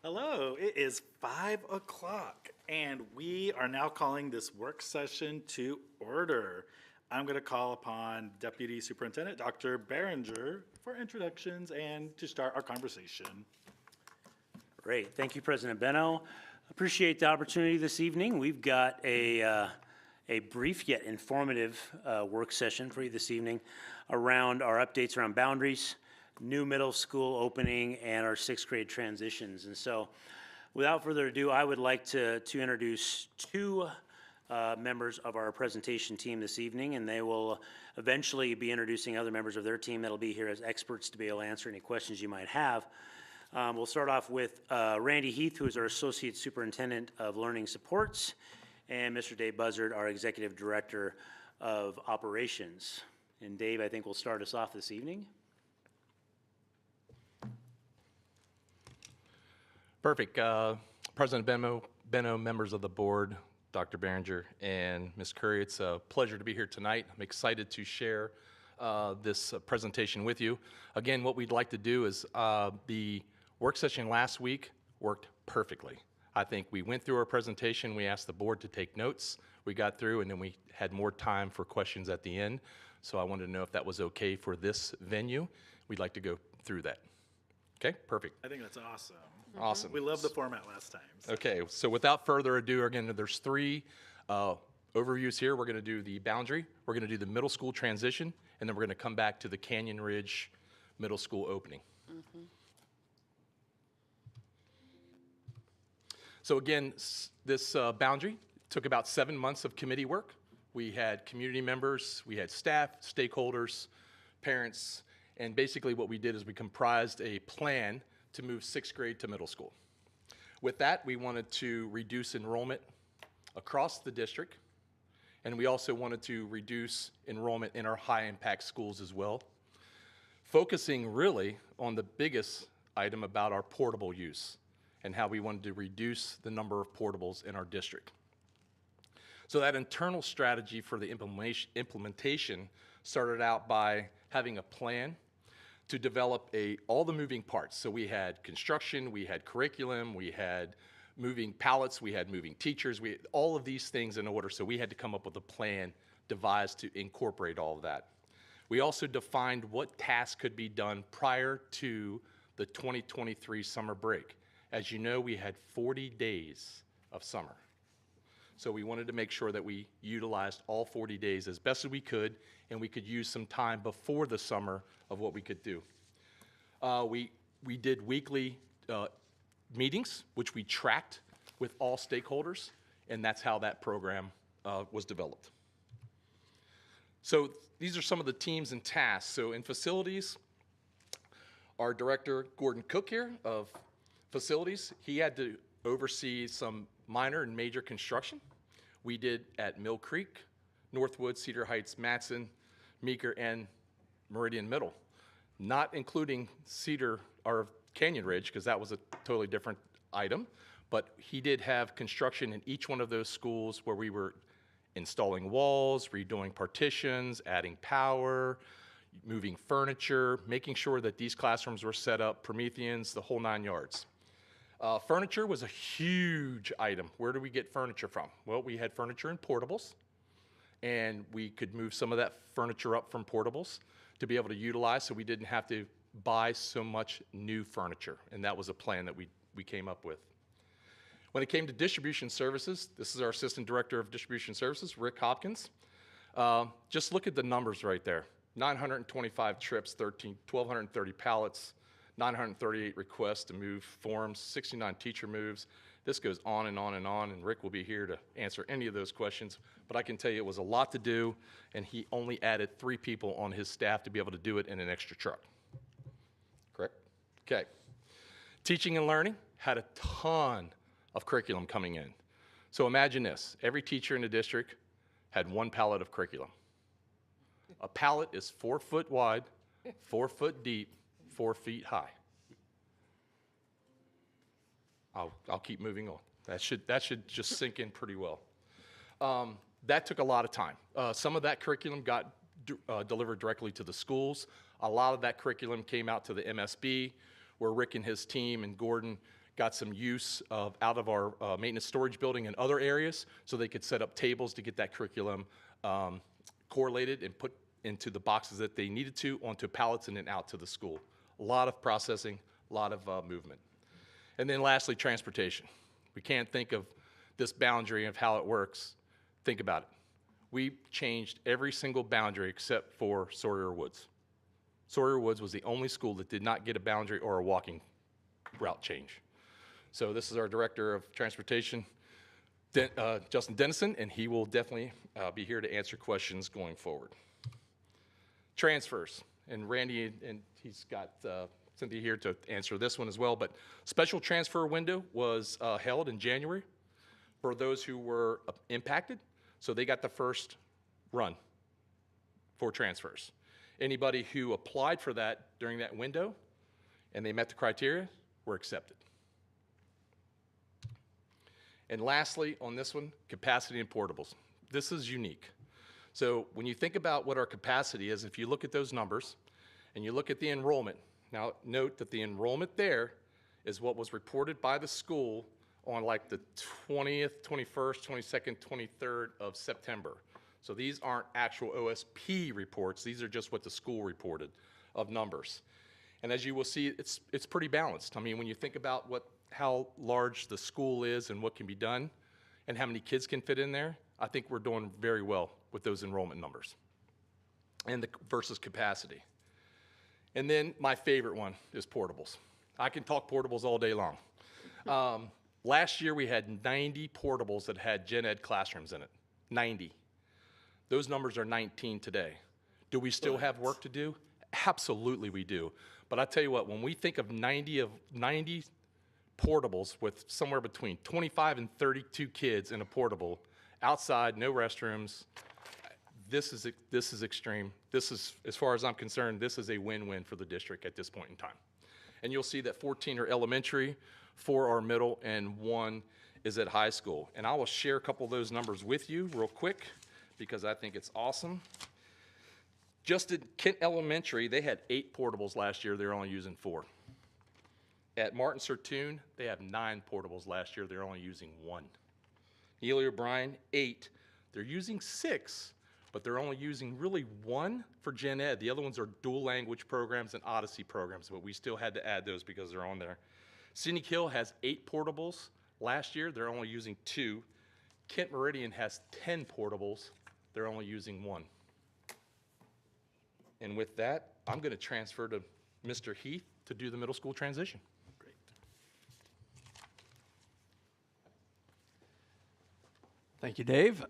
Hello, it is 5 o'clock, and we are now calling this work session to order. I'm going to call upon Deputy Superintendent Dr. Behringer for introductions and to start our conversation. Great. Thank you, President Benno. Appreciate the opportunity this evening. We've got a brief yet informative work session for you this evening around our updates around boundaries, new middle school opening, and our sixth grade transitions. And so without further ado, I would like to introduce two members of our presentation team this evening, and they will eventually be introducing other members of their team that'll be here as experts to be able to answer any questions you might have. We'll start off with Randy Heath, who is our Associate Superintendent of Learning Supports, and Mr. Dave Buzzard, our Executive Director of Operations. And Dave, I think will start us off this evening. Perfect. President Benno, members of the board, Dr. Behringer, and Ms. Curry, it's a pleasure to be here tonight. I'm excited to share this presentation with you. Again, what we'd like to do is the work session last week worked perfectly. I think we went through our presentation, we asked the board to take notes, we got through, and then we had more time for questions at the end. So I wanted to know if that was okay for this venue. We'd like to go through that. Okay, perfect. I think that's awesome. Awesome. We loved the format last time. So. Okay, so without further ado, again, there's three overviews here. We're going to do the boundary, we're going to do the middle school transition, and then we're going to come back to the Canyon Ridge Middle School opening. So again, this boundary took about 7 months of committee work. We had community members, we had staff, stakeholders, parents, and basically what we did is we comprised a plan to move sixth grade to middle school. With that, we wanted to reduce enrollment across the district, and we also wanted to reduce enrollment in our high-impact schools as well, focusing really on the biggest item about our portable use and how we wanted to reduce the number of portables in our district. So that internal strategy for the implementation started out by having a plan to develop all the moving parts. So we had construction, we had curriculum, we had moving pallets, we had moving teachers, we had all of these things in order. So we had to come up with a plan devised to incorporate all of that. We also defined what tasks could be done prior to the 2023 summer break. As you know, we had 40 days of summer. So we wanted to make sure that we utilized all 40 days as best as we could, and we could use some time before the summer of what we could do. We did weekly meetings, which we tracked with all stakeholders, and that's how that program was developed. So these are some of the teams and tasks. So in facilities, our director, Gordon Cook here of facilities, he had to oversee some minor and major construction. We did at Mill Creek, Northwood, Cedar Heights, Matson, Meeker, and Meridian Middle, not including Cedar or Canyon Ridge, because that was a totally different item, but he did have construction in each one of those schools where we were installing walls, redoing partitions, adding power, moving furniture, making sure that these classrooms were set up, Prometheans, the whole 9 yards. Furniture was a huge item. Where do we get furniture from? Well, we had furniture in portables, and we could move some of that furniture up from portables to be able to utilize so we didn't have to buy so much new furniture, and that was a plan that we came up with. When it came to distribution services, this is our Assistant Director of Distribution Services, Rick Hopkins. Just look at the numbers right there. 925 trips, 1,230 pallets, 938 requests to move forms, 69 teacher moves. This goes on and on and on, and Rick will be here to answer any of those questions. But I can tell you it was a lot to do, and he only added 3 people on his staff to be able to do it in an extra truck. Correct? Okay. Teaching and learning had a ton of curriculum coming in. So imagine this. Every teacher in the district had 1 pallet of curriculum. A pallet is 4 foot wide, 4 foot deep, 4 feet high. I'll keep moving on. That should just sink in pretty well. That took a lot of time. Some of that curriculum got delivered directly to the schools. A lot of that curriculum came out to the MSB, where Rick and his team and Gordon got some use of out of our maintenance storage building and other areas so they could set up tables to get that curriculum correlated and put into the boxes that they needed to onto pallets and then out to the school. A lot of processing, a lot of movement. And then lastly, transportation. We can't think of this boundary of how it works. Think about it. We changed every single boundary except for Sawyer Woods. Sawyer Woods was the only school that did not get a boundary or a walking route change. So this is our Director of Transportation, Justin Dennison, and he will definitely be here to answer questions going forward. Transfers, and Randy, and he's got Cynthia here to answer this one as well, but special transfer window was held in January for those who were impacted, so they got the first run for transfers. Anybody who applied for that during that window and they met the criteria were accepted. And lastly, on this one, capacity and portables. This is unique. So when you think about what our capacity is, if you look at those numbers and you look at the enrollment, now note that the enrollment there is what was reported by the school on like the 20th, 21st, 22nd, 23rd of September. So these aren't actual OSP reports, these are just what the school reported of numbers. And as you will see, it's pretty balanced. I mean, when you think about how large the school is and what can be done and how many kids can fit in there, I think we're doing very well with those enrollment numbers and versus capacity. And then my favorite one is portables. I can talk portables all day long. Last year we had 90 portables that had gen ed classrooms in it, 90. Those numbers are 19 today. Do we still have work to do? Absolutely we do. But I tell you what, when we think of 90 portables with somewhere between 25 and 32 kids in a portable, outside, no restrooms, this is extreme. This is, as far as I'm concerned, this is a win-win for the district at this point in time. And you'll see that 14 are elementary, 4 are middle, and 1 is at high school. And I will share a couple of those numbers with you real quick because I think it's awesome. Just at Kent Elementary, they had 8 portables last year. They're only using 4. At Martin Sertoon, they have 9 portables last year. They're only using 1. Neely O'Brien, 8. They're using 6, but they're only using really 1 for gen ed. The other ones are dual language programs and Odyssey programs, but we still had to add those because they're on there. Scenic Hill has 8 portables. Last year, they're only using 2. Kent Meridian has 10 portables. They're only using 1. And with that, I'm going to transfer to Mr. Heath to do the middle school transition. Great. Thank you, Dave.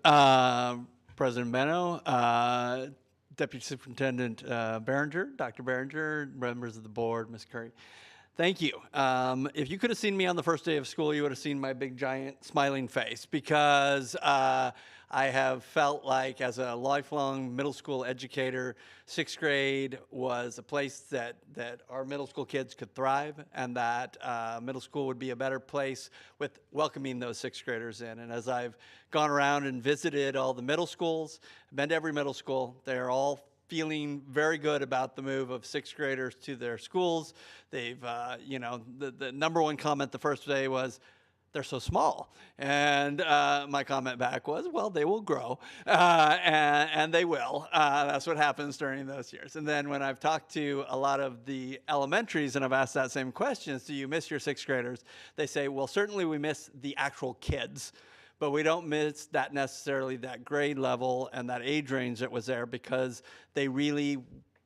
President Benno, Deputy Superintendent Berenger, Dr. Berenger, members of the board, Ms. Curry. Thank you. If you could have seen me on the first day of school, you would have seen my big, giant, smiling face because I have felt like as a lifelong middle school educator, 6th grade was a place that our middle school kids could thrive and that middle school would be a better place with welcoming those 6th graders in. And as I've gone around and visited all the middle schools, been to every middle school, they're all feeling very good about the move of 6th graders to their schools. They've, the number one comment the first day was, they're so small. And my comment back was, well, they will grow, and they will. That's what happens during those years. And then when I've talked to a lot of the elementaries and I've asked that same question, do you miss your 6th graders? They say, well, certainly we miss the actual kids, but we don't miss that necessarily that grade level and that age range that was there because they really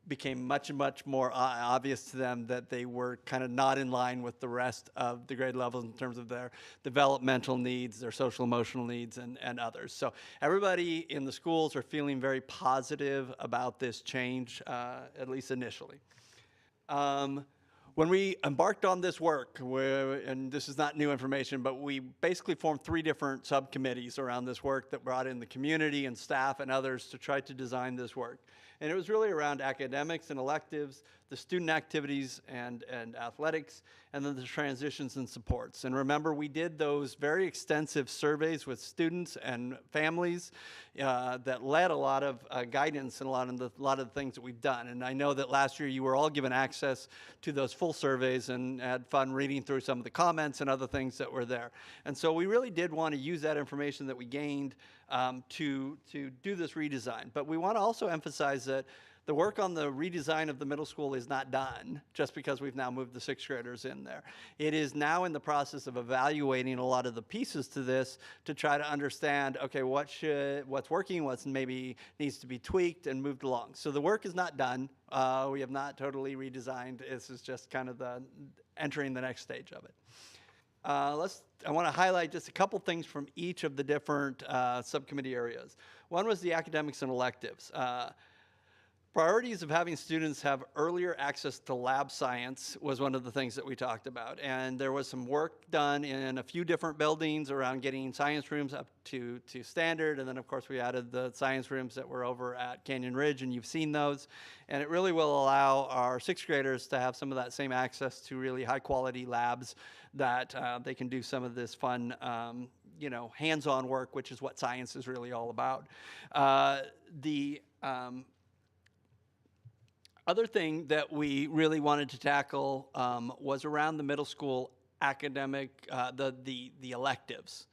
became much, much more obvious to them that they were kind of not in line with the rest of the grade levels in terms of their developmental needs, their social emotional needs, and others. So everybody in the schools are feeling very positive about this change, at least initially. When we embarked on this work, and this is not new information, but we basically formed 3 different subcommittees around this work that brought in the community and staff and others to try to design this work. And it was really around academics and electives, the student activities and athletics, and then the transitions and supports. And remember, we did those very extensive surveys with students and families that led a lot of guidance and a lot of the things that we've done. And I know that last year you were all given access to those full surveys and had fun reading through some of the comments and other things that were there. And so we really did want to use that information that we gained to do this redesign. But we want to also emphasize that the work on the redesign of the middle school is not done just because we've now moved the sixth graders in there. It is now in the process of evaluating a lot of the pieces to this to try to understand, okay, what's working, what's maybe needs to be tweaked and moved along. So the work is not done. We have not totally redesigned. This is just kind of the entering the next stage of it. I want to highlight just a couple things from each of the different subcommittee areas. One was the academics and electives. Priorities of having students have earlier access to lab science was one of the things that we talked about. And there was some work done in a few different buildings around getting science rooms up to standard. And then, of course, we added the science rooms that were over at Canyon Ridge, and you've seen those. And it really will allow our sixth graders to have some of that same access to really high-quality labs that they can do some of this fun hands-on work, which is what science is really all about. Other thing that we really wanted to tackle was around the middle school academic, the electives.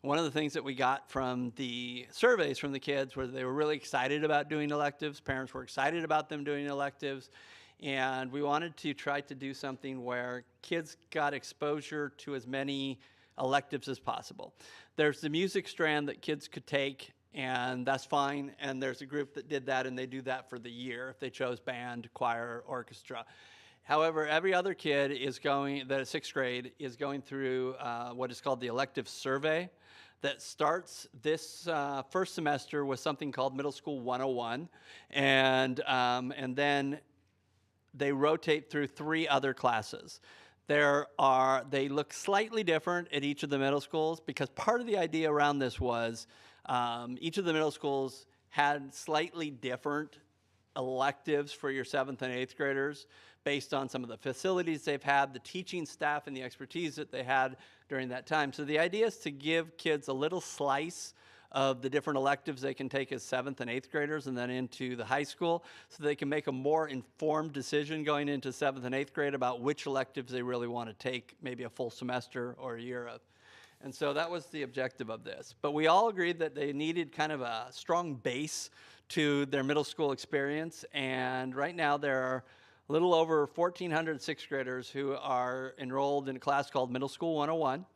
One of the things that we got from the surveys from the kids was they were really excited about doing electives. Parents were excited about them doing electives. And we wanted to try to do something where kids got exposure to as many electives as possible. There's the music strand that kids could take, and that's fine. And there's a group that did that, and they do that for the year if they chose band, choir, orchestra. However, every other kid that is sixth grade is going through what is called the elective survey that starts this first semester with something called Middle School 101, and then they rotate through 3 other classes. They look slightly different at each of the middle schools because part of the idea around this was each of the middle schools had slightly different electives for your 7th and 8th graders based on some of the facilities they've had, the teaching staff, and the expertise that they had during that time. So the idea is to give kids a little slice of the different electives they can take as 7th and 8th graders and then into the high school so they can make a more informed decision going into 7th and 8th grade about which electives they really want to take maybe a full semester or a year of. And so that was the objective of this. But we all agreed that they needed kind of a strong base to their middle school experience. And right now there are a little over 1,400 sixth graders who are enrolled in a class called Middle School 101.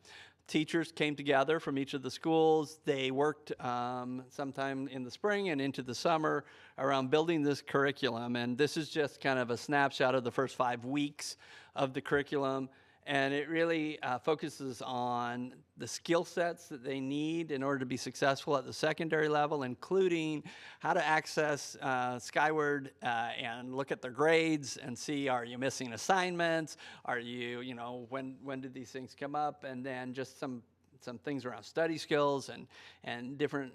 Teachers came together from each of the schools. They worked sometime in the spring and into the summer around building this curriculum. And this is just kind of a snapshot of the first 5 weeks of the curriculum. And it really focuses on the skill sets that they need in order to be successful at the secondary level, including how to access Skyward and look at their grades and see, are you missing assignments? Are you, when did these things come up? And then just some things around study skills and different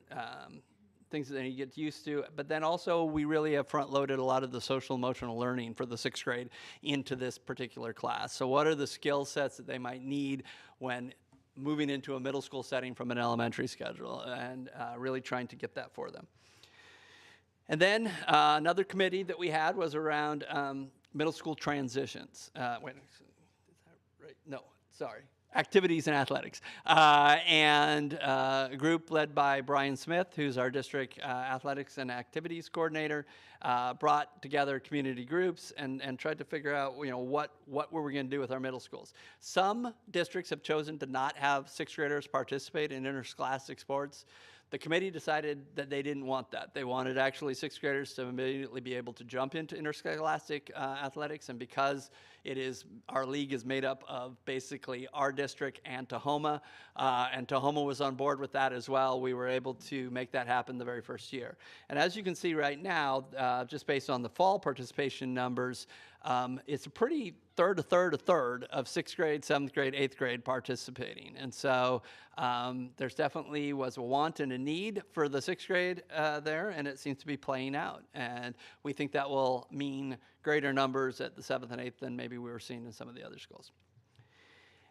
things that they get used to. But then also we really have front-loaded a lot of the social emotional learning for the sixth grade into this particular class. So what are the skill sets that they might need when moving into a middle school setting from an elementary schedule, and really trying to get that for them. And then another committee that we had was around middle school transitions. Wait, is that right? No, sorry. Activities and athletics. And a group led by Brian Smith, who's our district athletics and activities coordinator, brought together community groups and tried to figure out, what were we going to do with our middle schools. Some districts have chosen to not have sixth graders participate in interscholastic sports. The committee decided that they didn't want that. They wanted actually sixth graders to immediately be able to jump into interscholastic athletics, and because our league is made up of basically our district and Tahoma was on board with that as well, we were able to make that happen the very first year. And as you can see right now, just based on the fall participation numbers, it's a pretty a third of 6th grade, 7th grade, 8th grade participating. And so there's definitely was a want and a need for the 6th grade there, and it seems to be playing out. And we think that will mean greater numbers at the 7th and 8th than maybe we were seeing in some of the other schools.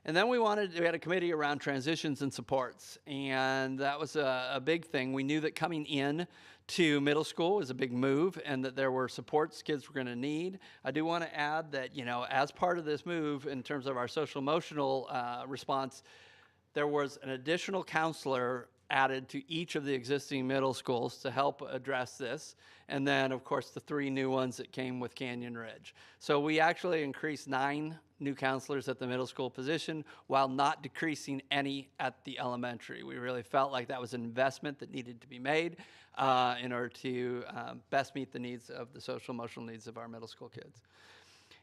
And then we had a committee around transitions and supports, and that was a big thing. We knew that coming in to middle school was a big move, and that there were supports kids were going to need. I do want to add that, as part of this move, in terms of our social emotional response, there was an additional counselor added to each of the existing middle schools to help address this. And then, of course, the 3 new ones that came with Canyon Ridge. So we actually increased 9 new counselors at the middle school position while not decreasing any at the elementary. We really felt like that was an investment that needed to be made in order to best meet the needs of the social emotional needs of our middle school kids.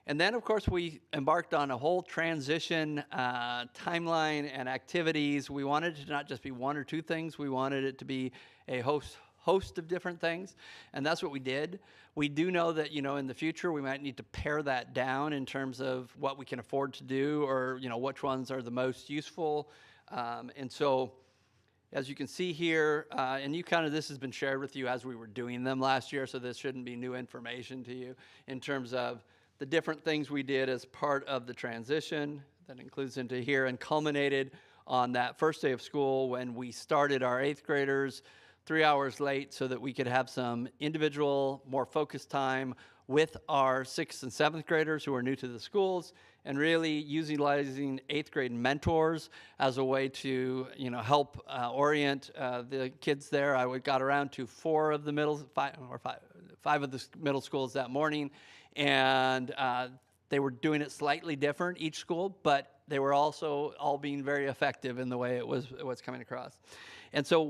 And then, of course, we embarked on a whole transition timeline and activities. We wanted it to not just be 1 or 2 things. We wanted it to be a host of different things, and that's what we did. We do know that, in the future, we might need to pare that down in terms of what we can afford to do or, which ones are the most useful. And so, as you can see here, and this has been shared with you as we were doing them last year, so this shouldn't be new information to you in terms of the different things we did as part of the transition that includes into here and culminated on that first day of school when we started our 8th graders 3 hours late so that we could have some individual, more focused time with our 6th and 7th graders who are new to the schools, and really utilizing 8th grade mentors as a way to, help orient the kids there. I got around to 4 of the five of the middle schools that morning, and they were doing it slightly different each school, but they were also all being very effective in the way it was coming across. And so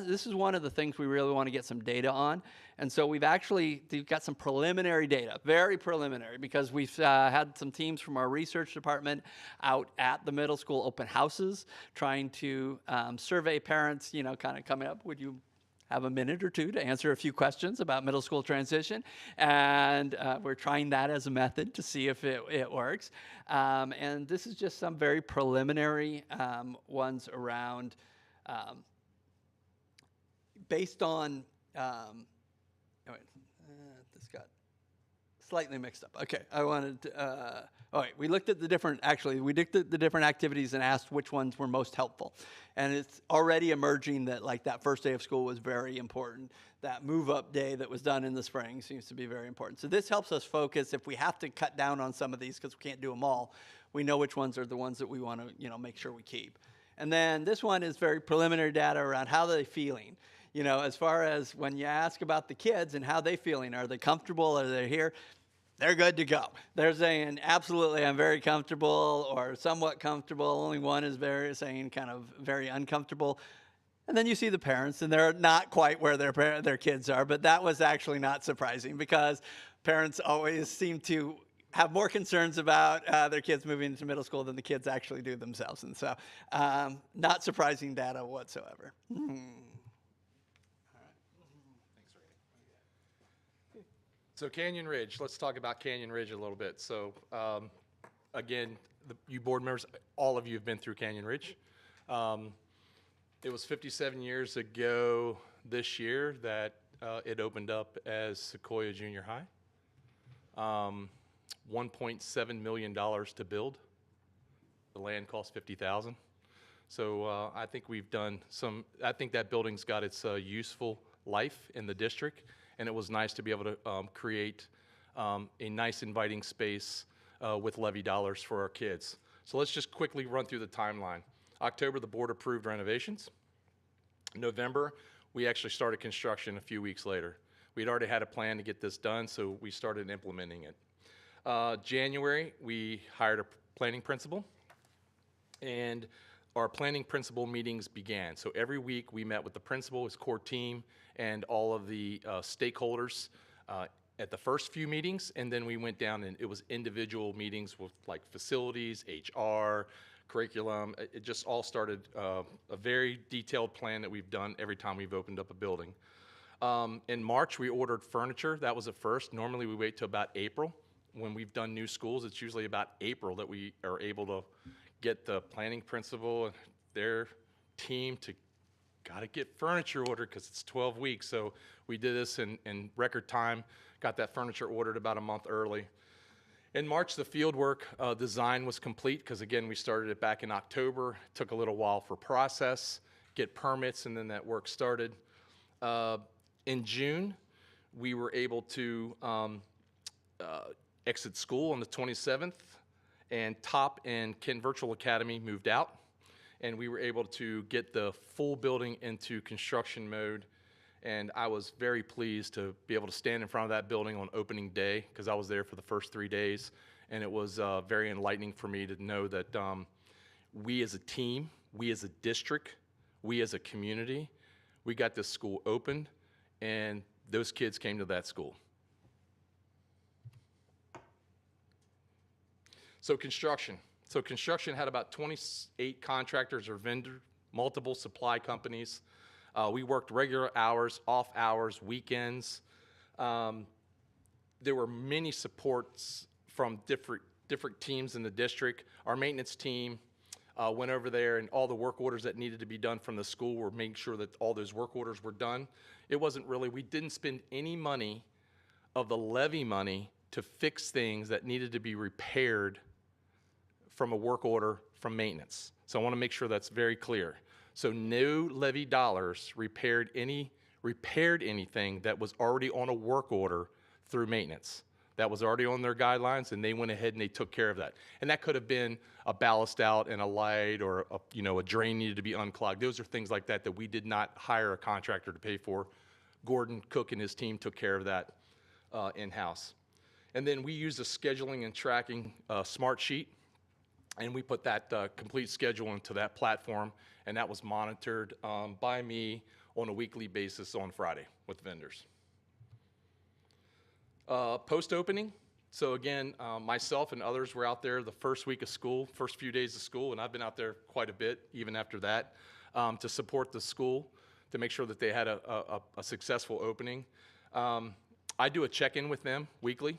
this is one of the things we really want to get some data on. And so we've got some preliminary data, very preliminary, because we've had some teams from our research department out at the middle school open houses trying to survey parents, kind of coming up. Would you have a minute or 2 to answer a few questions about middle school transition? And we're trying that as a method to see if it works. And this is just some very preliminary ones around based on, this got slightly mixed up. Okay, all right, we looked at the different activities and asked which ones were most helpful. And it's already emerging that that first day of school was very important. That move-up day that was done in the spring seems to be very important. So this helps us focus. If we have to cut down on some of these because we can't do them all, we know which ones are the ones that we want to, make sure we keep. And then this one is very preliminary data around how they're feeling. As far as when you ask about the kids and how they feeling, are they comfortable? Are they here? They're good to go. They're saying, absolutely, I'm very comfortable or somewhat comfortable. Only one is saying kind of very uncomfortable. And then you see the parents, and they're not quite where their kids are, but that was actually not surprising because parents always seem to have more concerns about their kids moving into middle school than the kids actually do themselves. And so not surprising data whatsoever. So Canyon Ridge, let's talk about Canyon Ridge a little bit. So again, you board members, all of you have been through Canyon Ridge. It was 57 years ago this year that it opened up as Sequoia Junior High. $1.7 million to build. The land cost $50,000. So I think we've done I think that building's got its useful life in the district. And it was nice to be able to create a nice inviting space with levy dollars for our kids. So let's just quickly run through the timeline. October, the board approved renovations. November, we actually started construction a few weeks later. We'd already had a plan to get this done, so we started implementing it. January, we hired a planning principal, and our planning principal meetings began. So every week we met with the principal, his core team, and all of the stakeholders at the first few meetings, and then we went down and it was individual meetings with facilities, HR, curriculum. It just all started a very detailed plan that we've done every time we've opened up a building. In March, we ordered furniture. That was a first. Normally we wait till about April when we've done new schools, it's usually about April that we are able to get the planning principal and their team to gotta get furniture ordered because it's 12 weeks. So we did this in record time, got that furniture ordered about a month early. In March, the field work design was complete because, again, we started it back in October. It took a little while for process, get permits, and then that work started. In June, we were able to exit school on the 27th, and Top and Kent Virtual Academy moved out, and we were able to get the full building into construction mode. And I was very pleased to be able to stand in front of that building on opening day because I was there for the first 3 days. And it was very enlightening for me to know that we as a team, we as a district, we as a community, we got this school opened, and those kids came to that school. So construction. So construction had about 28 contractors or vendors, multiple supply companies. We worked regular hours, off hours, weekends. There were many supports from different teams in the district. Our maintenance team went over there, and all the work orders that needed to be done from the school were making sure that all those work orders were done. It wasn't really, we didn't spend any money of the levy money to fix things that needed to be repaired from a work order from maintenance. So I want to make sure that's very clear. So no levy dollars repaired anything that was already on a work order through maintenance. That was already on their guidelines, and they went ahead and they took care of that. And that could have been a ballast out and a light, or a drain needed to be unclogged. Those are things like that that we did not hire a contractor to pay for. Gordon Cook and his team took care of that in-house. And then we used a scheduling and tracking smart sheet, and we put that complete schedule into that platform, and that was monitored by me on a weekly basis on Friday with vendors. Post-opening, so again, myself and others were out there the first week of school, first few days of school, and I've been out there quite a bit, even after that, to support the school, to make sure that they had a successful opening. I do a check-in with them weekly,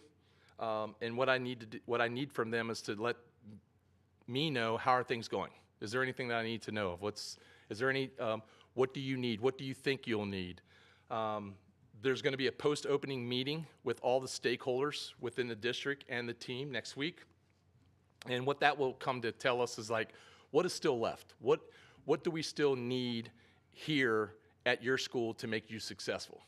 and what I need from them is to let me know, how are things going? Is there anything that I need to know of? What do you need? What do you think you'll need? There's going to be a post-opening meeting with all the stakeholders within the district and the team next week. And what that will come to tell us is, like, what is still left? What do we still need here at your school to make you successful?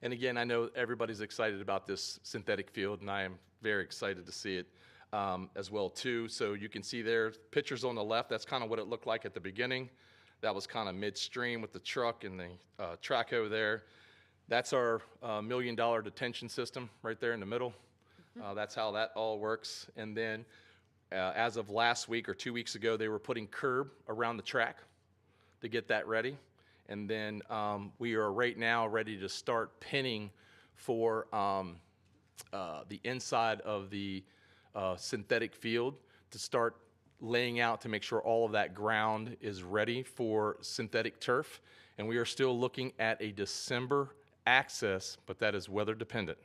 And again, I know everybody's excited about this synthetic field, and I am very excited to see it as well too. So you can see there, pictures on the left, that's kind of what it looked like at the beginning. That was kind of midstream with the truck and the track over there. That's our $1 million detention system right there in the middle. That's how that all works. And then as of last week or 2 weeks ago, they were putting curb around the track to get that ready. And then we are right now ready to start pinning for the inside of the synthetic field, to start laying out to make sure all of that ground is ready for synthetic turf. And we are still looking at a December access, but that is weather dependent.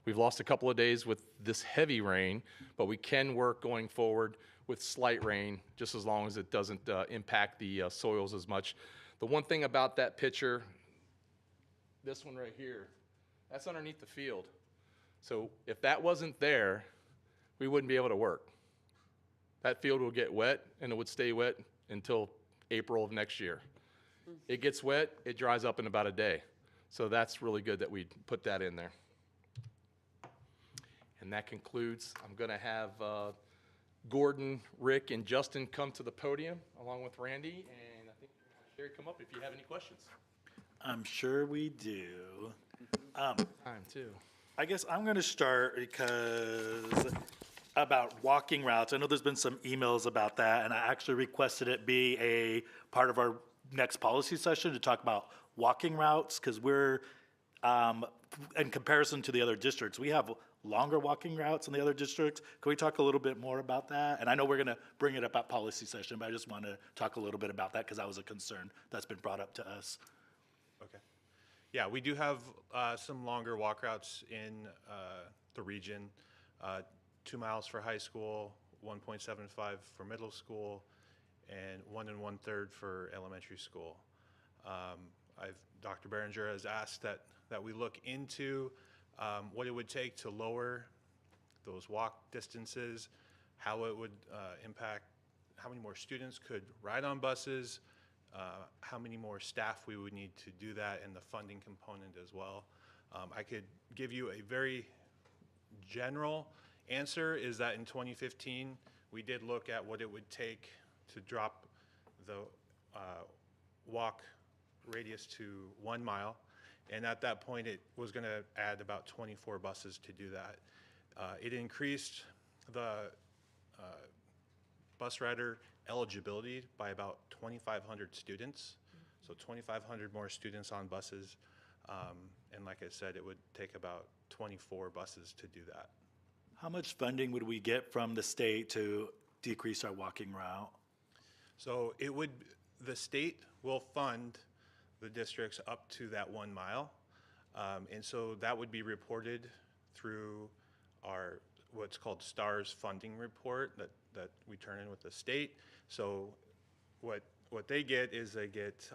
We've lost a couple of days with this heavy rain, but we can work going forward with slight rain, just as long as it doesn't impact the soils as much. The one thing about that picture, this one right here, that's underneath the field. So if that wasn't there, we wouldn't be able to work. That field will get wet, and it would stay wet until April of next year. It gets wet, it dries up in about a day. So that's really good that we put that in there. And that concludes. I'm going to have Gordon, Rick, and Justin come to the podium along with Randy, and I think Sherry, come up if you have any questions. I'm sure we do. Time too. I guess I'm going to start because about walking routes. I know there's been some emails about that, and I actually requested it be a part of our next policy session to talk about walking routes, because we're, in comparison to the other districts, we have longer walking routes in the other districts. Can we talk a little bit more about that? And I know we're going to bring it up at policy session, but I just want to talk a little bit about that because that was a concern that's been brought up to us. Yeah, we do have some longer walk routes in the region. 2 miles for high school, 1.75 for middle school, and 1 1/3 for elementary school. Dr. Berenger has asked that we look into what it would take to lower those walk distances, how it would impact how many more students could ride on buses, how many more staff we would need to do that, and the funding component as well. I could give you a very general answer is that in 2015, we did look at what it would take to drop the walk radius to 1 mile. And at that point, it was going to add about 24 buses to do that. It increased the bus rider eligibility by about 2,500 students. So 2,500 more students on buses. And like I said, it would take about 24 buses to do that. How much funding would we get from the state to decrease our walking route? So the state will fund the districts up to that 1 mile. And so that would be reported through our what's called STARS funding report that we turn in with the state. So what they get is they get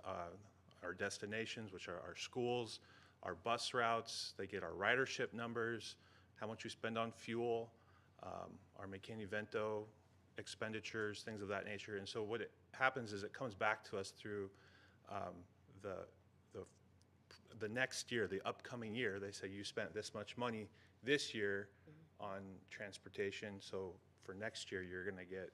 our destinations, which are our schools, our bus routes, they get our ridership numbers, how much we spend on fuel, our McKinney-Vento expenditures, things of that nature. And so what it happens is it comes back to us through the next year, the upcoming year. They say you spent this much money this year on transportation, so for next year you're going to get,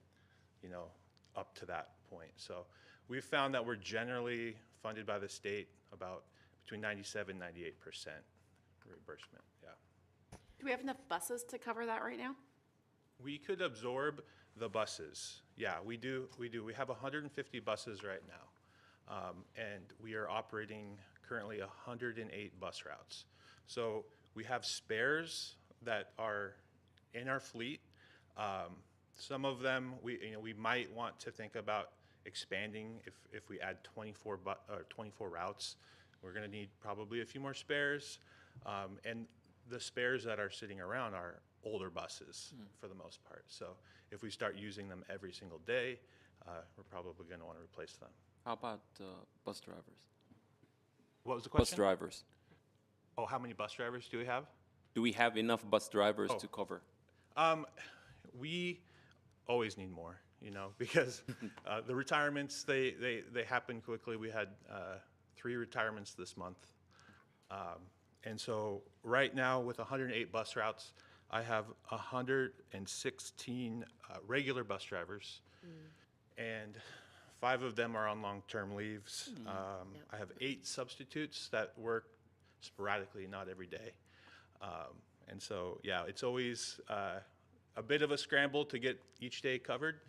up to that point. So we've found that we're generally funded by the state about between 97 and 98% reimbursement. Yeah. Do we have enough buses to cover that right now? We could absorb the buses. Yeah, we do. We have 150 buses right now. And we are operating currently 108 bus routes. So we have spares that are in our fleet. Some of them we might want to think about expanding if we add 24 routes. We're going to need probably a few more spares. And the spares that are sitting around are older buses for the most part. So if we start using them every single day, we're probably going to want to replace them. How about bus drivers? What was the Bus question? drivers. Oh, how many bus drivers do we have? Do we have enough bus drivers to cover? We always need more, because the retirements, they happen quickly. We had 3 retirements this month. And so right now with 108 bus routes, I have 116 regular bus drivers, and 5 of them are on long-term leaves. I have 8 substitutes that work sporadically, not every day. And so, yeah, it's always a bit of a scramble to get each day covered.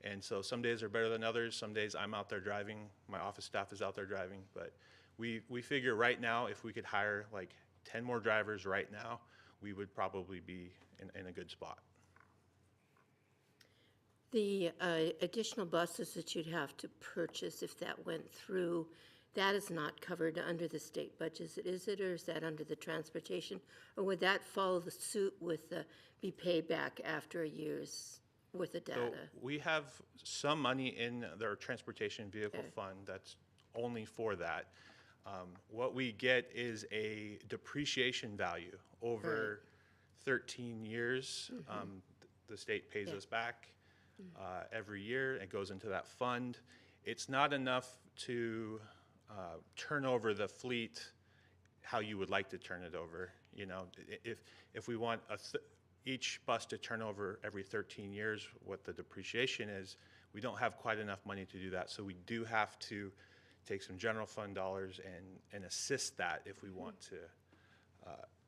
And so some days are better than others. Some days I'm out there driving. My office staff is out there driving. But we figure right now if we could hire like 10 more drivers right now, we would probably be in a good spot. The additional buses that you'd have to purchase if that went through, that is not covered under the state budget, is it, or is that under the transportation? Or would that follow the suit with be paid back after a year's worth of data? So we have some money in their transportation vehicle fund that's only for that. What we get is a depreciation value over 13 years. The state pays us back every year. It goes into that fund. It's not enough to turn over the fleet how you would like to turn it over. If we want each bus to turn over every 13 years, what the depreciation is, we don't have quite enough money to do that. So we do have to take some general fund dollars and assist that if we want to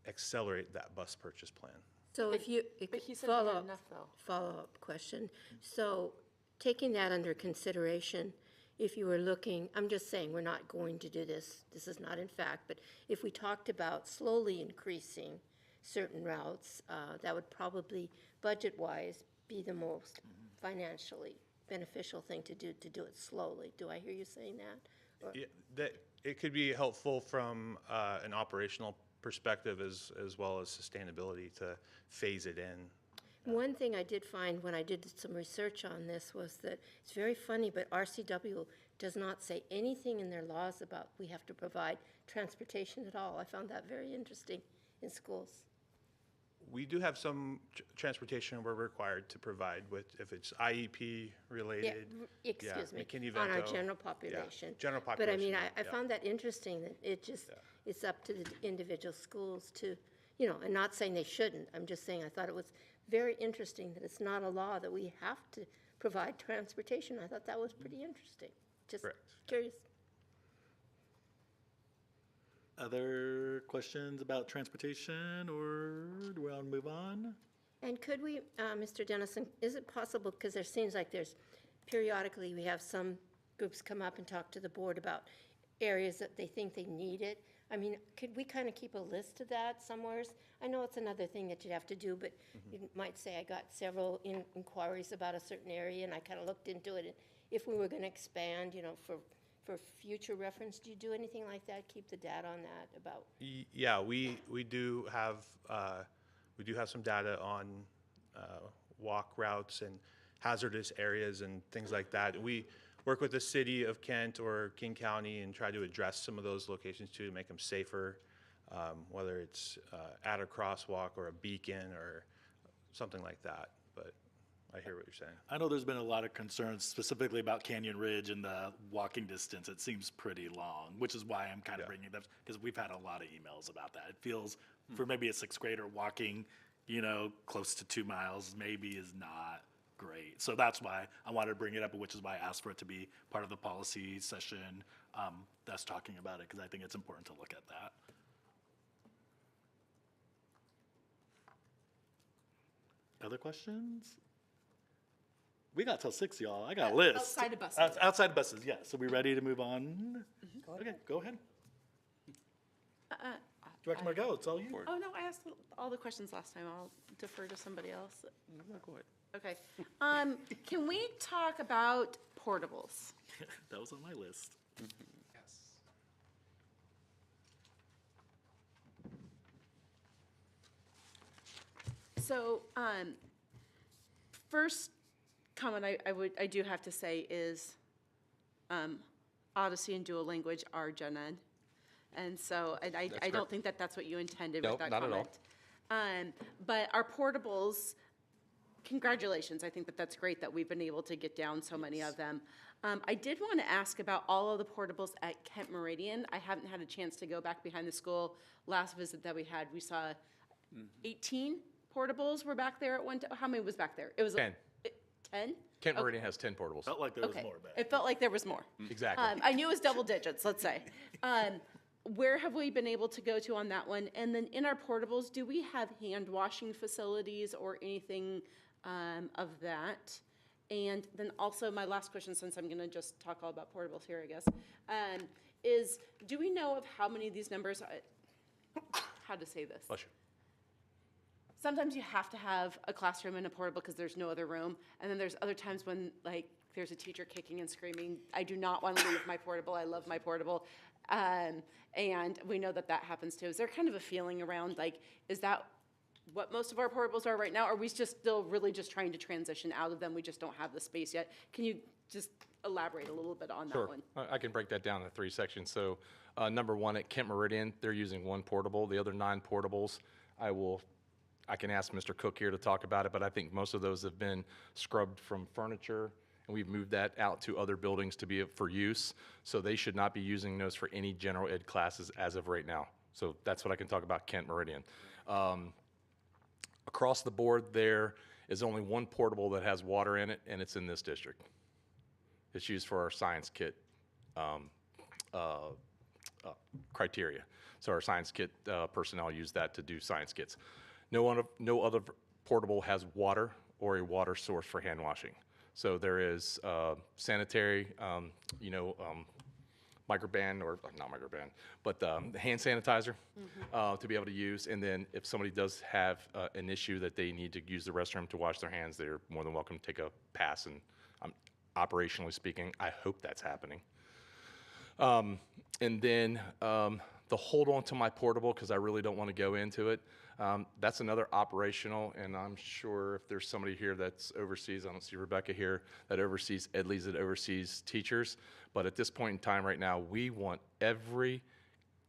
accelerate that bus purchase plan. So if you, But he said we had follow-up enough, though. follow-up question. So taking that under consideration, if you were looking, I'm just saying, we're not going to do this, this is not in fact, but if we talked about slowly increasing certain routes, that would probably, budget-wise, be the most financially beneficial thing to do it slowly. Do I hear you saying that? Or- Yeah, that it could be helpful from an operational perspective as well as sustainability to phase it in. One thing I did find when I did some research on this was that it's very funny, but RCW does not say anything in their laws about we have to provide transportation at all. I found that very interesting in schools. We do have some transportation we're required to provide with, if it's IEP related. Excuse me, McKinney-Vento. on our general population. general But I mean, population, I yeah. found that interesting that it just, it's up to the individual schools to, you know, and not saying they shouldn't. I'm just saying I thought it was very interesting that it's not a law that we have to provide transportation. I thought that was pretty interesting. Just Correct. curious. Other questions about transportation, or do we want to move on? And could we, Mr. Dennison, is it possible, because there seems like there's periodically, we have some groups come up and talk to the board about areas that they think they need it. I mean, could we kind of keep a list of that somewheres? I know it's another thing that you'd have to do, but you might say, I got several inquiries about a certain area, and I kind of looked into it. And if we were going to expand, you know, for future reference, do you do anything like that? Keep the data on that about? Yeah, we do have some data on walk routes and hazardous areas and things like that. We work with the city of Kent or King County and try to address some of those locations too, to make them safer, whether it's at a crosswalk or a beacon or something like that. But I hear what you're saying. I know there's been a lot of concerns specifically about Canyon Ridge and the walking distance. It seems pretty long, which is why I'm kind of bringing it up, because we've had a lot of emails about that. It feels, for maybe a sixth grader, walking, you know, close to 2 miles maybe is not great. So that's why I wanted to bring it up, which is why I asked for it to be part of the policy session that's talking about it, because I think it's important to look at that. Other questions? We got till 6, y'all. I got a list. outside of buses. Outside of buses, yeah. So we ready to move on? Okay, go ahead. Director Margot, it's all you. Oh, no, I asked all the questions last time. I'll defer to somebody else. No, go ahead. Okay. Can we talk about portables? That was on my list. So, first comment I do have to say is, Odyssey and dual language are gen ed. And so, I don't think that that's what you intended with Nope, that not at all. comment. But our portables, congratulations. I think that that's great that we've been able to get down so many of them. I did want to ask about all of the portables at Kent Meridian. I haven't had a chance to go back behind the school. Last visit that we had, we saw 18 portables were back there at one time. How many was back there? It was 10. 10? Kent Meridian has 10 portables. Felt like there was Okay. more, but It felt like there was more. Exactly. I knew it was double digits, let's say. Where have we been able to go to on that one? And then in our portables, do we have hand washing facilities or anything of that? And then also my last question, since I'm gonna just talk all about portables here, I guess, is do we know of how many of these numbers, how to say this? Bless you. Sometimes you have to have a classroom and a portable because there's no other room. And then there's other times when, like, there's a teacher kicking and screaming, I do not want to leave my portable, I love my portable. And we know that that happens too. Is there kind of a feeling around, like, is that what most of our portables are right now? Or are we just still really just trying to transition out of them? We just don't have the space yet. Can you just elaborate a little bit on that Sure. one? I can break that down into 3 sections. So number one, at Kent Meridian, they're using 1 portable. The other 9 portables, I can ask Mr. Cook here to talk about it, but I think most of those have been scrubbed from furniture, and we've moved that out to other buildings to be for use. So they should not be using those for any general ed classes as of right now. So that's what I can talk about Kent Meridian. Across the board, there is only 1 portable that has water in it, and it's in this district. It's used for our science kit criteria. So our science kit personnel use that to do science kits. No other portable has water or a water source for hand washing. So there is sanitary, microban, or not microban, but the hand sanitizer to be able to use. And then if somebody does have an issue that they need to use the restroom to wash their hands, they're more than welcome to take a pass. And operationally speaking, I hope that's happening. And then the hold on to my portable, because I really don't want to go into it. That's another operational, and I'm sure if there's somebody here that's overseas, I don't see Rebecca here, that oversees EdLees, that oversees teachers. But at this point in time right now, we want every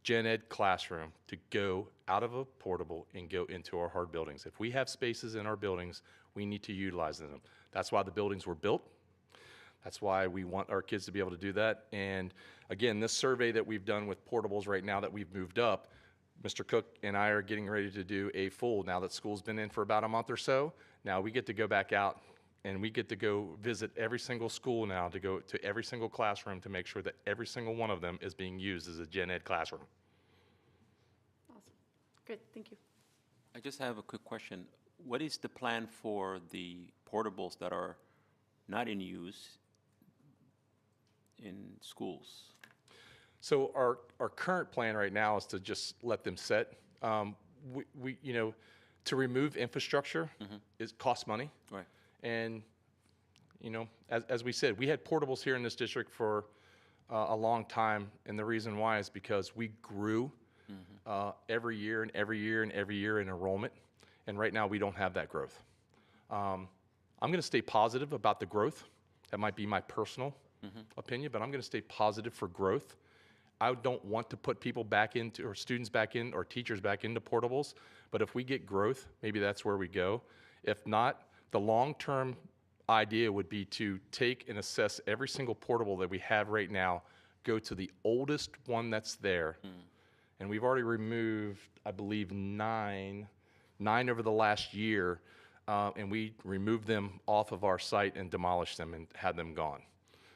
gen ed classroom to go out of a portable and go into our hard buildings. If we have spaces in our buildings, we need to utilize them. That's why the buildings were built. That's why we want our kids to be able to do that. And again, this survey that we've done with portables right now that we've moved up, Mr. Cook and I are getting ready to do a full, now that school's been in for about a month or so. Now we get to go back out and we get to go visit every single school now, to go to every single classroom to make sure that every single one of them is being used as a gen ed classroom. Awesome. Good, thank you. I just have a quick question. What is the plan for the portables that are not in use in schools? So our current plan right now is to just let them sit. We you know, to remove infrastructure is costs money. Right. And, you know, as we said, we had portables here in this district for a long time, and the reason why is because we grew every year and every year and every year in enrollment, and right now we don't have that growth. I'm going to stay positive about the growth. That might be my personal opinion, but I'm going to stay positive for growth. I don't want to put people back into, or students back in, or teachers back into portables, but if we get growth, maybe that's where we go. If not, the long-term idea would be to take and assess every single portable that we have right now, go to the oldest one that's there, and we've already removed, I believe, nine over the last year, and we removed them off of our site and demolished them and had them gone.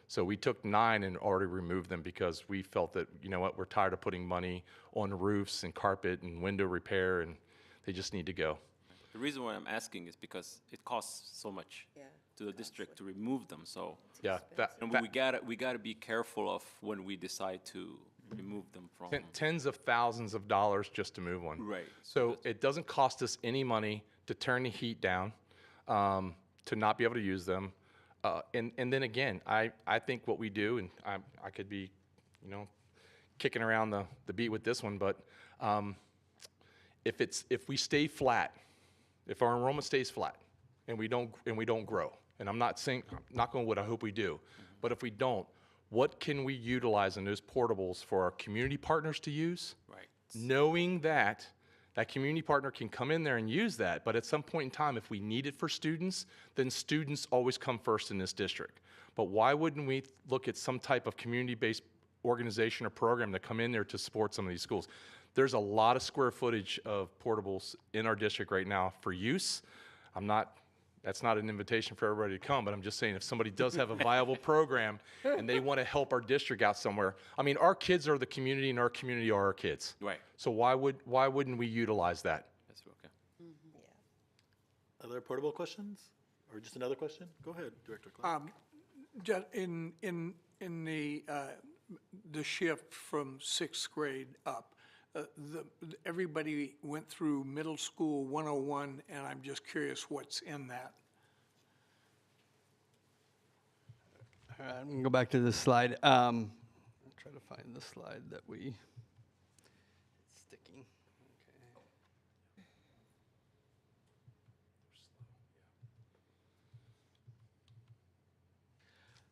So we took 9 and already removed them because we felt that, you know what, we're tired of putting money on roofs and carpet and window repair, and they just need to go. The reason why I'm asking is because it costs so much to the district to remove them, so. Yeah, And we gotta be careful of when we decide to remove them from. tens of thousands of dollars just to move one. Right. So it doesn't cost us any money to turn the heat down, to not be able to use them. And then again, I think what we do, and I could be, you know, kicking around the beat with this one, but if we stay flat, if our enrollment stays flat, and we don't grow, and I'm not saying, knock on wood, I hope we do, but if we don't, what can we utilize in those portables for our community partners to use? Right. Knowing that that community partner can come in there and use that, but at some point in time, if we need it for students, then students always come first in this district. But why wouldn't we look at some type of community-based organization or program to come in there to support some of these schools? There's a lot of square footage of portables in our district right now for use. That's not an invitation for everybody to come, but I'm just saying if somebody does have a viable program and they want to help our district out somewhere, I mean, our kids are the community and our community are our kids. Right. So why wouldn't we utilize that? That's okay. Other portable questions? Or just another question? Go ahead, Director Clark. Just in the shift from 6th grade up, everybody went through middle school 101, and I'm just curious what's in that. All right, I'm going to go back to this slide. I'll try to find the slide that it's sticking. Okay.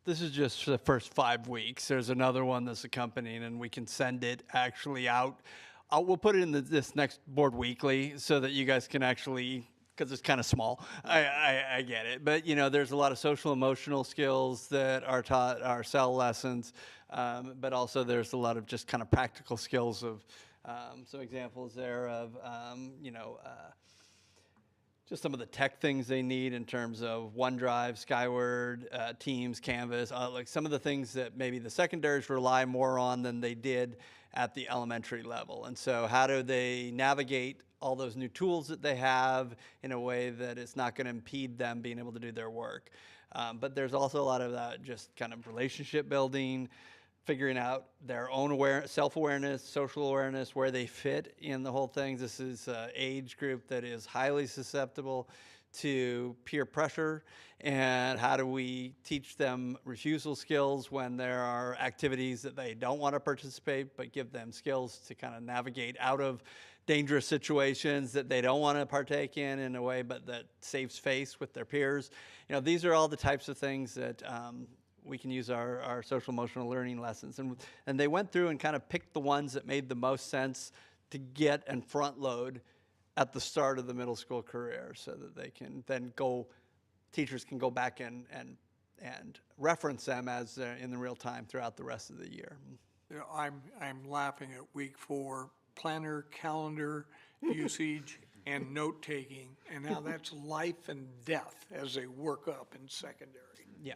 This is just for the first 5 weeks. There's another one that's accompanying, and we can send it actually out. We'll put it in this next board weekly so that you guys can actually, because it's kind of small. I get it. But, you know, there's a lot of social emotional skills that are taught, our cell lessons, but also there's a lot of just kind of practical skills of some examples there of, just some of the tech things they need in terms of OneDrive, Skyward, Teams, Canvas, like some of the things that maybe the secondaries rely more on than they did at the elementary level. And so how do they navigate all those new tools that they have in a way that it's not going to impede them being able to do their work? But there's also a lot of that just kind of relationship building, figuring out their own self-awareness, social awareness, where they fit in the whole thing. This is an age group that is highly susceptible to peer pressure, and how do we teach them refusal skills when there are activities that they don't want to participate, but give them skills to kind of navigate out of dangerous situations that they don't want to partake in a way, but that saves face with their peers. You know, these are all the types of things that we can use our social emotional learning lessons. And they went through and kind of picked the ones that made the most sense to get and front load at the start of the middle school career, so that they can then teachers can go back and reference them as in the real time throughout the rest of the year. You know, I'm laughing at week 4, planner, calendar usage, and note-taking, and now that's life and death as they work up in secondary. Yeah,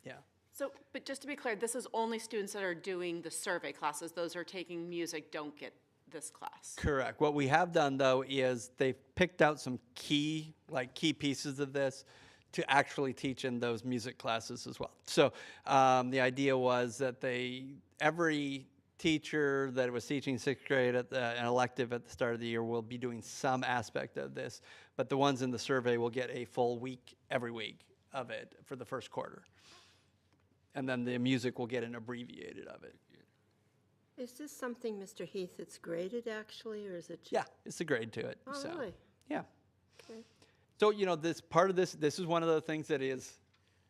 yeah. So, but just to be clear, this is only students that are doing the survey classes. Those who are taking music don't get this class. Correct. What we have done, though, is they've picked out some key pieces of this to actually teach in those music classes as well. So the idea was that every teacher that was teaching 6th grade at an elective at the start of the year will be doing some aspect of this, but the ones in the survey will get a full week every week of it for the first quarter. And then the music will get an abbreviated of it. Is this something, Mr. Heath, that's graded actually, or is it? Yeah, it's a grade to it. Oh, so, really? Yeah. Okay. So, you know, this is one of the things that is,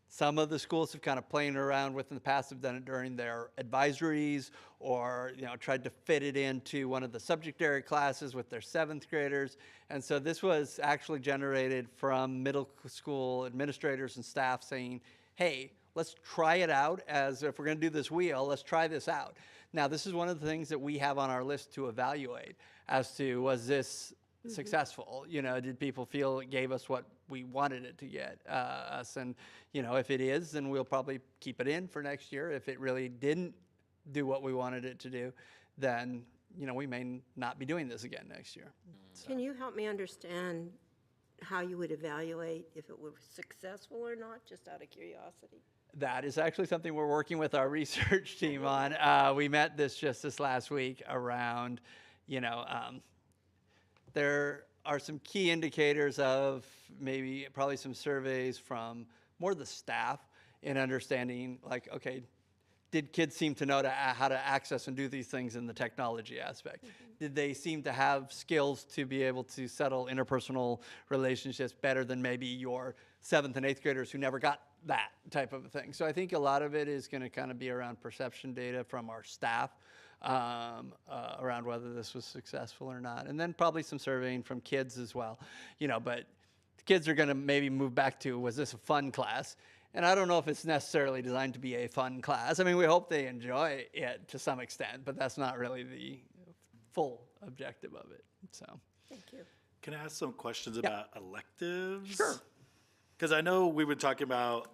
some of the schools have kind of playing around with in the past, have done it during their advisories, or, you know, tried to fit it into one of the subject area classes with their 7th graders. And so this was actually generated from middle school administrators and staff saying, hey, let's try it out, as if we're going to do this wheel, let's try this out. Now, this is one of the things that we have on our list to evaluate as to, was this successful? You know, did people feel it gave us what we wanted it to get us? And, you know, if it is, then we'll probably keep it in for next year. If it really didn't do what we wanted it to do, then, you know, we may not be doing this again next year. So. Can you help me understand how you would evaluate if it were successful or not, just out of curiosity? That is actually something we're working with our research team on. We met just this last week around, you know, there are some key indicators of probably some surveys from more the staff in understanding, like, okay, did kids seem to know how to access and do these things in the technology aspect? Did they seem to have skills to be able to settle interpersonal relationships better than maybe your 7th and 8th graders who never got that type of a thing? So I think a lot of it is going to kind of be around perception data from our staff around whether this was successful or not. And then probably some surveying from kids as well. You know, but the kids are going to maybe move back to, was this a fun class? And I don't know if it's necessarily designed to be a fun class. I mean, we hope they enjoy it to some extent, but that's not really the full objective of it. So. Thank you. Can I ask some questions about electives? Sure. Because I know we were talking about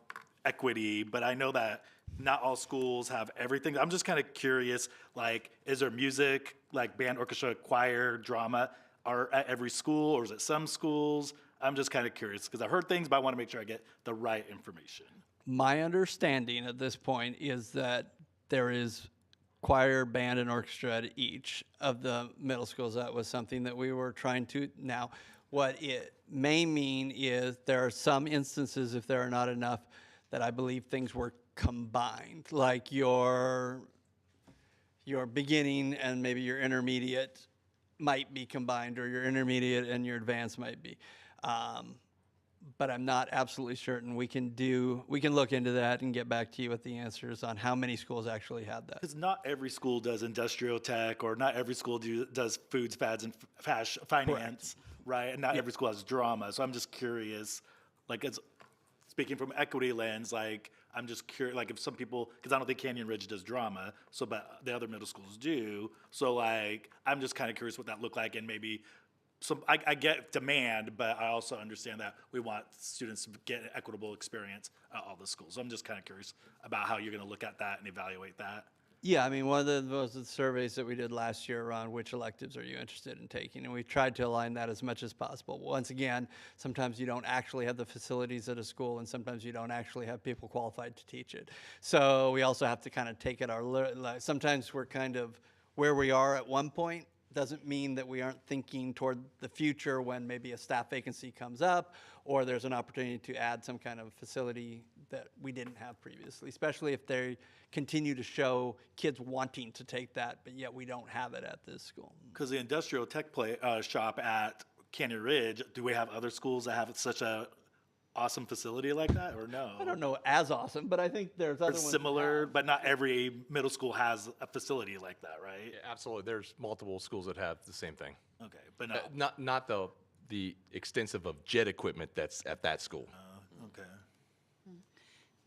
equity, but I know that not all schools have everything. I'm just kind of curious, like, is there music, like band, orchestra, choir, drama, are at every school, or is it some schools? I'm just kind of curious, because I've heard things, but I want to make sure I get the right information. My understanding at this point is that there is choir, band, and orchestra at each of the middle schools. That was something that we were trying to. Now, what it may mean is there are some instances, if there are not enough, that I believe things were combined, like your beginning and maybe your intermediate might be combined, or your intermediate and your advanced might be. But I'm not absolutely certain. We can look into that and get back to you with the answers on how many schools actually had that. Because not every school does industrial tech, or not every school does foods, fads, and finance, right? And not every school has drama. So I'm just curious, like, speaking from equity lens, like, I'm just curious, like, if some people, because I don't think Canyon Ridge does drama, so, but the other middle schools do. So, like, I'm just kind of curious what that looked like, and maybe I get demand, but I also understand that we want students to get an equitable experience at all the schools. So I'm just kind of curious about how you're going to look at that and evaluate that. Yeah, I mean, one of the surveys that we did last year around which electives are you interested in taking, and we tried to align that as much as possible. Once again, sometimes you don't actually have the facilities at a school, and sometimes you don't actually have people qualified to teach it. So we also have to kind of take it sometimes we're kind of where we are at one point Doesn't mean that we aren't thinking toward the future when maybe a staff vacancy comes up or there's an opportunity to add some kind of facility that we didn't have previously, especially if they continue to show kids wanting to take that, but yet we don't have it at this school. Because the industrial tech shop at Canyon Ridge, do we have other schools that have such a awesome facility like that, or no? I don't know as awesome, but I think there's other It's ones. that similar, have. but not every middle school has a facility like that, right? Yeah, absolutely. There's multiple schools that have the same thing. Okay, but no. Not the extensive of jet equipment that's at that school. Okay.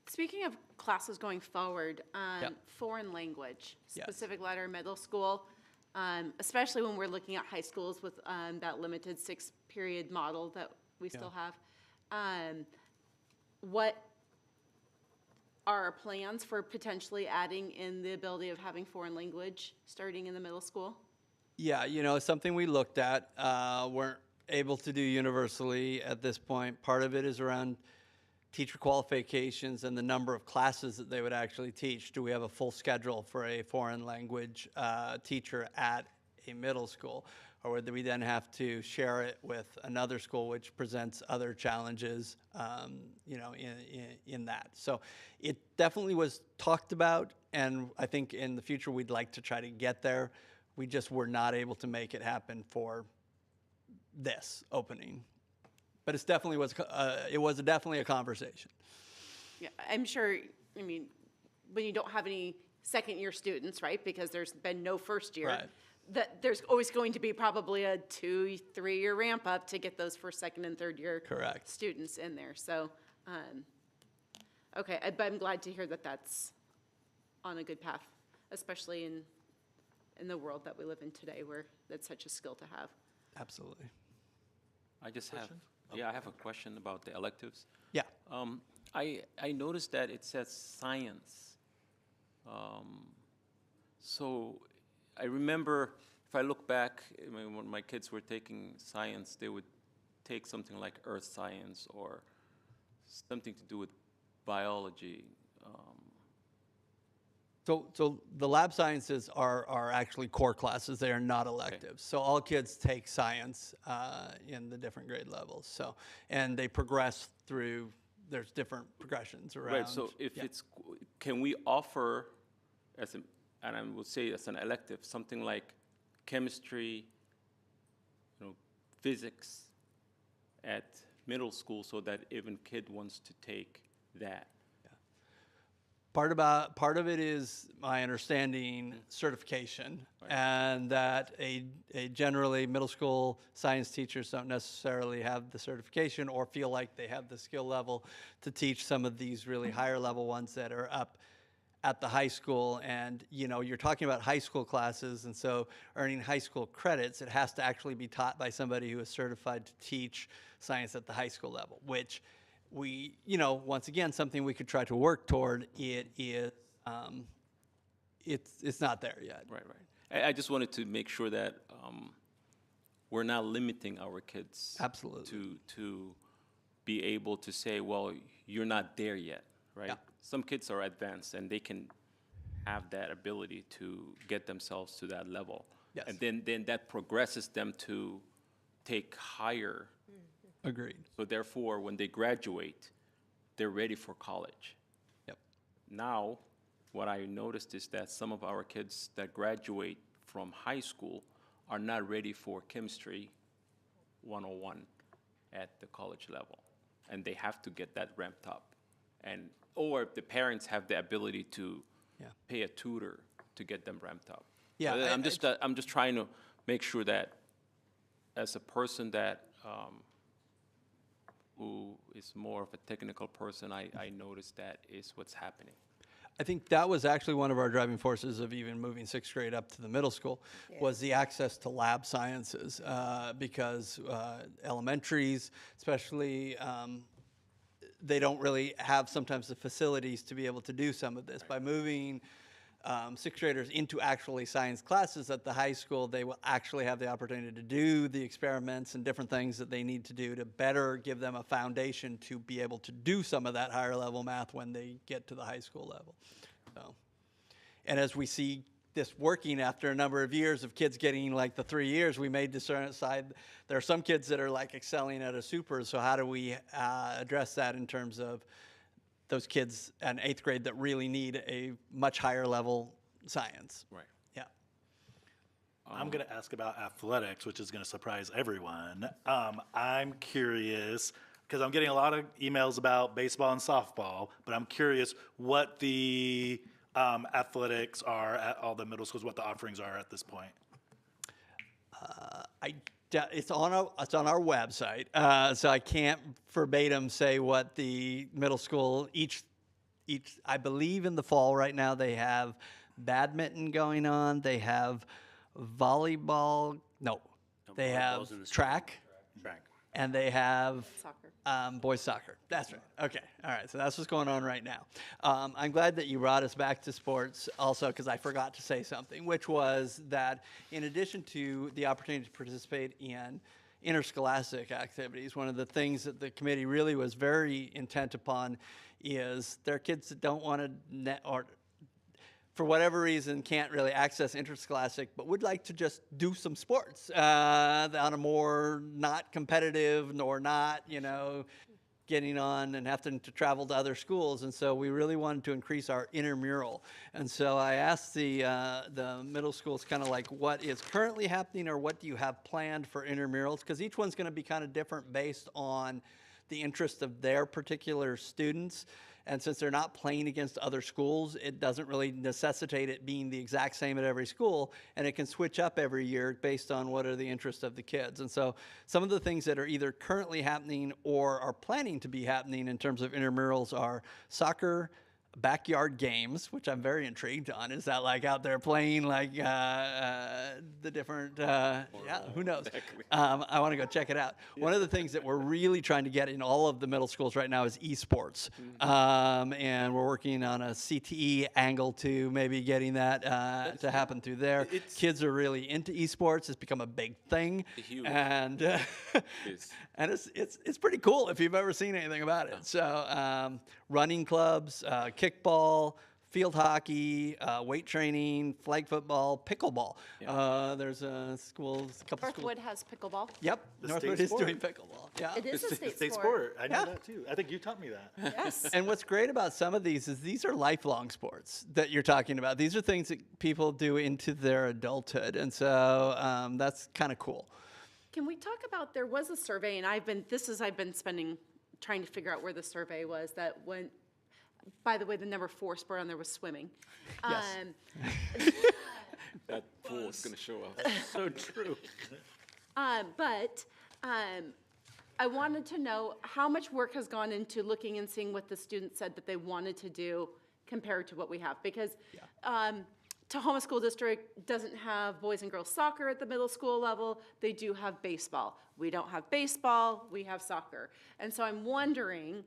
Speaking of classes going forward, Yep. foreign language, Yes. specific letter middle school, especially when we're looking at high schools with that limited 6-period model that we still have. What are our plans for potentially adding in the ability of having foreign language starting in the middle school? Yeah, something we looked at, weren't able to do universally at this point. Part of it is around teacher qualifications and the number of classes that they would actually teach. Do we have a full schedule for a foreign language teacher at a middle school? Or would we then have to share it with another school, which presents other challenges, in that? So it definitely was talked about, and I think in the future we'd like to try to get there. We just were not able to make it happen for this opening. But it definitely was definitely a conversation. Yeah, I'm sure, when you don't have any second-year students, right, because there's been no first year, Right. that there's always going to be probably a 2-3 year ramp up to get those first, second, and third year Correct. students in there. So, okay, but I'm glad to hear that that's on a good path, especially in the world that we live in today, where that's such a skill to have. Absolutely. I just have, I have a question about the electives. Yeah. I noticed that it says science. So I remember, if I look back, when my kids were taking science, they would take something like earth science or something to do with biology. So the lab sciences are actually core classes. They are not electives. So all kids take science in the different grade levels. So, and they progress through, there's different progressions around. Right, so if it's, can we offer, and I would say as an elective, something like chemistry, physics at middle school so that even kid wants to take that? Part of it is my understanding certification, and that a generally middle school science teachers don't necessarily have the certification or feel like they have the skill level to teach some of these really higher level ones that are up at the high school. And you're talking about high school classes, and so earning high school credits, it has to actually be taught by somebody who is certified to teach science at the high school level, which we, once again, something we could try to work toward. It is, it's not there yet. Right. I just wanted to make sure that we're not limiting our kids. Absolutely. To be able to say, well, you're not there yet, right? Yeah. Some kids are advanced and they can have that ability to get themselves to that level. Yes. And then that progresses them to take higher. Agreed. So therefore, when they graduate, they're ready for college. Yep. Now, what I noticed is that some of our kids that graduate from high school are not ready for chemistry 101 at the college level. And they have to get that ramped up. Or if the parents have the ability to pay a tutor to get them ramped up. Yeah, So I'm just trying to make sure that as a person that who is more of a technical person, I noticed that is what's happening. I think that was actually one of our driving forces of even moving sixth grade up to the middle school, was the access to lab sciences, because elementaries, especially, they don't really have sometimes the facilities to be able to do some of this. By moving sixth graders into actually science classes at the high school, they will actually have the opportunity to do the experiments and different things that they need to do to better give them a foundation to be able to do some of that higher level math when they get to the high school level. So, and as we see this working after a number of years of kids getting like the 3 years, we may decide there are some kids that are like excelling at a super. So how do we address that in terms of those kids in 8th grade that really need a much higher level science? Right. Yeah. I'm going to ask about athletics, which is going to surprise everyone. I'm curious, because I'm getting a lot of emails about baseball and softball, but I'm curious what the athletics are at all the middle schools, what the offerings are at this point. It's on our website, so I can't verbatim say what the middle school each. I believe in the fall right now they have badminton going on. They have volleyball. No, they have volleyball's in the track, and they have Soccer. boys soccer. That's right. Okay. All right. So that's what's going on right now. I'm glad that you brought us back to sports also, because I forgot to say something, which was that in addition to the opportunity to participate in interscholastic activities, one of the things that the committee really was very intent upon is there are kids that don't want to, or for whatever reason, can't really access interscholastic, but would like to just do some sports on a more not competitive nor not, getting on and having to travel to other schools. And so we really wanted to increase our intramural. And so I asked the middle schools kind of like what is currently happening or what do you have planned for intramurals? Because each one's going to be kind of different based on the interest of their particular students. And since they're not playing against other schools, it doesn't really necessitate it being the exact same at every school, and it can switch up every year based on what are the interests of the kids. And so some of the things that are either currently happening or are planning to be happening in terms of intramurals are soccer, backyard games, which I'm very intrigued on. Is that like out there playing like the different, who knows? Exactly. I want to go check it out. One of the things that we're really trying to get in all of the middle schools right now is esports. And we're working on a CTE angle to maybe getting that to happen through there. Kids are really into esports. It's become a big thing. Huge. And Yes. and it's pretty cool if you've ever seen anything about it. So running clubs, kickball, field hockey, weight training, flag football, pickleball. There's a couple schools. Northwood has pickleball. Yep, The Northwood state is doing sport. pickleball. Yeah. It is a state State sport. sport. I know Yeah. that too. I think you taught me that. Yes. And what's great about some of these is these are lifelong sports that you're talking about. These are things that people do into their adulthood, and so that's kind of cool. Can we talk about, there was a survey, and I've been spending, trying to figure out where the survey was, that when, by the way, the number 4 sport on there was swimming. Yes. That pool is going to show up. So true. But I wanted to know how much work has gone into looking and seeing what the students said that they wanted to do compared to what we have. Because Tahoma School District doesn't have boys and girls soccer at the middle school level. They do have baseball. We don't have baseball, we have soccer. And so I'm wondering,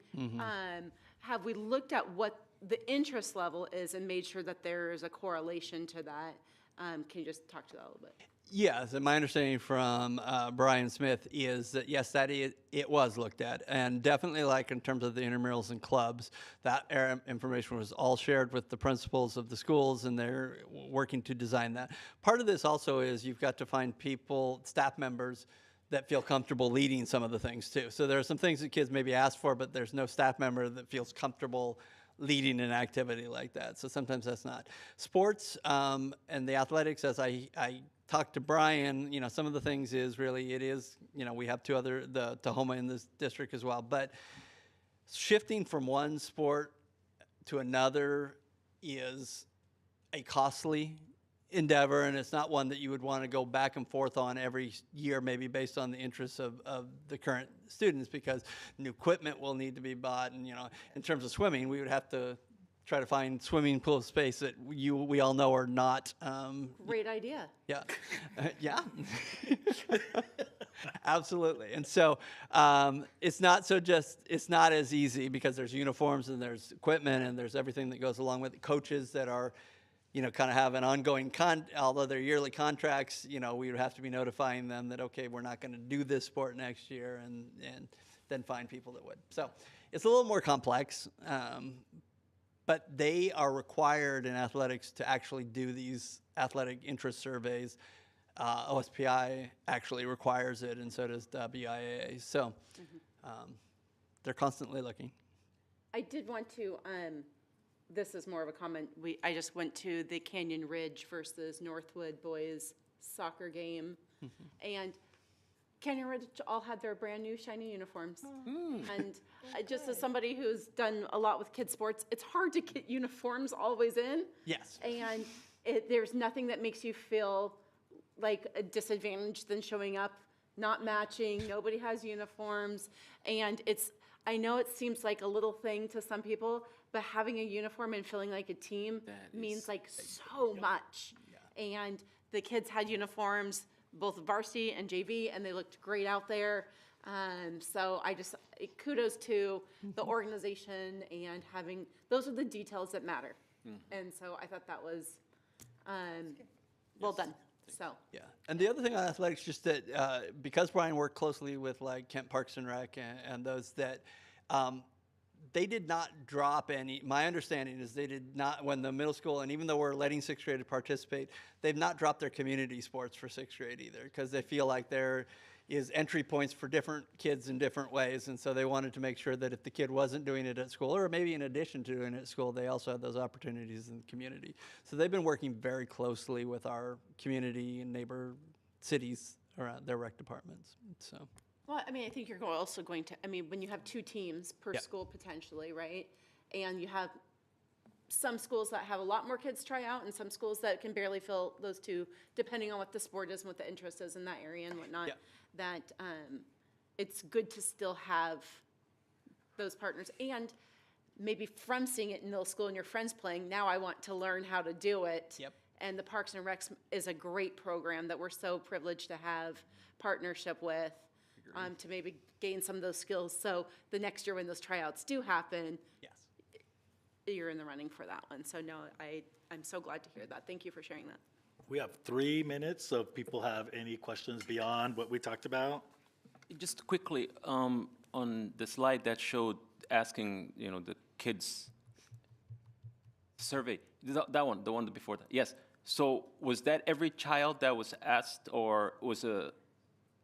have we looked at what the interest level is and made sure that there is a correlation to that? Can you just talk to that a little bit? Yes, and my understanding from Brian Smith is that yes, it was looked at, and definitely like in terms of the intramurals and clubs, that information was all shared with the principals of the schools, and they're working to design that. Part of this also is you've got to find people, staff members, that feel comfortable leading some of the things too. So there are some things that kids maybe ask for, but there's no staff member that feels comfortable leading an activity like that. So sometimes that's not. Sports and the athletics, as I talked to Brian, some of the things is really, it is, we have the Tahoma in this district as well, but shifting from one sport to another is a costly endeavor, and it's not one that you would want to go back and forth on every year, maybe based on the interests of the current students, because new equipment will need to be bought. And, in terms of swimming, we would have to try to find swimming pool space that we all know are not. Great idea. Yeah. Yeah. Absolutely. And so it's not as easy because there's uniforms and there's equipment and there's everything that goes along with it. Coaches that are, kind of have an ongoing although they're yearly contracts, we would have to be notifying them that, okay, we're not going to do this sport next year, and then find people that would. So it's a little more complex, But they are required in athletics to actually do these athletic interest surveys. OSPI actually requires it, and so does WIAA. So they're constantly looking. I did want to, this is more of a comment. I just went to the Canyon Ridge versus Northwood boys soccer game. And Canyon Ridge all had their brand new shiny uniforms. And just as somebody who's done a lot with kids sports, it's hard to get uniforms always in. Yes. And there's nothing that makes you feel like a disadvantage than showing up, not matching, nobody has uniforms. And I know it seems like a little thing to some people, but having a uniform and feeling like a team means like so much. And the kids had uniforms, both varsity and JV, and they looked great out there. So kudos to the organization and those are the details that matter. And so I thought that was well done. So. Yeah, and the other thing on athletics, just that because Brian worked closely with like Kent Parks and Rec and those that they did not drop any. My understanding is they did not, when the middle school, and even though we're letting sixth grade participate, they've not dropped their community sports for sixth grade either, because they feel like there is entry points for different kids in different ways, and so they wanted to make sure that if the kid wasn't doing it at school, or maybe in addition to doing it at school, they also had those opportunities in the community. So they've been working very closely with our community and neighbor cities around their rec departments. So. Well, I mean, I think you're also going to, when you have two teams per school potentially, right? And you have some schools that have a lot more kids try out and some schools that can barely fill those two, depending on what the sport is and what the interest is in that area and whatnot, that it's good to still have those partners. And maybe from seeing it in middle school and your friends playing, now I want to learn how to do it. And the Parks and Recs is a great program that we're so privileged to have partnership with. To maybe gain some of those skills. So the next year when those tryouts do happen, you're in the running for that one. So no, I'm so glad to hear that. Thank you for sharing that. We have 3 minutes, so if people have any questions beyond what we talked about. Just quickly, on the slide that showed asking, the kids survey, that one, the one before that, yes. So was that every child that was asked, or was a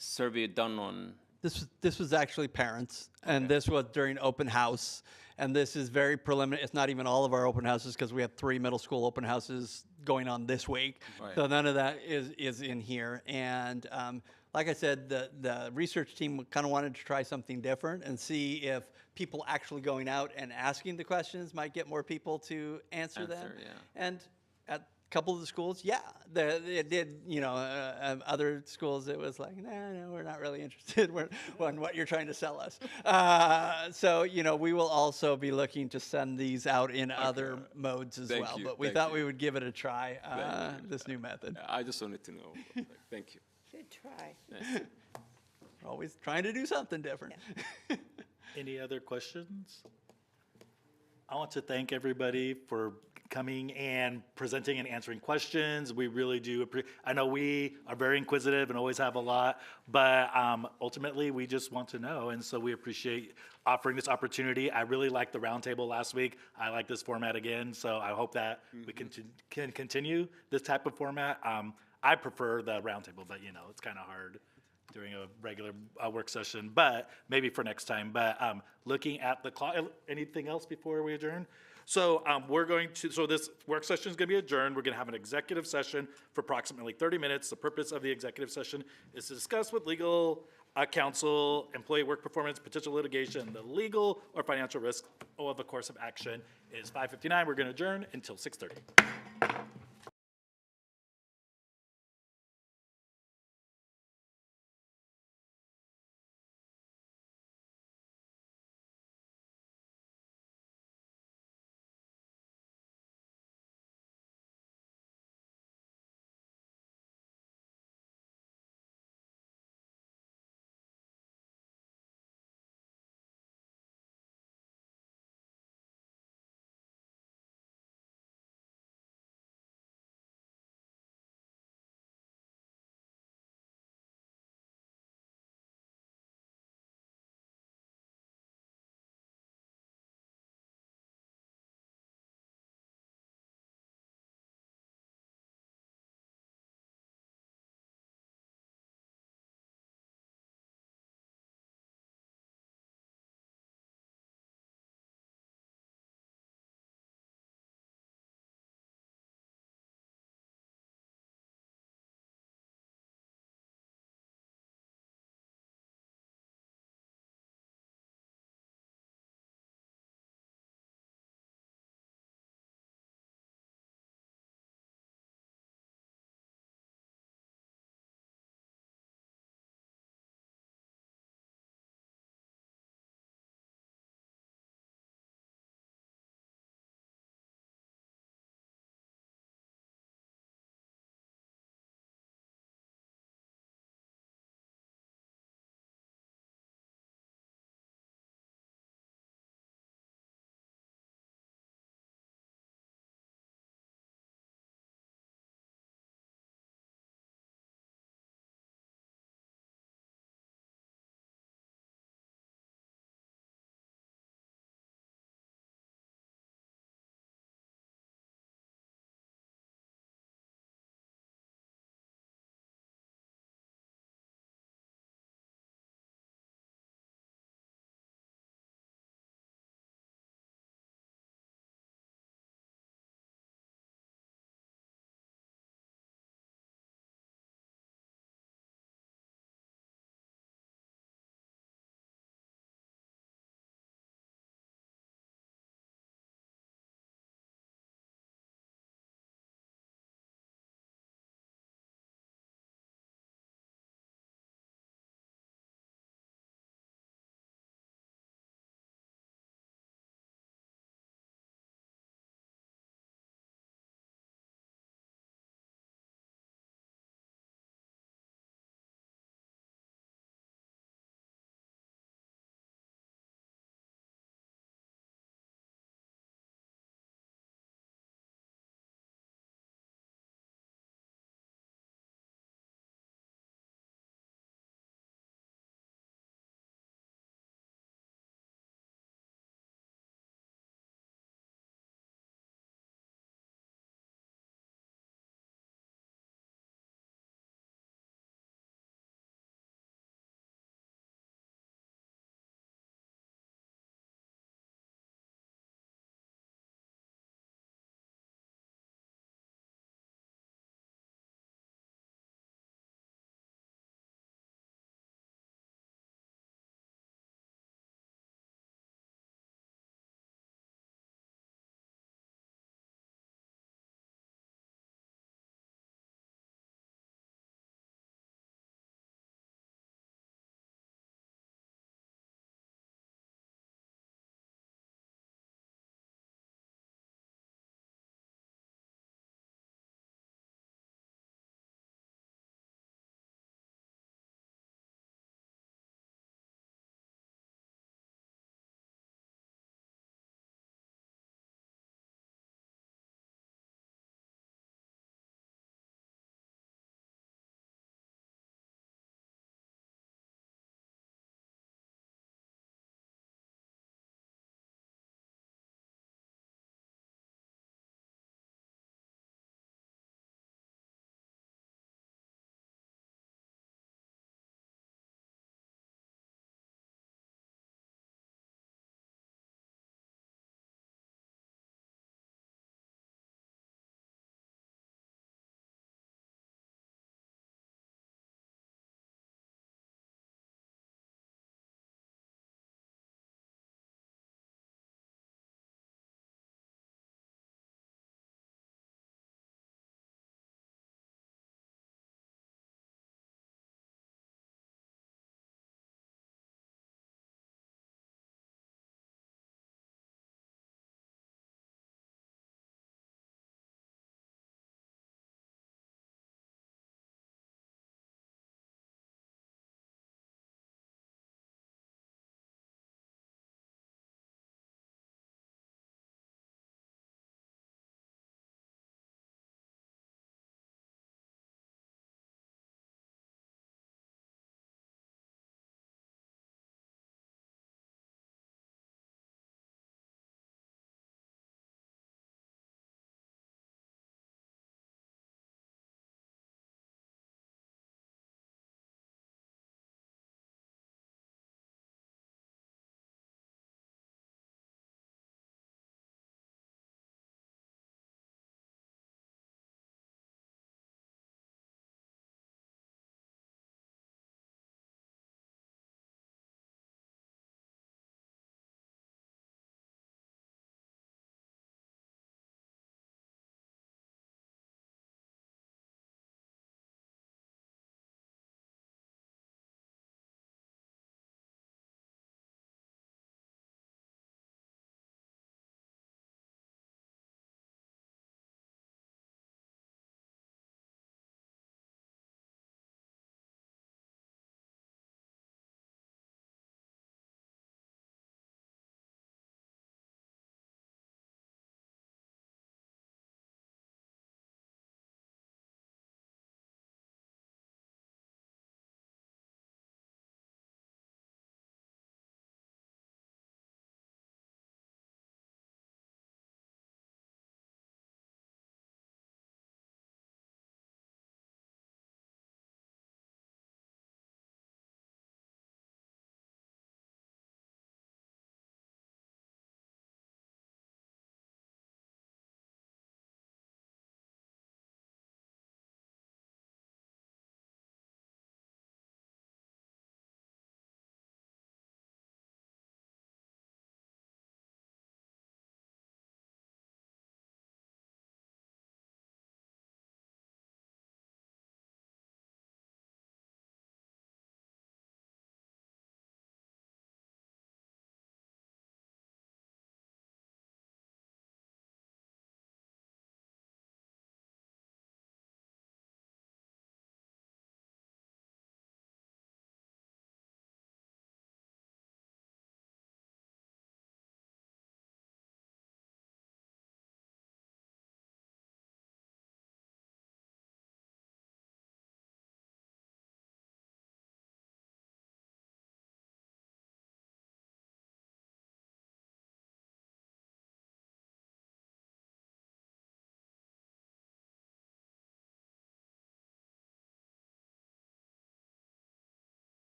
survey done on? This was actually parents, and this was during open house, and this is very preliminary. It's not even all of our open houses because we have 3 middle school open houses going on this week, so none of that is in here. And like I said, the research team kind of wanted to try something different and see if people actually going out and asking the questions might get more people to answer them. And at couple of the schools, they did, other schools, it was like, no, we're not really interested in what you're trying to sell us. So, we will also be looking to send these out in other modes as well. But we thought we would give it a try, this new method. I just wanted to know. Thank you. Good try. Yes. We're always trying to do something different. Any other questions? I want to thank everybody for coming and presenting and answering questions. We really do I know we are very inquisitive and always have a lot, but ultimately we just want to know, and so we appreciate offering this opportunity. I really liked the roundtable last week. I like this format again, so I hope that we can continue this type of format. I prefer the roundtable, but it's kind of hard during a regular work session, but maybe for next time. But looking at the clock, anything else before we adjourn? So this work session is going to be adjourned. We're going to have an executive session for approximately 30 minutes. The purpose of the executive session is to discuss with legal counsel, employee work performance, potential litigation, the legal or financial risk of a course of action. It is 5:59. We're going to adjourn until 6:30.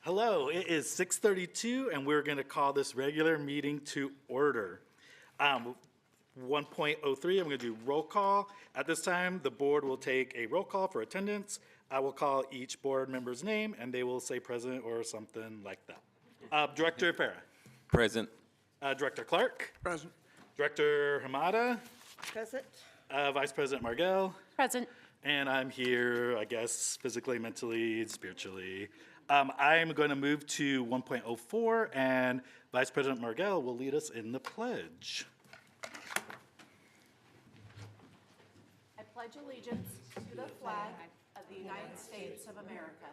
Hello, it is 6:32, and we're going to call this regular meeting to order. 1.03, I'm going to do roll call. At this time, the board will take a roll call for attendance. I will call each board member's name, and they will say present or something like that. Director Farah. Present. Director Clark. Present. Director Hamada. Present? Vice President Margell. Present. And I'm here, I guess, physically, mentally, spiritually. I'm going to move to 1.04, and Vice President Margell will lead us in the pledge. I pledge allegiance to the flag of the United States of America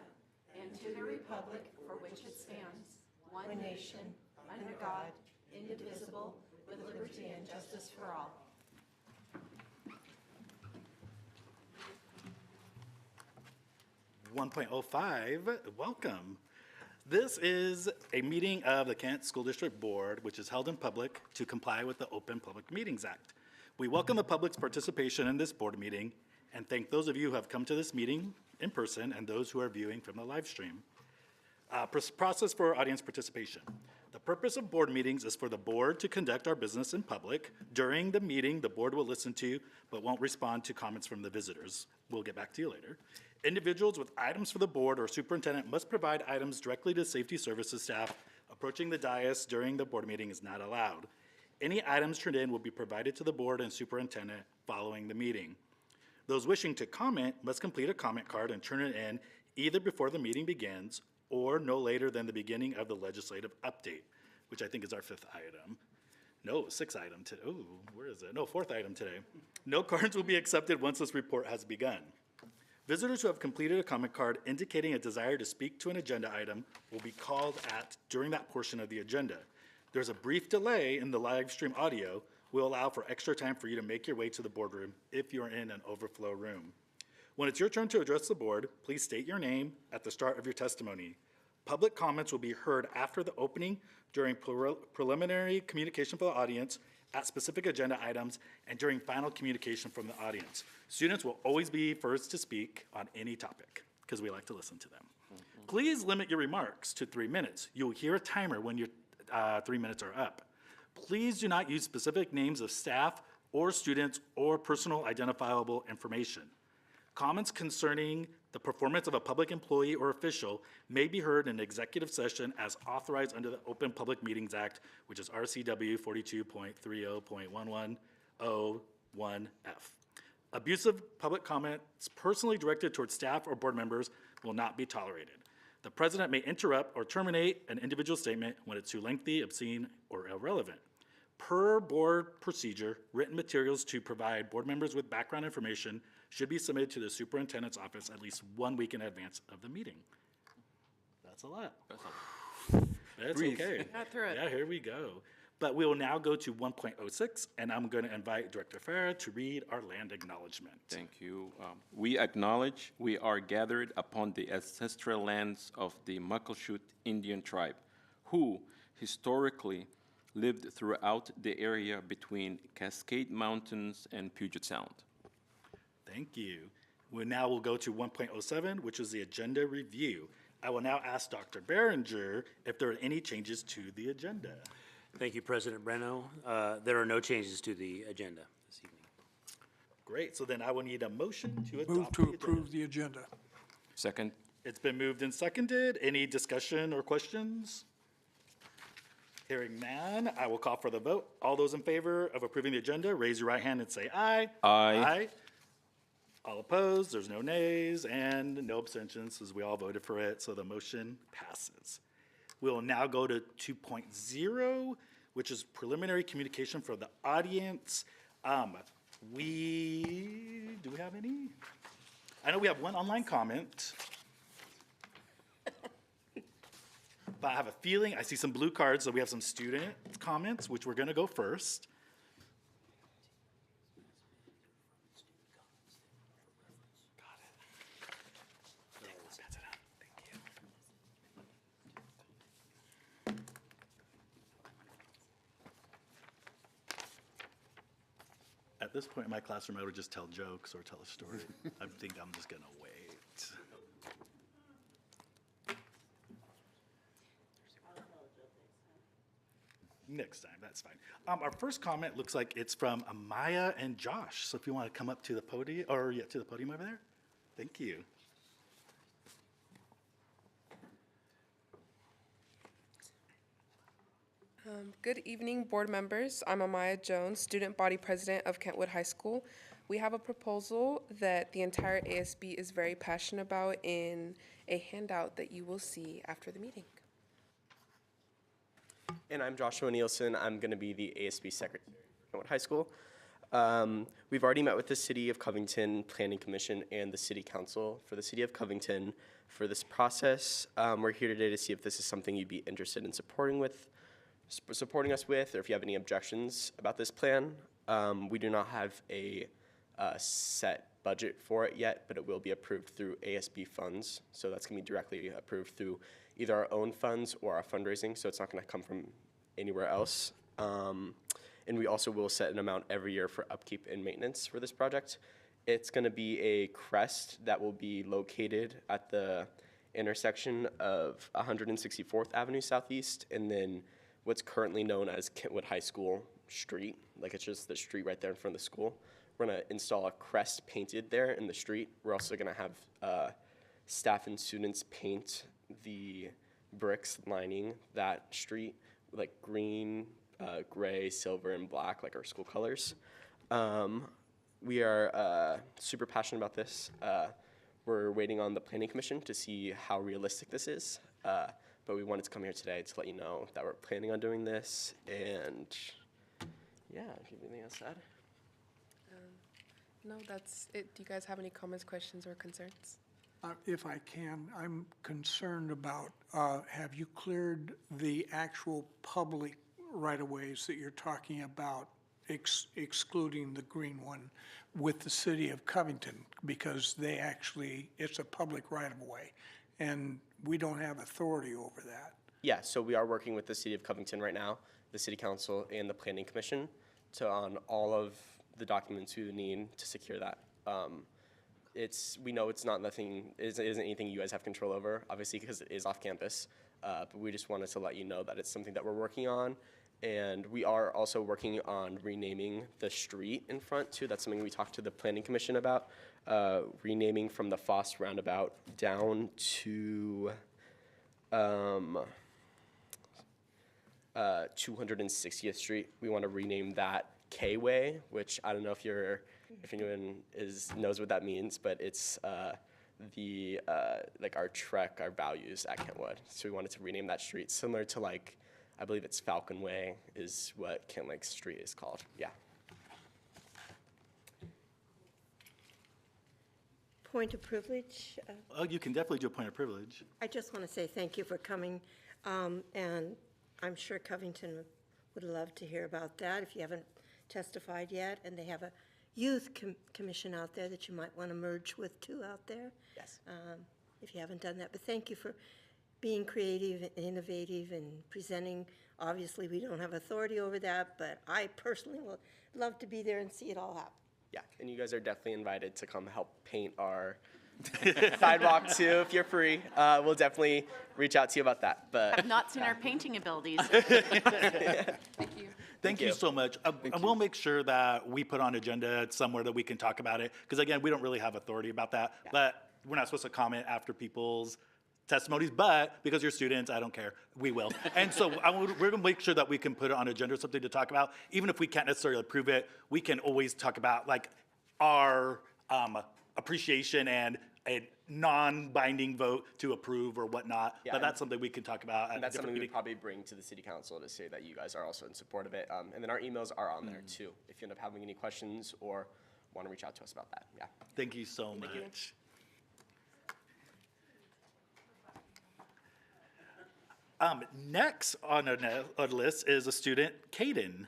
and to the republic for which it stands, one nation, under God, indivisible, with liberty and justice for all. Welcome. This is a meeting of the Kent School District Board, which is held in public to comply with the Open Public Meetings Act. We welcome the public's participation in this board meeting and thank those of you who have come to this meeting in person and those who are viewing from the live stream. Process for audience participation. The purpose of board meetings is for the board to conduct our business in public. During the meeting, the board will listen to but won't respond to comments from the visitors. We'll get back to you later. Individuals with items for the board or superintendent must provide items directly to safety services staff. Approaching the dais during the board meeting is not allowed. Any items turned in will be provided to the board and superintendent following the meeting. Those wishing to comment must complete a comment card and turn it in either before the meeting begins or no later than the beginning of the legislative update, which I think is our fifth item. No, sixth item today. Oh, where is it? No, fourth item today. No cards will be accepted once this report has begun. Visitors who have completed a comment card indicating a desire to speak to an agenda item will be called at during that portion of the agenda. There's a brief delay in the live stream audio. We'll allow for extra time for you to make your way to the boardroom if you're in an overflow room. When it's your turn to address the board, please state your name at the start of your testimony. Public comments will be heard after the opening during preliminary communication for the audience, at specific agenda items, and during final communication from the audience. Students will always be first to speak on any topic, because we like to listen to them. Please limit your remarks to 3 minutes. You'll hear a timer when your 3 minutes are up. Please do not use specific names of staff or students or personal identifiable information. Comments concerning the performance of a public employee or official may be heard in executive session as authorized under the Open Public Meetings Act, which is RCW 42.30.110(1)(f). Abusive public comments personally directed towards staff or board members will not be tolerated. The president may interrupt or terminate an individual statement when it's too lengthy, obscene, or irrelevant. Per board procedure, written materials to provide board members with background information should be submitted to the superintendent's office at least 1 week in advance of the meeting. That's a lot. That's okay. Got through it. Yeah, here we go. But we will now go to 1.06, and I'm going to invite Director Farah to read our land acknowledgement. Thank you. We acknowledge we are gathered upon the ancestral lands of the Muckleshoot Indian tribe, who historically lived throughout the area between Cascade Mountains and Puget Sound. Thank you. We now will go to 1.07, which is the agenda review. I will now ask Dr. Berenger if there are any changes to the agenda. Thank you, President Breno. There are no changes to the agenda this evening. Great, so then I will need a motion to adopt Move the to agenda. approve the agenda. Second. It's been moved and seconded. Any discussion or questions? Hearing none, I will call for the vote. All those in favor of approving the agenda, raise your right hand and say aye. Aye. All opposed, there's no nays, and no abstentions, as we all voted for it, so the motion passes. We will now go to 2.0, which is preliminary communication for the audience. Do we have any? I know we have one online comment. But I have a feeling, I see some blue cards, so we have some student comments, which we're gonna go first. Got it. Pass it out. Thank you. At this point in my classroom, I would just tell jokes or tell a story. I think I'm just gonna wait. Next time, that's fine. Our first comment looks like it's from Amaya and Josh. So if you want to come up to the podium, or yeah, to the podium over there. Thank you. Good evening, board members. I'm Amaya Jones, student body president of Kentwood High School. We have a proposal that the entire ASB is very passionate about in a handout that you will see after the meeting. And I'm Joshua Nielsen. I'm going to be the ASB secretary at Kentwood High School. We've already met with the City of Covington Planning Commission and the City Council for the City of Covington for this process. We're here today to see if this is something you'd be interested in supporting us with, or if you have any objections about this plan. We do not have a set budget for it yet, but it will be approved through ASB funds. So that's going to be directly approved through either our own funds or our fundraising, so it's not going to come from anywhere else. And we also will set an amount every year for upkeep and maintenance for this project. It's going to be a crest that will be located at the intersection of 164th Avenue Southeast and then what's currently known as Kentwood High School Street. Like, it's just the street right there in front of the school. We're going to install a crest painted there in the street. We're also going to have staff and students paint the bricks lining that street, like green, gray, silver, and black, like our school colors. We are super passionate about this. We're waiting on the Planning Commission to see how realistic this is. But we wanted to come here today to let you know that we're planning on doing this. And yeah, if you have anything else to add. No, that's it. Do you guys have any comments, questions, or concerns? If I can, I'm concerned about, have you cleared the actual public right-of-ways that you're talking about, excluding the green one, with the City of Covington? Because it's a public right-of-way, and we don't have authority over that. Yeah, so we are working with the City of Covington right now, the City Council and the Planning Commission, on all of the documents we need to secure that. We know it's not nothing, it isn't anything you guys have control over, obviously, because it is off campus. But we just wanted to let you know that it's something that we're working on. And we are also working on renaming the street in front too. That's something we talked to the Planning Commission about, renaming from the Foss Roundabout down to 260th Street. We want to rename that K-Way, which I don't know if anyone knows what that means, but it's like our trek, our values at Kentwood. So we wanted to rename that street similar to, like, I believe it's Falcon Way is what Kent Lake Street is called. Yeah. Point of privilege. Oh, you can definitely do a point of privilege. I just want to say thank you for coming, and I'm sure Covington would love to hear about that if you haven't testified yet, and they have a youth commission out there that you might want to merge with too out there. Yes. If you haven't done that, but thank you for being creative and innovative and presenting. Obviously, we don't have authority over that, but I personally would love to be there and see it all happen. Yeah, and you guys are definitely invited to come help paint our sidewalk too if you're free. We'll definitely reach out to you about that. But I've not seen our painting abilities. Thank you. Thank you so much. And we'll make sure that we put on agenda somewhere that we can talk about it. Because again, we don't really have authority about that. Yeah. But we're not supposed to comment after people's testimonies. But because you're students, I don't care. We will. And so we're going to make sure that we can put it on agenda, something to talk about. Even if we can't necessarily approve it, we can always talk about like our appreciation and a non-binding vote to approve or whatnot. Yeah, but that's something we can talk about. And that's something we would probably bring to the City Council to say that you guys are also in support of it. And then our emails are on there too, if you end up having any questions or want to reach out to us about that. Yeah. Thank you so much. Next on our list is a student, Caden.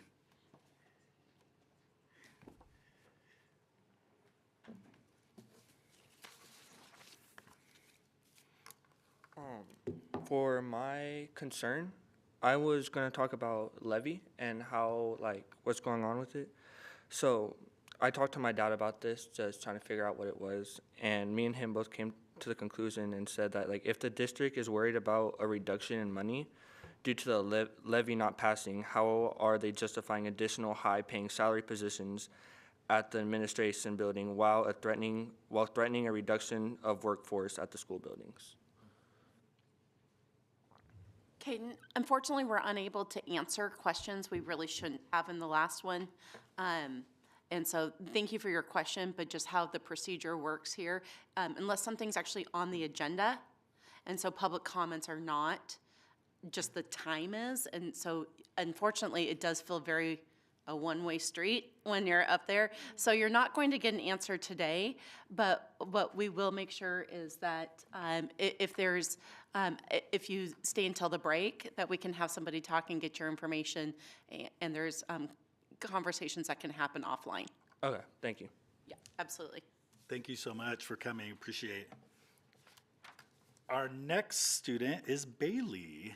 For my concern, I was going to talk about levy and how, like, what's going on with it. So I talked to my dad about this, just trying to figure out what it was, and me and him both came to the conclusion and said that, like, if the district is worried about a reduction in money, due to the levy not passing, how are they justifying additional high-paying salary positions at the administration building while threatening a reduction of workforce at the school buildings? Caden, unfortunately, we're unable to answer questions we really shouldn't have in the last one. And so thank you for your question, but just how the procedure works here, unless something's actually on the agenda, and so public comments are not, just the time is. And so unfortunately, it does feel very a one-way street when you're up there. So you're not going to get an answer today, but what we will make sure is that if you stay until the break, that we can have somebody talk and get your information, and there's conversations that can happen offline. Okay, thank you. Yeah, absolutely. Thank you so much for coming. Appreciate it. Our next student is Bailey.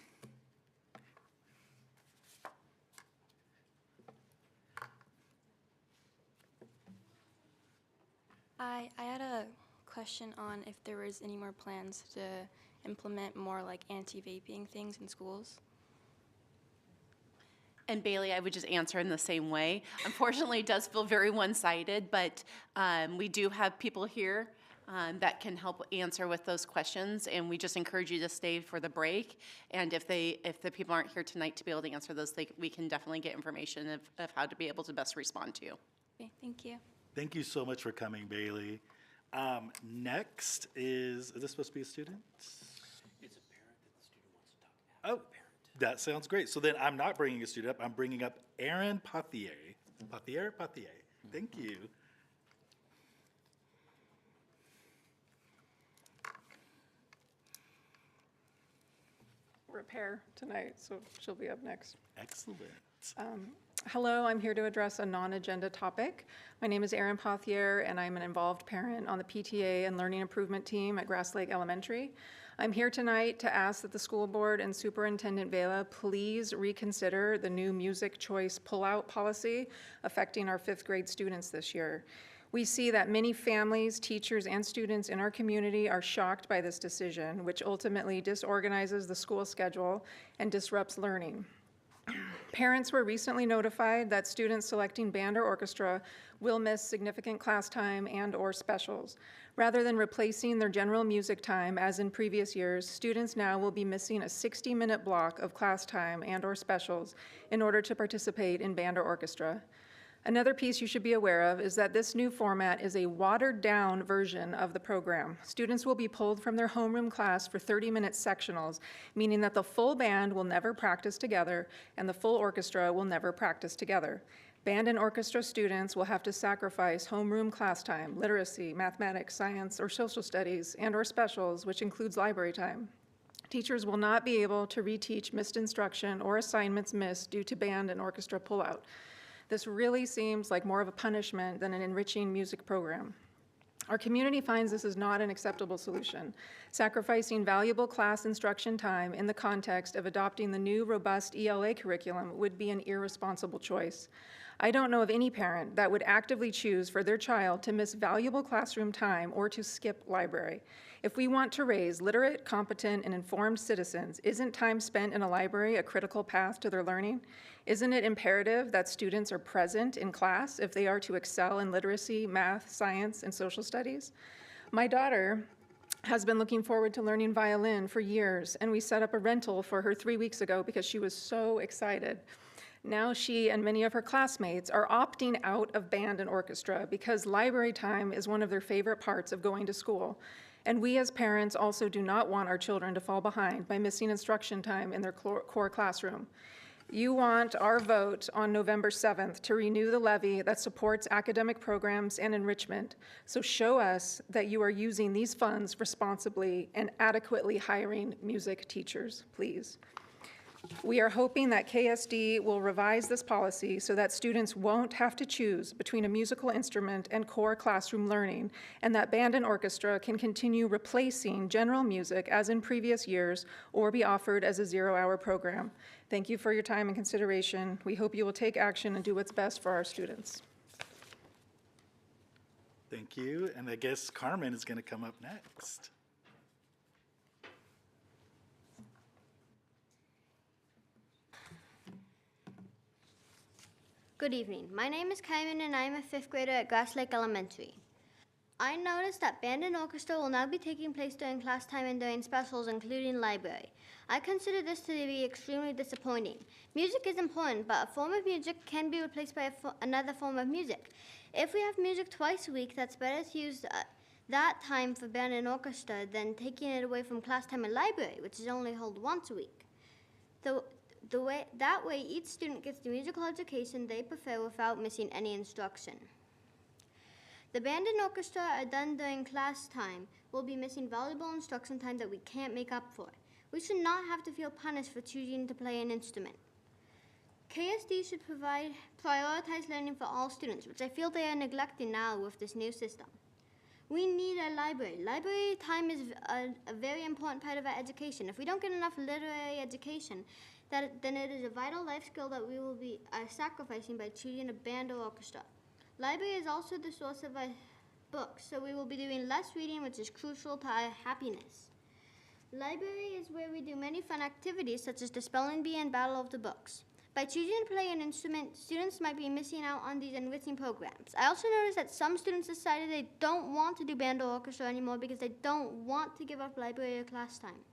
I had a question on if there was any more plans to implement more like anti-vaping things in schools. And Bailey, I would just answer in the same way. Unfortunately, it does feel very one-sided, but we do have people here that can help answer with those questions, and we just encourage you to stay for the break. And if the people aren't here tonight to be able to answer those, we can definitely get information of how to be able to best respond to you. Okay, thank you. Thank you so much for coming, Bailey. Next is this supposed to be a student? It's a parent that the student wants to talk about. Oh, that sounds great. So then I'm not bringing a student up. I'm bringing up Aaron Pothier. Pothier? Thank you. Repair tonight, so she'll be up next. Excellent. Hello, I'm here to address a non-agenda topic. My name is Erin Pothier, and I'm an involved parent on the PTA and Learning Improvement Team at Grass Lake Elementary. I'm here tonight to ask that the school board and Superintendent Vela please reconsider the new music choice pullout policy affecting our 5th grade students this year. We see that many families, teachers, and students in our community are shocked by this decision, which ultimately disorganizes the school schedule and disrupts learning. Parents were recently notified that students selecting band or orchestra will miss significant class time and/or specials. Rather than replacing their general music time as in previous years, students now will be missing a 60-minute block of class time and/or specials in order to participate in band or orchestra. Another piece you should be aware of is that this new format is a watered-down version of the program. Students will be pulled from their homeroom class for 30-minute sectionals, meaning that the full band will never practice together and the full orchestra will never practice together. Band and orchestra students will have to sacrifice homeroom class time, literacy, mathematics, science, or social studies, and/or specials, which includes library time. Teachers will not be able to reteach missed instruction or assignments missed due to band and orchestra pullout. This really seems like more of a punishment than an enriching music program. Our community finds this is not an acceptable solution. Sacrificing valuable class instruction time in the context of adopting the new robust ELA curriculum would be an irresponsible choice. I don't know of any parent that would actively choose for their child to miss valuable classroom time or to skip library. If we want to raise literate, competent, and informed citizens, isn't time spent in a library a critical path to their learning? Isn't it imperative that students are present in class if they are to excel in literacy, math, science, and social studies? My daughter has been looking forward to learning violin for years, and we set up a rental for her 3 weeks ago because she was so excited. Now she and many of her classmates are opting out of band and orchestra because library time is one of their favorite parts of going to school. And we as parents also do not want our children to fall behind by missing instruction time in their core classroom. You want our vote on November 7th to renew the levy that supports academic programs and enrichment. So show us that you are using these funds responsibly and adequately hiring music teachers, please. We are hoping that KSD will revise this policy so that students won't have to choose between a musical instrument and core classroom learning, and that band and orchestra can continue replacing general music as in previous years or be offered as a 0-hour program. Thank you for your time and consideration. We hope you will take action and do what's best for our students. Thank you. And I guess Carmen is going to come up next. Good evening. My name is Kyman and I am a 5th grader at Grass Lake Elementary. I noticed that band and orchestra will now be taking place during class time and during specials, including library. I consider this to be extremely disappointing. Music is important, but a form of music can be replaced by another form of music. If we have music twice a week, that's better to use that time for band and orchestra than taking it away from class time and library, which is only held once a week. That way, each student gets the musical education they prefer without missing any instruction. The band and orchestra are done during class time. We'll be missing valuable instruction time that we can't make up for. We should not have to feel punished for choosing to play an instrument. KSD should prioritize learning for all students, which I feel they are neglecting now with this new system. We need a library. Library time is a very important part of our education. If we don't get enough literary education, then it is a vital life skill that we will be sacrificing by choosing a band or orchestra. Library is also the source of our books, so we will be doing less reading, which is crucial to our happiness. Library is where we do many fun activities, such as the spelling bee and battle of the books. By choosing to play an instrument, students might be missing out on these enriching programs. I also noticed that some students decided they don't want to do band or orchestra anymore because they don't want to give up library or class time.